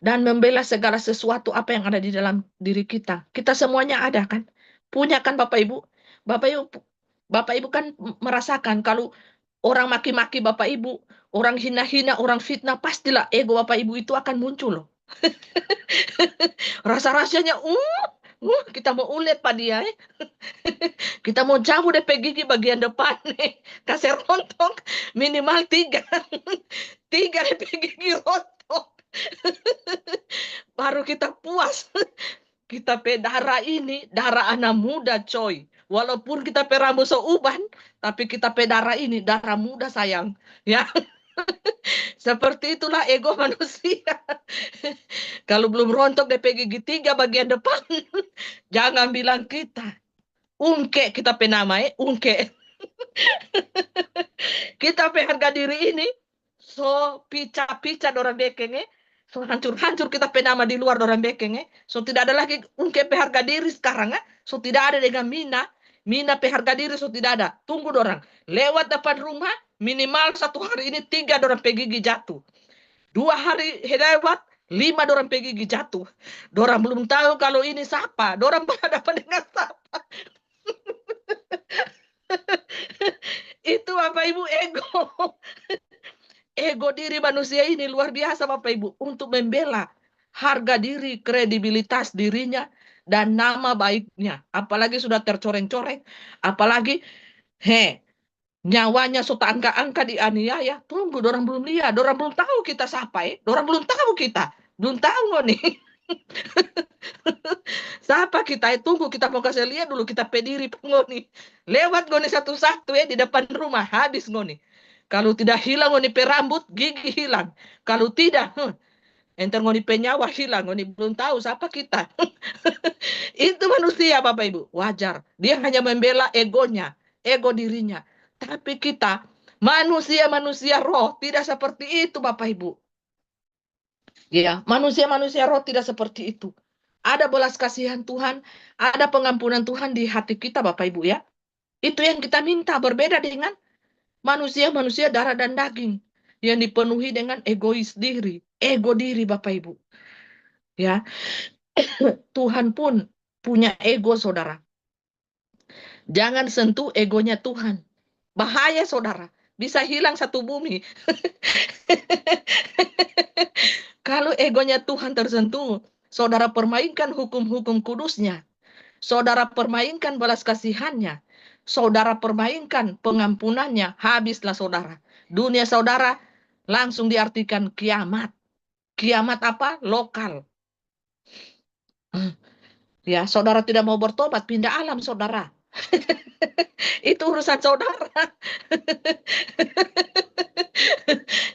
dan membela segala sesuatu apa yang ada di dalam diri kita. Kita semuanya ada kan? Punya kan Bapak Ibu? Bapak Ibu kan merasakan kalau orang maki-maki Bapak Ibu, orang hina-hina, orang fitnah, pastilah ego Bapak Ibu itu akan muncul loh. Rasa-rasanya, kita mau ulet Pak dia. Kita mau cabut DP gigi bagian depan nih. Kasih rontok minimal 3. 3 DP gigi rontok. Baru kita puas. Kita pe darah ini, darah anak muda coy. Walaupun kita pe rambut seuban, tapi kita pe darah ini, darah muda sayang. Ya, seperti itulah ego manusia. Kalau belum rontok DP gigi 3 bagian depan, jangan bilang kita. Ungke kita pe nama ungke. Kita pe harga diri ini, so pica-pica orang bekeng so hancur-hancur kita pe nama di luar orang bekeng so tidak ada lagi ungke pe harga diri sekarang so tidak ada dengan Mina pe harga diri so tidak ada. Tunggu dorang lewat depan rumah, minimal 1 hari ini 3 dorang pe gigi jatuh, 2 hari lewat 5 dorang pe gigi jatuh. Dorang belum tahu kalau ini siapa, dorang berhadapan dengan siapa. Itu Bapak Ibu ego. Ego diri manusia ini luar biasa Bapak Ibu. Untuk membela harga diri, kredibilitas dirinya, dan nama baiknya. Apalagi sudah tercoreng-coreng. Apalagi, nyawanya sudah angka-angka dianiaya. Tunggu, dorang belum lihat. Dorang belum tahu kita siapa Dorang belum tahu kita. Belum tahu nggak nih. Siapa kita tunggu, kita mau kasih lihat dulu kita pediri ngoni. Lewat ngoni satu-satu di depan rumah. Habis ngoni. Kalau tidak hilang ngoni pe rambut, gigi hilang. Kalau tidak, enter ngoni pe nyawa hilang. Ngoni belum tahu siapa kita. Itu manusia Bapak Ibu, wajar. Dia hanya membela egonya, ego dirinya. Tapi kita, manusia-manusia roh, tidak seperti itu Bapak Ibu. Ya, manusia-manusia roh tidak seperti itu. Ada belas kasihan Tuhan, ada pengampunan Tuhan di hati kita Bapak Ibu ya. Itu yang kita minta, berbeda dengan manusia-manusia darah dan daging yang dipenuhi dengan egois diri, ego diri Bapak Ibu. Ya. Tuhan pun punya ego Saudara. Jangan sentuh egonya Tuhan. Bahaya Saudara, bisa hilang satu bumi. Kalau egonya Tuhan tersentuh, Saudara permainkan hukum-hukum kudusnya. Saudara permainkan balas kasihannya. Saudara permainkan pengampunannya, habislah Saudara. Dunia Saudara langsung diartikan kiamat. Kiamat apa? Lokal. Ya, Saudara tidak mau bertobat, pindah alam Saudara. Itu urusan Saudara.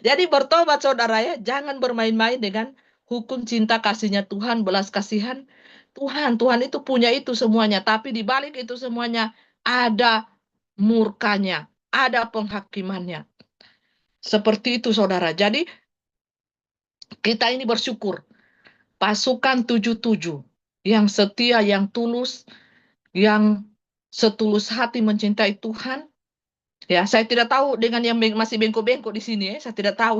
Jadi bertobat Saudara ya, jangan bermain-main dengan hukum cinta kasihnya Tuhan, belas kasihan Tuhan. Tuhan itu punya itu semuanya, tapi di balik itu semuanya ada murkanya, ada penghakimannya. Seperti itu Saudara. Jadi kita ini bersyukur. Pasukan 77 yang setia, yang tulus, yang setulus hati mencintai Tuhan. Ya, saya tidak tahu dengan yang masih bengkok-bengkok di sini saya tidak tahu.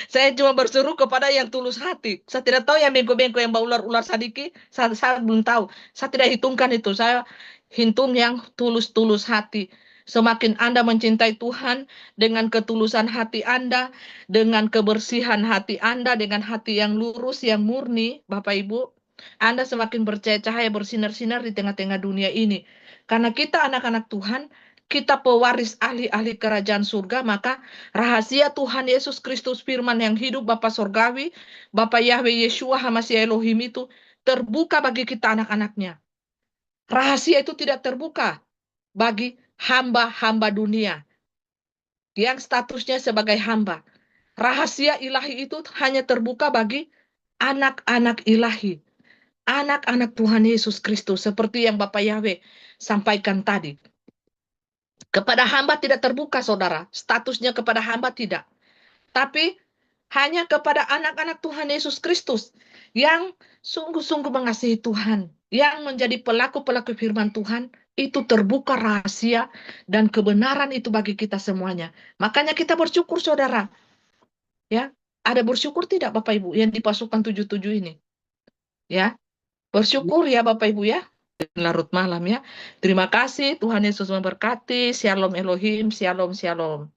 Saya cuma berseru kepada yang tulus hati. Saya tidak tahu yang bengkok-bengkok, yang ular-ular sadiki, saya belum tahu. Saya tidak hitungkan itu. Saya hitung yang tulus-tulus hati. Semakin Anda mencintai Tuhan dengan ketulusan hati Anda, dengan kebersihan hati Anda, dengan hati yang lurus, yang murni, Bapak Ibu, Anda semakin bercahaya, bersinar-sinar di tengah-tengah dunia ini. Karena kita anak-anak Tuhan, kita pewaris ahli-ahli kerajaan surga, maka rahasia Tuhan Yesus Kristus firman yang hidup, Bapa Sorgawi, Bapa Yahweh Yeshua HaMashiach Elohim itu terbuka bagi kita anak-anaknya. Rahasia itu tidak terbuka bagi hamba-hamba dunia yang statusnya sebagai hamba. Rahasia ilahi itu hanya terbuka bagi anak-anak ilahi. anak-anak Tuhan Yesus Kristus, seperti yang Bapak Yahweh sampaikan tadi. Kepada hamba tidak terbuka, saudara. Statusnya kepada hamba tidak. Tapi hanya kepada anak-anak Tuhan Yesus Kristus yang sungguh-sungguh mengasihi Tuhan, yang menjadi pelaku-pelaku firman Tuhan, itu terbuka rahasia dan kebenaran itu bagi kita semuanya. Makanya kita bersyukur, saudara. Ya, ada bersyukur tidak Bapak Ibu yang di pasukan 77 ini? Ya, bersyukur ya Bapak Ibu ya. Larut malam ya. Terima kasih, Tuhan Yesus memberkati. Shalom Elohim, shalom, shalom.